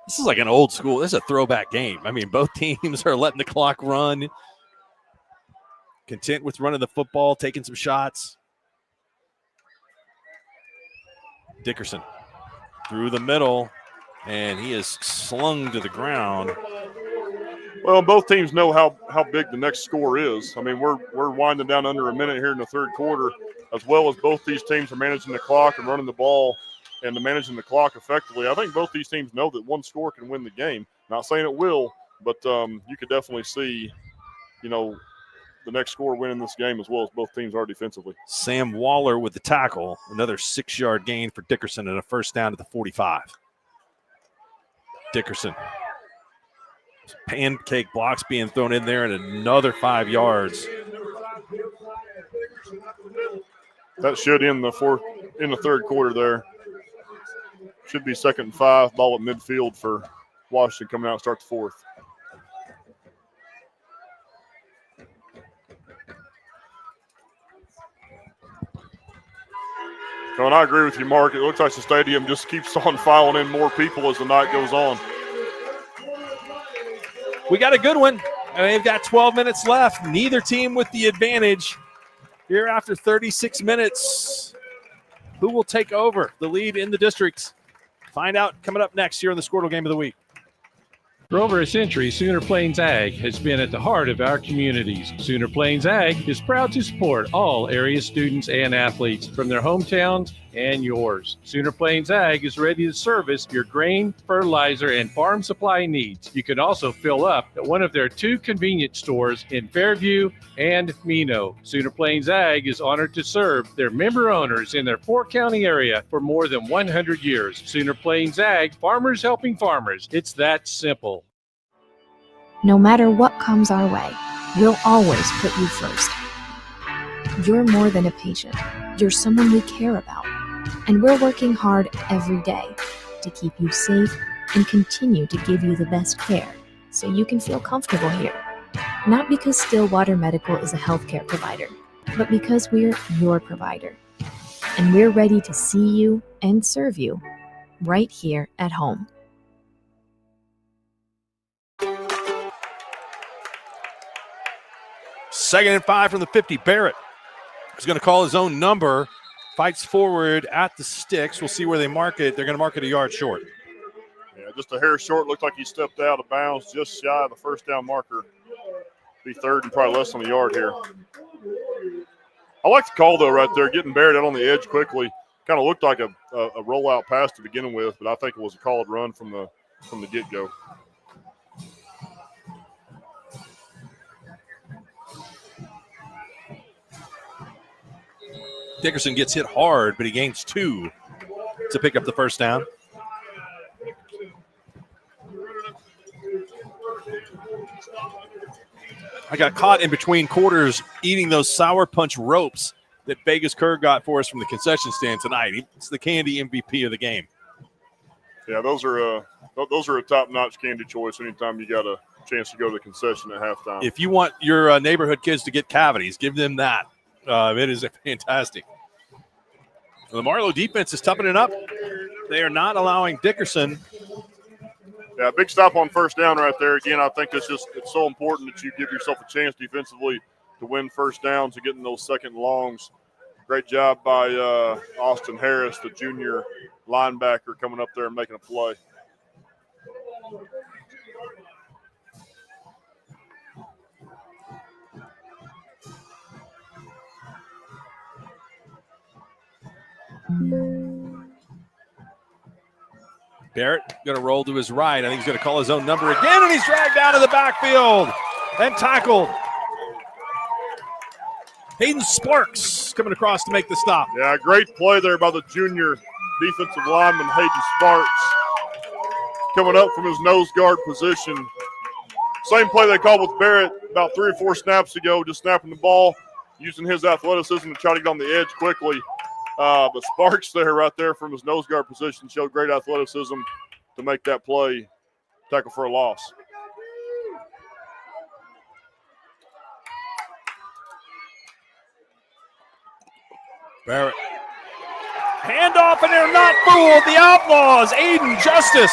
This is like an old school. This is a throwback game. Both teams are letting the clock run. Content with running the football, taking some shots. Dickerson through the middle, and he is slung to the ground. Well, both teams know how big the next score is. We're winding down under a minute here in the third quarter, as well as both these teams are managing the clock and running the ball and managing the clock effectively. I think both these teams know that one score can win the game. Not saying it will, but you could definitely see, the next score winning this game as well as both teams are defensively. Sam Waller with the tackle. Another 6-yard gain for Dickerson and a first down at the 45. Dickerson. Pancake blocks being thrown in there and another 5 yards. That should end the third quarter there. Should be 2nd and 5, ball at midfield for Washington coming out and start the 4th. And I agree with you, Mark. It looks like the stadium just keeps on filing in more people as the night goes on. We got a good one, and they've got 12 minutes left. Neither team with the advantage here after 36 minutes. Who will take over the lead in the districts? Find out coming up next here on the Squirtle Game of the Week. For over a century, Sooner Plains Ag has been at the heart of our communities. Sooner Plains Ag is proud to support all area students and athletes from their hometowns and yours. Sooner Plains Ag is ready to service your grain, fertilizer, and farm supply needs. You can also fill up at one of their 2 convenience stores in Fairview and Mino. Sooner Plains Ag is honored to serve their member owners in their 4-county area for more than 100 years. Sooner Plains Ag, farmers helping farmers. It's that simple. No matter what comes our way, we'll always put you first. You're more than a patient. You're someone we care about. And we're working hard every day to keep you safe and continue to give you the best care so you can feel comfortable here. Not because Stillwater Medical is a healthcare provider, but because we're your provider. And we're ready to see you and serve you right here at home. Second and 5 from the 50. Barrett is going to call his own number. Fights forward at the sticks. We'll see where they mark it. They're going to mark it a yard short. Yeah, just a hair short. Looked like he stepped out of bounds just shy of the first down marker. Be 3rd and probably less than a yard here. I like the call, though, right there. Getting Barrett out on the edge quickly. Kind of looked like a rollout pass to begin with, but I think it was a called run from the get-go. Dickerson gets hit hard, but he gains 2 to pick up the first down. I got caught in between quarters eating those Sour Punch ropes that Vegas Kerr got for us from the concession stand tonight. It's the candy MVP of the game. Yeah, those are a top-notch candy choice anytime you got a chance to go to the concession at halftime. If you want your neighborhood kids to get cavities, give them that. It is fantastic. The Marlow defense is toughing it up. They are not allowing Dickerson. Yeah, big stop on first down right there. Again, I think it's so important that you give yourself a chance defensively to win first downs and getting those second longs. Great job by Austin Harris, the junior linebacker, coming up there and making a play. Barrett going to roll to his right. I think he's going to call his own number again, and he's dragged out of the backfield and tackled. Hayden Sparks coming across to make the stop. Yeah, great play there by the junior defensive lineman, Hayden Sparks, coming up from his nose guard position. Same play they called with Barrett about 3 or 4 snaps ago, just snapping the ball, using his athleticism to try to get on the edge quickly. But Sparks there, right there from his nose guard position, showed great athleticism to make that play, tackle for a loss. Barrett. Handoff, and they're not fooled. The Outlaws, Aiden Justice,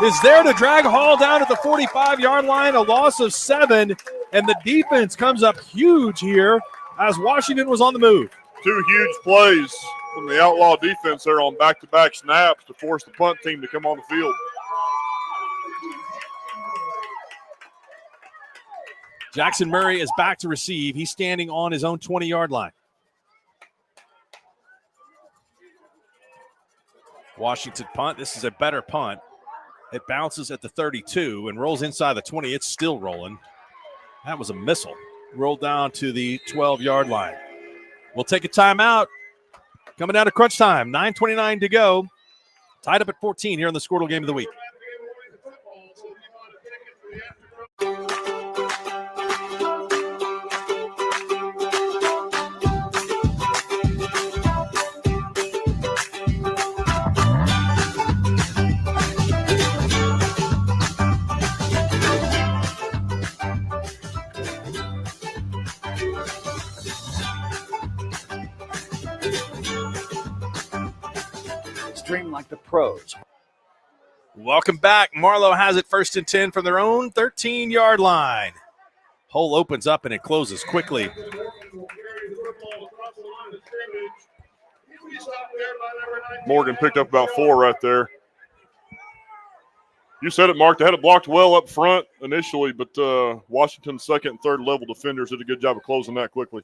is there to drag Hall down at the 45-yard line, a loss of 7, and the defense comes up huge here as Washington was on the move. 2 huge plays from the Outlaw defense there on back-to-back snaps to force the punt team to come on the field. Jackson Murray is back to receive. He's standing on his own 20-yard line. Washington punt. This is a better punt. It bounces at the 32 and rolls inside the 20. It's still rolling. That was a missile. Rolled down to the 12-yard line. We'll take a timeout. Coming down to crunch time. 9:29 to go. Tied up at 14 here in the Squirtle Game of the Week. Stream like the pros. Welcome back. Marlow has it 1st and 10 from their own 13-yard line. Hole opens up and it closes quickly. Morgan picked up about 4 right there. You said it, Mark. They had it blocked well up front initially, but Washington's second and third level defenders did a good job of closing that quickly.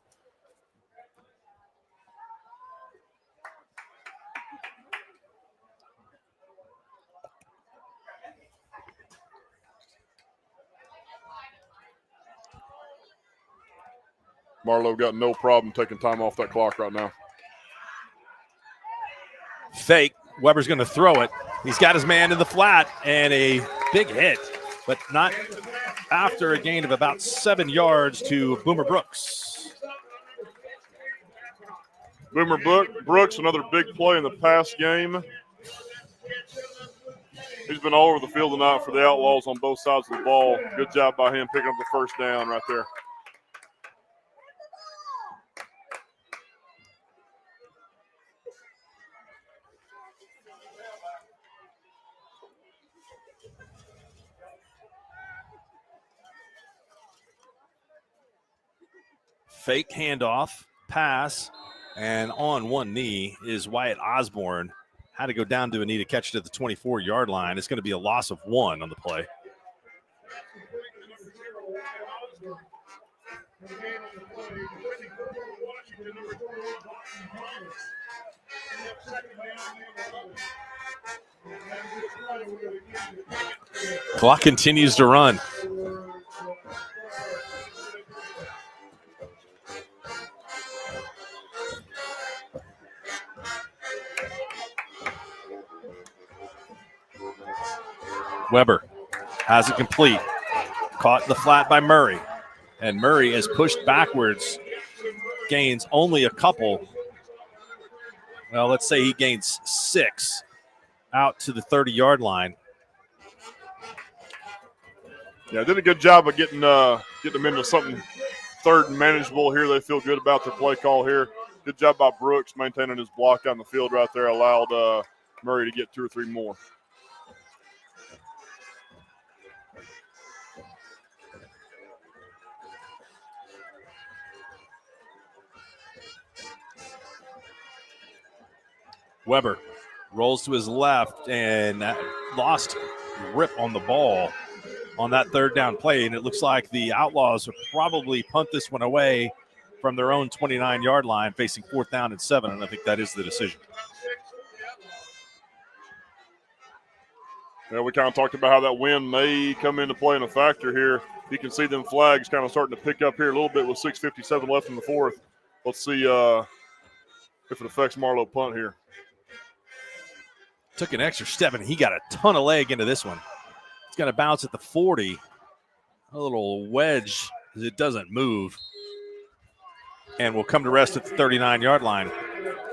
Marlow got no problem taking time off that clock right now. Fake. Weber's going to throw it. He's got his man in the flat and a big hit, but not after a gain of about 7 yards to Boomer Brooks. Boomer Brooks, another big play in the pass game. He's been all over the field tonight for the Outlaws on both sides of the ball. Good job by him picking up the first down right there. Fake handoff, pass, and on one knee is Wyatt Osborne. Had to go down to a knee to catch it at the 24-yard line. It's going to be a loss of 1 on the play. Clock continues to run. Weber has it complete. Caught in the flat by Murray. And Murray is pushed backwards. Gains only a couple. Well, let's say he gains 6 out to the 30-yard line. Yeah, did a good job of getting them into something third and manageable here. They feel good about their play call here. Good job by Brooks maintaining his block on the field right there. Allowed Murray to get 2 or 3 more. Weber rolls to his left and lost grip on the ball on that third down play. And it looks like the Outlaws will probably punt this one away from their own 29-yard line, facing 4th down and 7. And I think that is the decision. Yeah, we kind of talked about how that wind may come into play in a factor here. You can see them flags kind of starting to pick up here a little bit with 6:57 left in the 4th. Let's see if it affects Marlow punt here. Took an extra step, and he got a ton of leg into this one. It's going to bounce at the 40. A little wedge as it doesn't move. And will come to rest at the 39-yard line.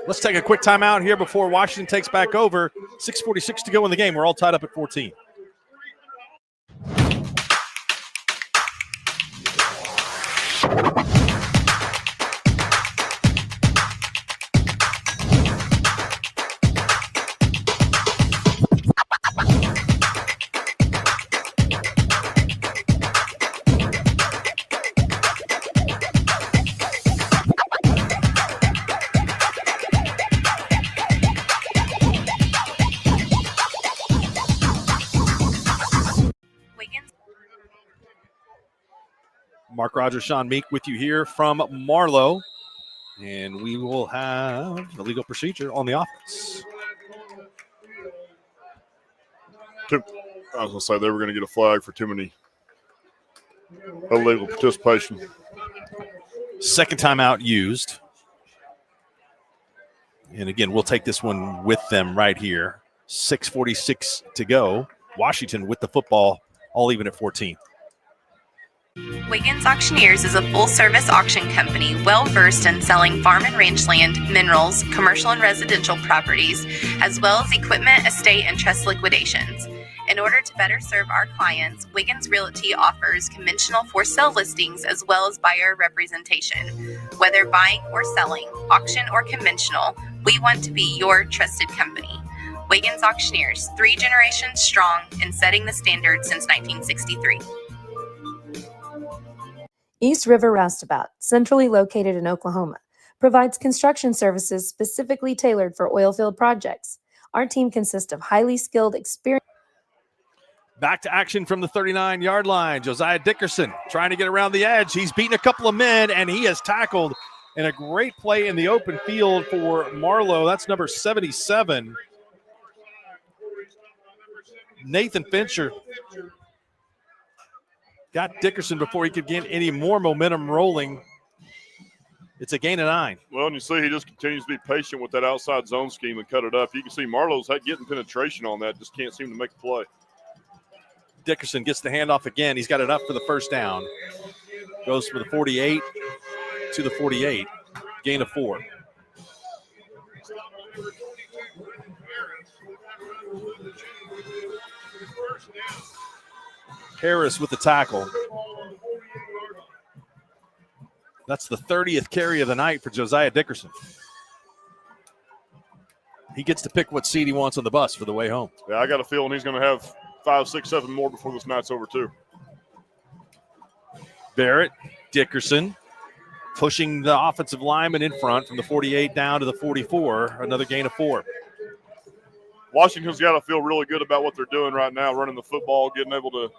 Let's take a quick timeout here before Washington takes back over. 6:46 to go in the game. We're all tied up at 14. Mark Rogers, Sean Meek with you here from Marlow. And we will have the legal procedure on the offense. I was going to say they were going to get a flag for too many illegal participation. Second timeout used. And again, we'll take this one with them right here. 6:46 to go. Washington with the football, all even at 14. Wiggins Auctioneers is a full-service auction company well-versed in selling farm and ranch land, minerals, commercial and residential properties, as well as equipment, estate, and trust liquidations. In order to better serve our clients, Wiggins Realty offers conventional for-sale listings as well as buyer representation. Whether buying or selling, auction or conventional, we want to be your trusted company. Wiggins Auctioneers, 3 generations strong and setting the standard since 1963. East River Roustabout, centrally located in Oklahoma, provides construction services specifically tailored for oil field projects. Our team consists of highly skilled, experienced. Back to action from the 39-yard line. Josiah Dickerson trying to get around the edge. He's beaten a couple of men, and he has tackled in a great play in the open field for Marlow. That's number 77. Nathan Fincher got Dickerson before he could get any more momentum rolling. It's a gain of 9. Well, and you see he just continues to be patient with that outside zone scheme and cut it up. You can see Marlow's getting penetration on that, just can't seem to make a play. Dickerson gets the handoff again. He's got it up for the first down. Goes for the 48 to the 48. Gain of 4. Harris with the tackle. That's the 30th carry of the night for Josiah Dickerson. He gets to pick what seat he wants on the bus for the way home. Yeah, I got a feeling he's going to have 5, 6, 7 more before this night's over, too. Barrett, Dickerson, pushing the offensive lineman in front from the 48 down to the 44. Another gain of 4. Washington's got to feel really good about what they're doing right now, running the football, getting able to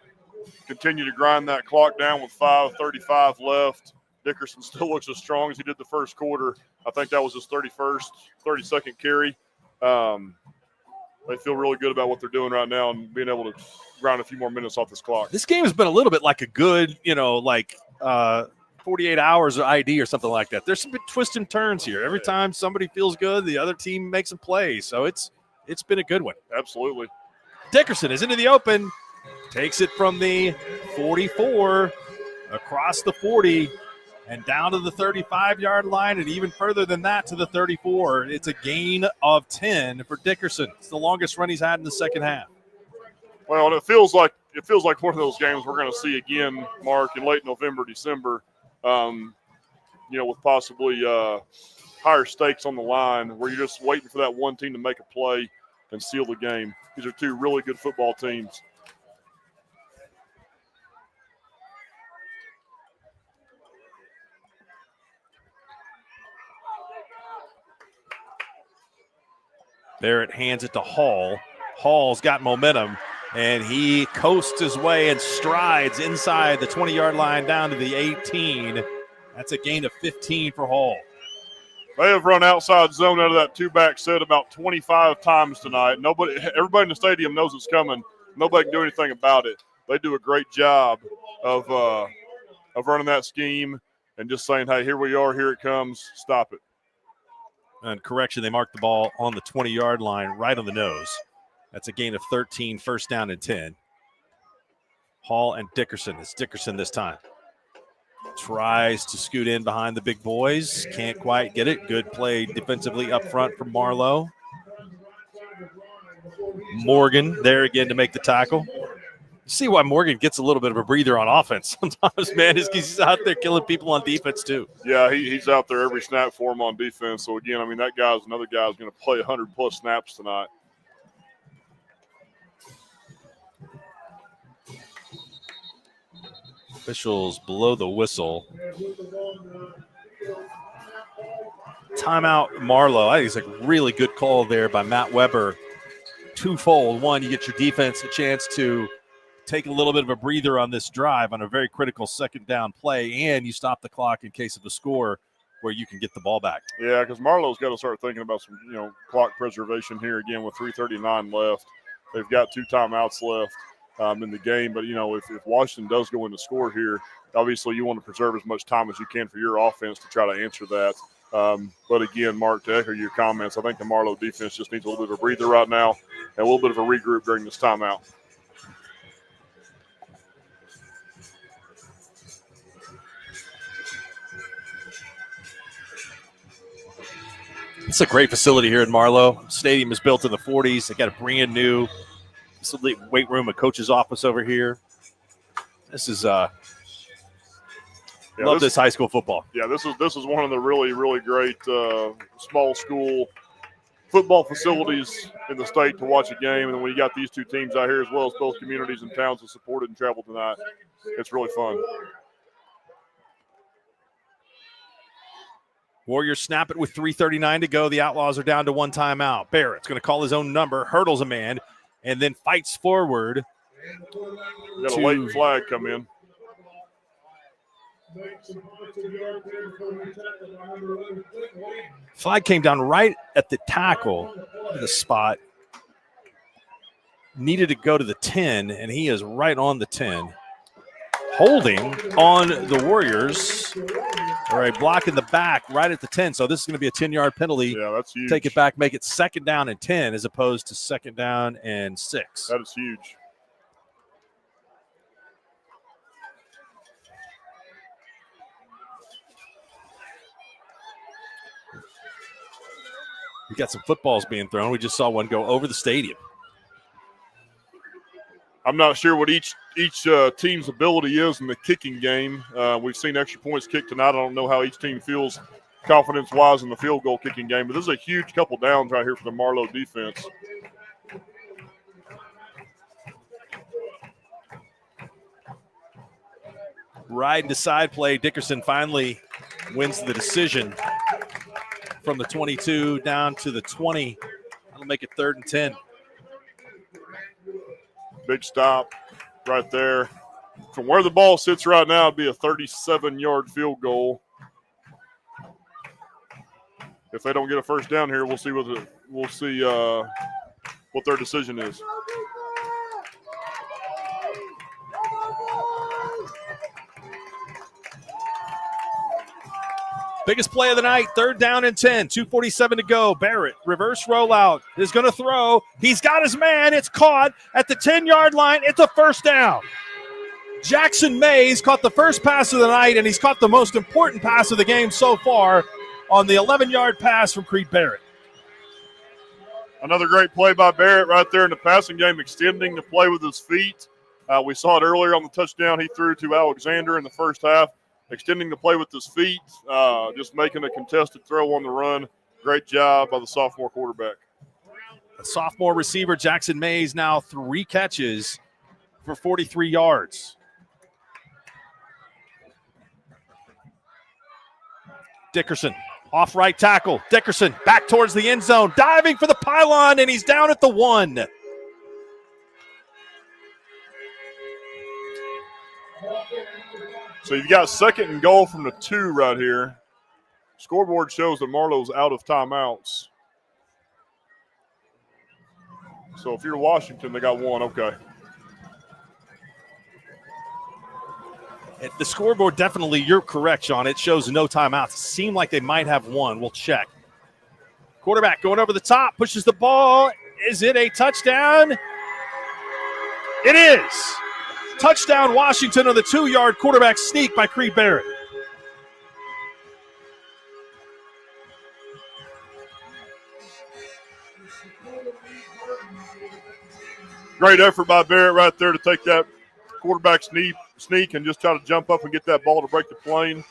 continue to grind that clock down with 5:35 left. Dickerson still looks as strong as he did the first quarter. I think that was his 32nd carry. They feel really good about what they're doing right now and being able to grind a few more minutes off this clock. This game has been a little bit like a good, 48 hours of ID or something like that. There's some big twists and turns here. Every time somebody feels good, the other team makes a play. So it's been a good one. Absolutely. Dickerson is into the open. Takes it from the 44 across the 40 and down to the 35-yard line, and even further than that to the 34. It's a gain of 10 for Dickerson. It's the longest run he's had in the second half. Well, and it feels like one of those games we're going to see again, Mark, in late November, December. With possibly higher stakes on the line, where you're just waiting for that one team to make a play and seal the game. These are two really good football teams. Barrett hands it to Hall. Hall's got momentum, and he coasts his way and strides inside the 20-yard line down to the 18. That's a gain of 15 for Hall. They have run outside zone out of that two-back set about 25 times tonight. Everybody in the stadium knows it's coming. Nobody can do anything about it. They do a great job of running that scheme and just saying, hey, here we are, here it comes, stop it. And correction, they marked the ball on the 20-yard line right on the nose. That's a gain of 13, first down and 10. Hall and Dickerson. It's Dickerson this time. Tries to scoot in behind the big boys. Can't quite get it. Good play defensively up front from Marlow. Morgan there again to make the tackle. You see why Morgan gets a little bit of a breather on offense sometimes, man. He's out there killing people on defense too. Yeah, he's out there every snap for him on defense. So, again, that guy's another guy who's going to play 100-plus snaps tonight. Officials blow the whistle. Timeout Marlow. I think it's a really good call there by Matt Weber. Twofold. One, you get your defense a chance to take a little bit of a breather on this drive on a very critical second down play, and you stop the clock in case of a score where you can get the ball back. Yeah, because Marlow's got to start thinking about some, clock preservation here again with 3:39 left. They've got 2 timeouts left in the game, but, if Washington does go in to score here, obviously you want to preserve as much time as you can for your offense to try to answer that. But, again, Mark, to echo your comments, I think the Marlow defense just needs a little bit of a breather right now and a little bit of a regroup during this timeout. It's a great facility here in Marlow. Stadium is built in the 40s. They got a brand new weight room, a coach's office over here. This is love this high school football. Yeah, this is one of the really, really great small school football facilities in the state to watch a game. And then when you got these two teams out here, as well as both communities and towns that supported and traveled tonight, it's really fun. Warriors snap it with 3:39 to go. The Outlaws are down to 1 timeout. Barrett's going to call his own number, hurdles a man, and then fights forward. We got a late flag come in. Flag came down right at the tackle, the spot. Needed to go to the 10, and he is right on the 10. Holding on the Warriors. All right, block in the back right at the 10. So this is going to be a 10-yard penalty. Yeah, that's huge. Take it back, make it 2nd down and 10 as opposed to 2nd down and 6. That is huge. We got some footballs being thrown. We just saw one go over the stadium. I'm not sure what each team's ability is in the kicking game. We've seen extra points kicked tonight. I don't know how each team feels confidence-wise in the field goal kicking game, but this is a huge couple downs right here for the Marlow defense. Ride to side play. Dickerson finally wins the decision from the 22 down to the 20. That'll make it 3rd and 10. Big stop right there. From where the ball sits right now, it'd be a 37-yard field goal. If they don't get a first down here, we'll see what their decision is. Biggest play of the night, 3rd down and 10, 2:47 to go. Barrett, reverse rollout, is going to throw. He's got his man. It's caught at the 10-yard line. It's a 1st down. Jackson Mays caught the first pass of the night, and he's caught the most important pass of the game so far on the 11-yard pass from Creed Barrett. Another great play by Barrett right there in the passing game, extending the play with his feet. We saw it earlier on the touchdown he threw to Alexander in the first half, extending the play with his feet, just making a contested throw on the run. Great job by the sophomore quarterback. The sophomore receiver, Jackson Mays, now 3 catches for 43 yards. Dickerson, off right tackle. Dickerson back towards the end zone, diving for the pylon, and he's down at the 1. So you've got 2nd and goal from the 2 right here. Scoreboard shows that Marlow's out of timeouts. So if you're Washington, they got 1. Okay. The scoreboard definitely, you're correct, Sean. It shows no timeouts. It seemed like they might have 1. We'll check. Quarterback going over the top, pushes the ball. Is it a touchdown? It is. Touchdown Washington on the 2-yard quarterback sneak by Creed Barrett. Great effort by Barrett right there to take that quarterback sneak and just try to jump up and get that ball to break the plane.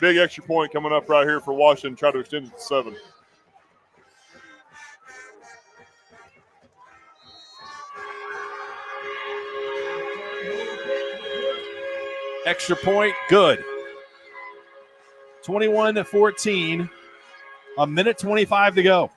Big extra point coming up right here for Washington. Try to extend it to 7. Extra point, good. 21-14, a minute 25 to go.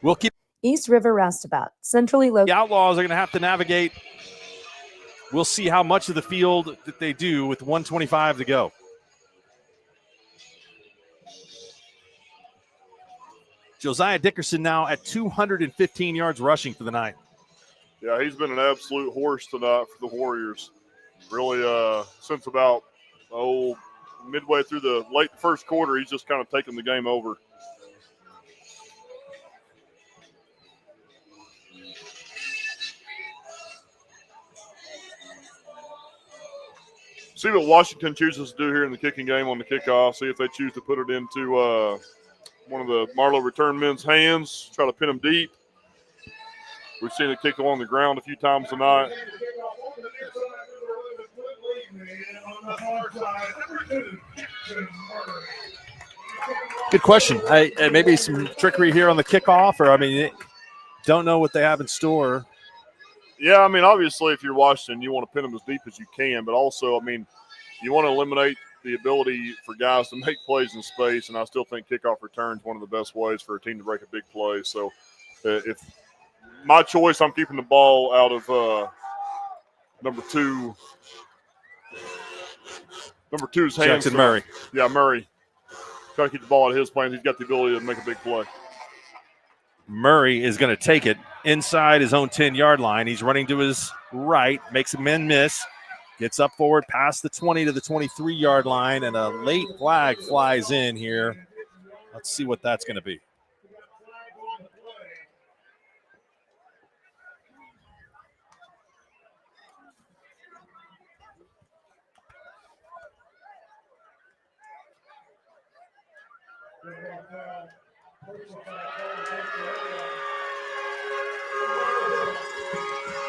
We'll keep East River Roustabout, centrally located. The Outlaws are going to have to navigate. We'll see how much of the field that they do with 1:25 to go. Josiah Dickerson now at 215 yards rushing for the night. Yeah, he's been an absolute horse tonight for the Warriors. Really, since about midway through the late first quarter, he's just kind of taken the game over. See what Washington chooses to do here in the kicking game on the kickoff. See if they choose to put it into one of the Marlow return men's hands, try to pin them deep. We've seen it kick along the ground a few times tonight. Good question. Maybe some trickery here on the kickoff, or don't know what they have in store. Yeah, obviously, if you're Washington, you want to pin them as deep as you can, but also, you want to eliminate the ability for guys to make plays in space, and I still think kickoff return is one of the best ways for a team to break a big play. So, if my choice, I'm keeping the ball out of number 2. Number 2's hands. Jackson Murray. Yeah, Murray. Try to keep the ball out of his plans. He's got the ability to make a big play. Murray is going to take it inside his own 10-yard line. He's running to his right, makes a men miss, gets up forward past the 20 to the 23-yard line, and a late flag flies in here. Let's see what that's going to be.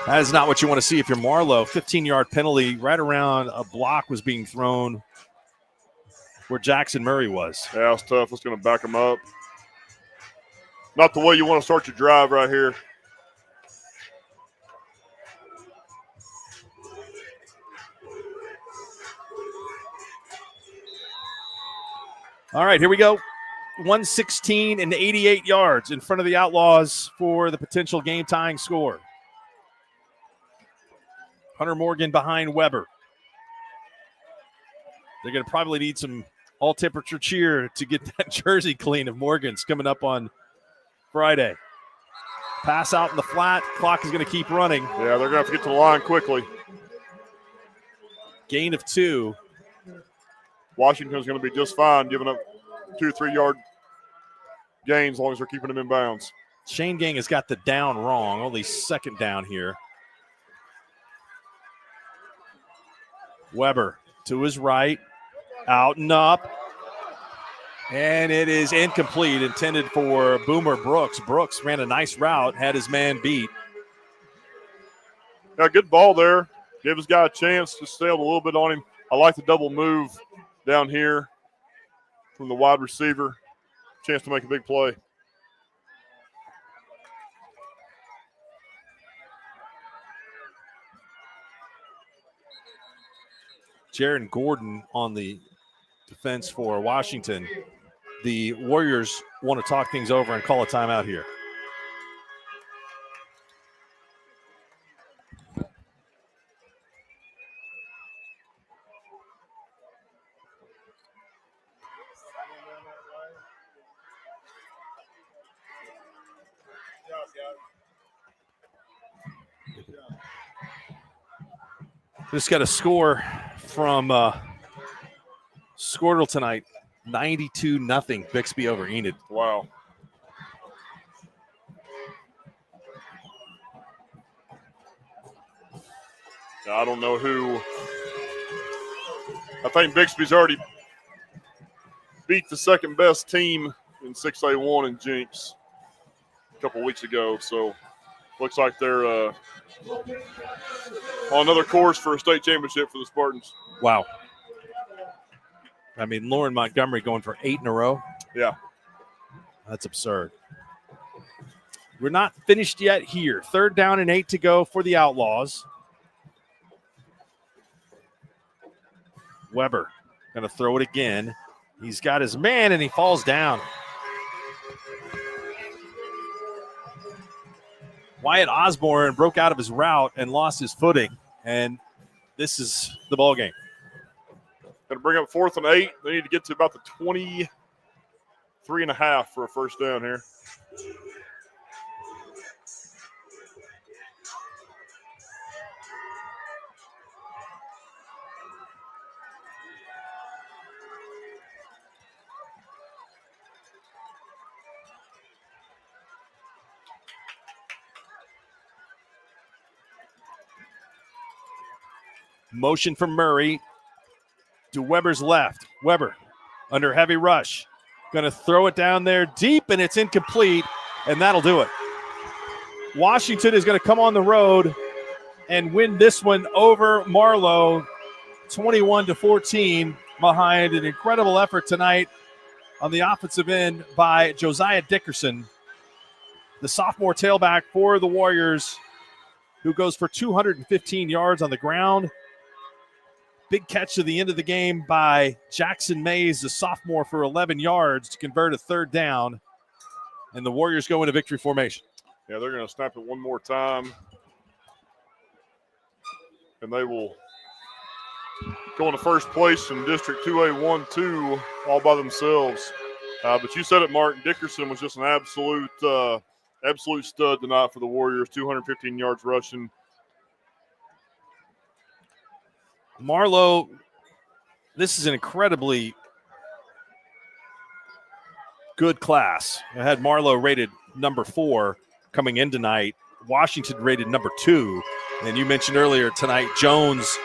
That is not what you want to see if you're Marlow. 15-yard penalty right around a block was being thrown where Jackson Murray was. Yeah, it's tough. It's going to back him up. Not the way you want to start your drive right here. All right, here we go. 116 and 88 yards in front of the Outlaws for the potential game-tying score. Hunter Morgan behind Weber. They're going to probably need some all-temperature cheer to get that jersey clean of Morgan's coming up on Friday. Pass out in the flat. Clock is going to keep running. Yeah, they're going to have to get to the line quickly. Gain of 2. Washington's going to be just fine giving up 2-3 yard gains as long as they're keeping them in bounds. Shane Gang has got the down wrong. Only second down here. Weber to his right. Out and up. And it is incomplete, intended for Boomer Brooks. Brooks ran a nice route, had his man beat. Yeah, good ball there. Give his guy a chance to sail a little bit on him. I like the double move down here from the wide receiver. Chance to make a big play. Jaron Gordon on the defense for Washington. The Warriors want to talk things over and call a timeout here. Just got a score from Squirtle tonight, 92-0 Bixby over Enid. Wow. I don't know who. I think Bixby's already beat the second best team in 6A1 in Jinx a couple weeks ago. So looks like they're on another course for a state championship for the Spartans. Wow. I mean, Lauren Montgomery going for 8 in a row. Yeah. That's absurd. We're not finished yet here. 3rd down and 8 to go for the Outlaws. Weber going to throw it again. He's got his man, and he falls down. Wyatt Osborne broke out of his route and lost his footing, and this is the ball game. Going to bring up 4th and 8. They need to get to about the 23.5 for a first down here. Motion from Murray to Weber's left. Weber under heavy rush. Going to throw it down there deep, and it's incomplete, and that'll do it. Washington is going to come on the road and win this one over Marlow, 21-14, behind an incredible effort tonight on the offensive end by Josiah Dickerson, the sophomore tailback for the Warriors, who goes for 215 yards on the ground. Big catch at the end of the game by Jackson Mays, the sophomore, for 11 yards to convert a 3rd down. And the Warriors go into victory formation. Yeah, they're going to snap it one more time. And they will go into first place in District 2A1-2 all by themselves. But you said it, Martin. Dickerson was just an absolute stud tonight for the Warriors, 215 yards rushing. Marlow, this is an incredibly good class. I had Marlow rated number 4 coming in tonight. Washington rated number 2. And you mentioned earlier tonight Jones,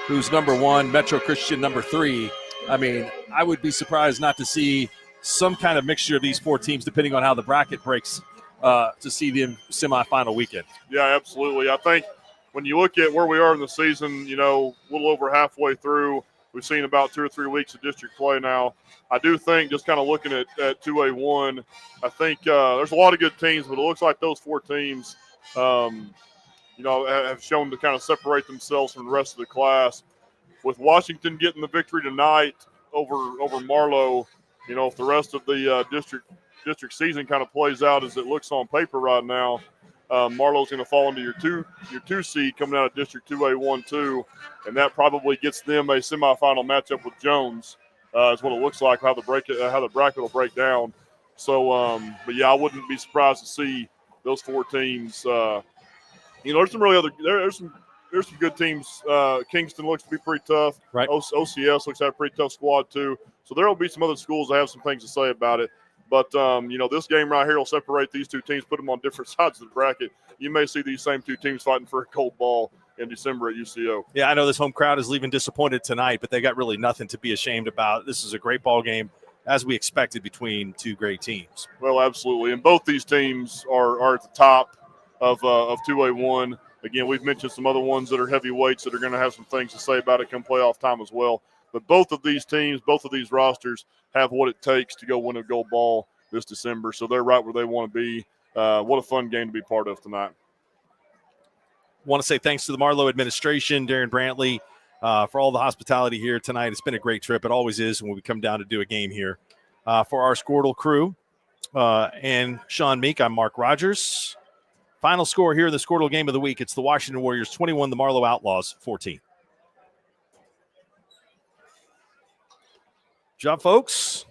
who's number 1, Metro Christian number 3. I mean, I would be surprised not to see some kind of mixture of these 4 teams, depending on how the bracket breaks, to see the semifinal weekend. Yeah, absolutely. I think when you look at where we are in the season, you know, a little over halfway through, we've seen about 2 or 3 weeks of district play now. I do think, just kind of looking at 2A1, I think there's a lot of good teams, but it looks like those 4 teams, you know, have shown to kind of separate themselves from the rest of the class. With Washington getting the victory tonight over Marlow, you know, if the rest of the district season kind of plays out as it looks on paper right now, Marlow's going to fall into your two seed coming out of District 2A1-2, and that probably gets them a semifinal matchup with Jones. is what it looks like, how the bracket will break down. So, but yeah, I wouldn't be surprised to see those 4 teams. There's some there's some good teams. Kingston looks to be pretty tough. Right. OCS looks to have a pretty tough squad too. So there will be some other schools that have some things to say about it. But, this game right here will separate these 2 teams, put them on different sides of the bracket. You may see these same 2 teams fighting for a gold ball in December at UCO. Yeah, I know this home crowd is leaving disappointed tonight, but they got really nothing to be ashamed about. This is a great ball game, as we expected, between 2 great teams. Well, absolutely. And both these teams are at the top of 2A1. Again, we've mentioned some other ones that are heavyweights that are going to have some things to say about it come playoff time as well. But both of these teams, both of these rosters have what it takes to go win a gold ball this December. So they're right where they want to be. What a fun game to be part of tonight. Want to say thanks to the Marlow administration, Darren Brantley, for all the hospitality here tonight. It's been a great trip. It always is when we come down to do a game here. For our Squirtle crew and Sean Meek, I'm Mark Rogers. Final score here in the Squirtle game of the week. It's the Washington Warriors 21, the Marlow Outlaws 14. Good job, folks.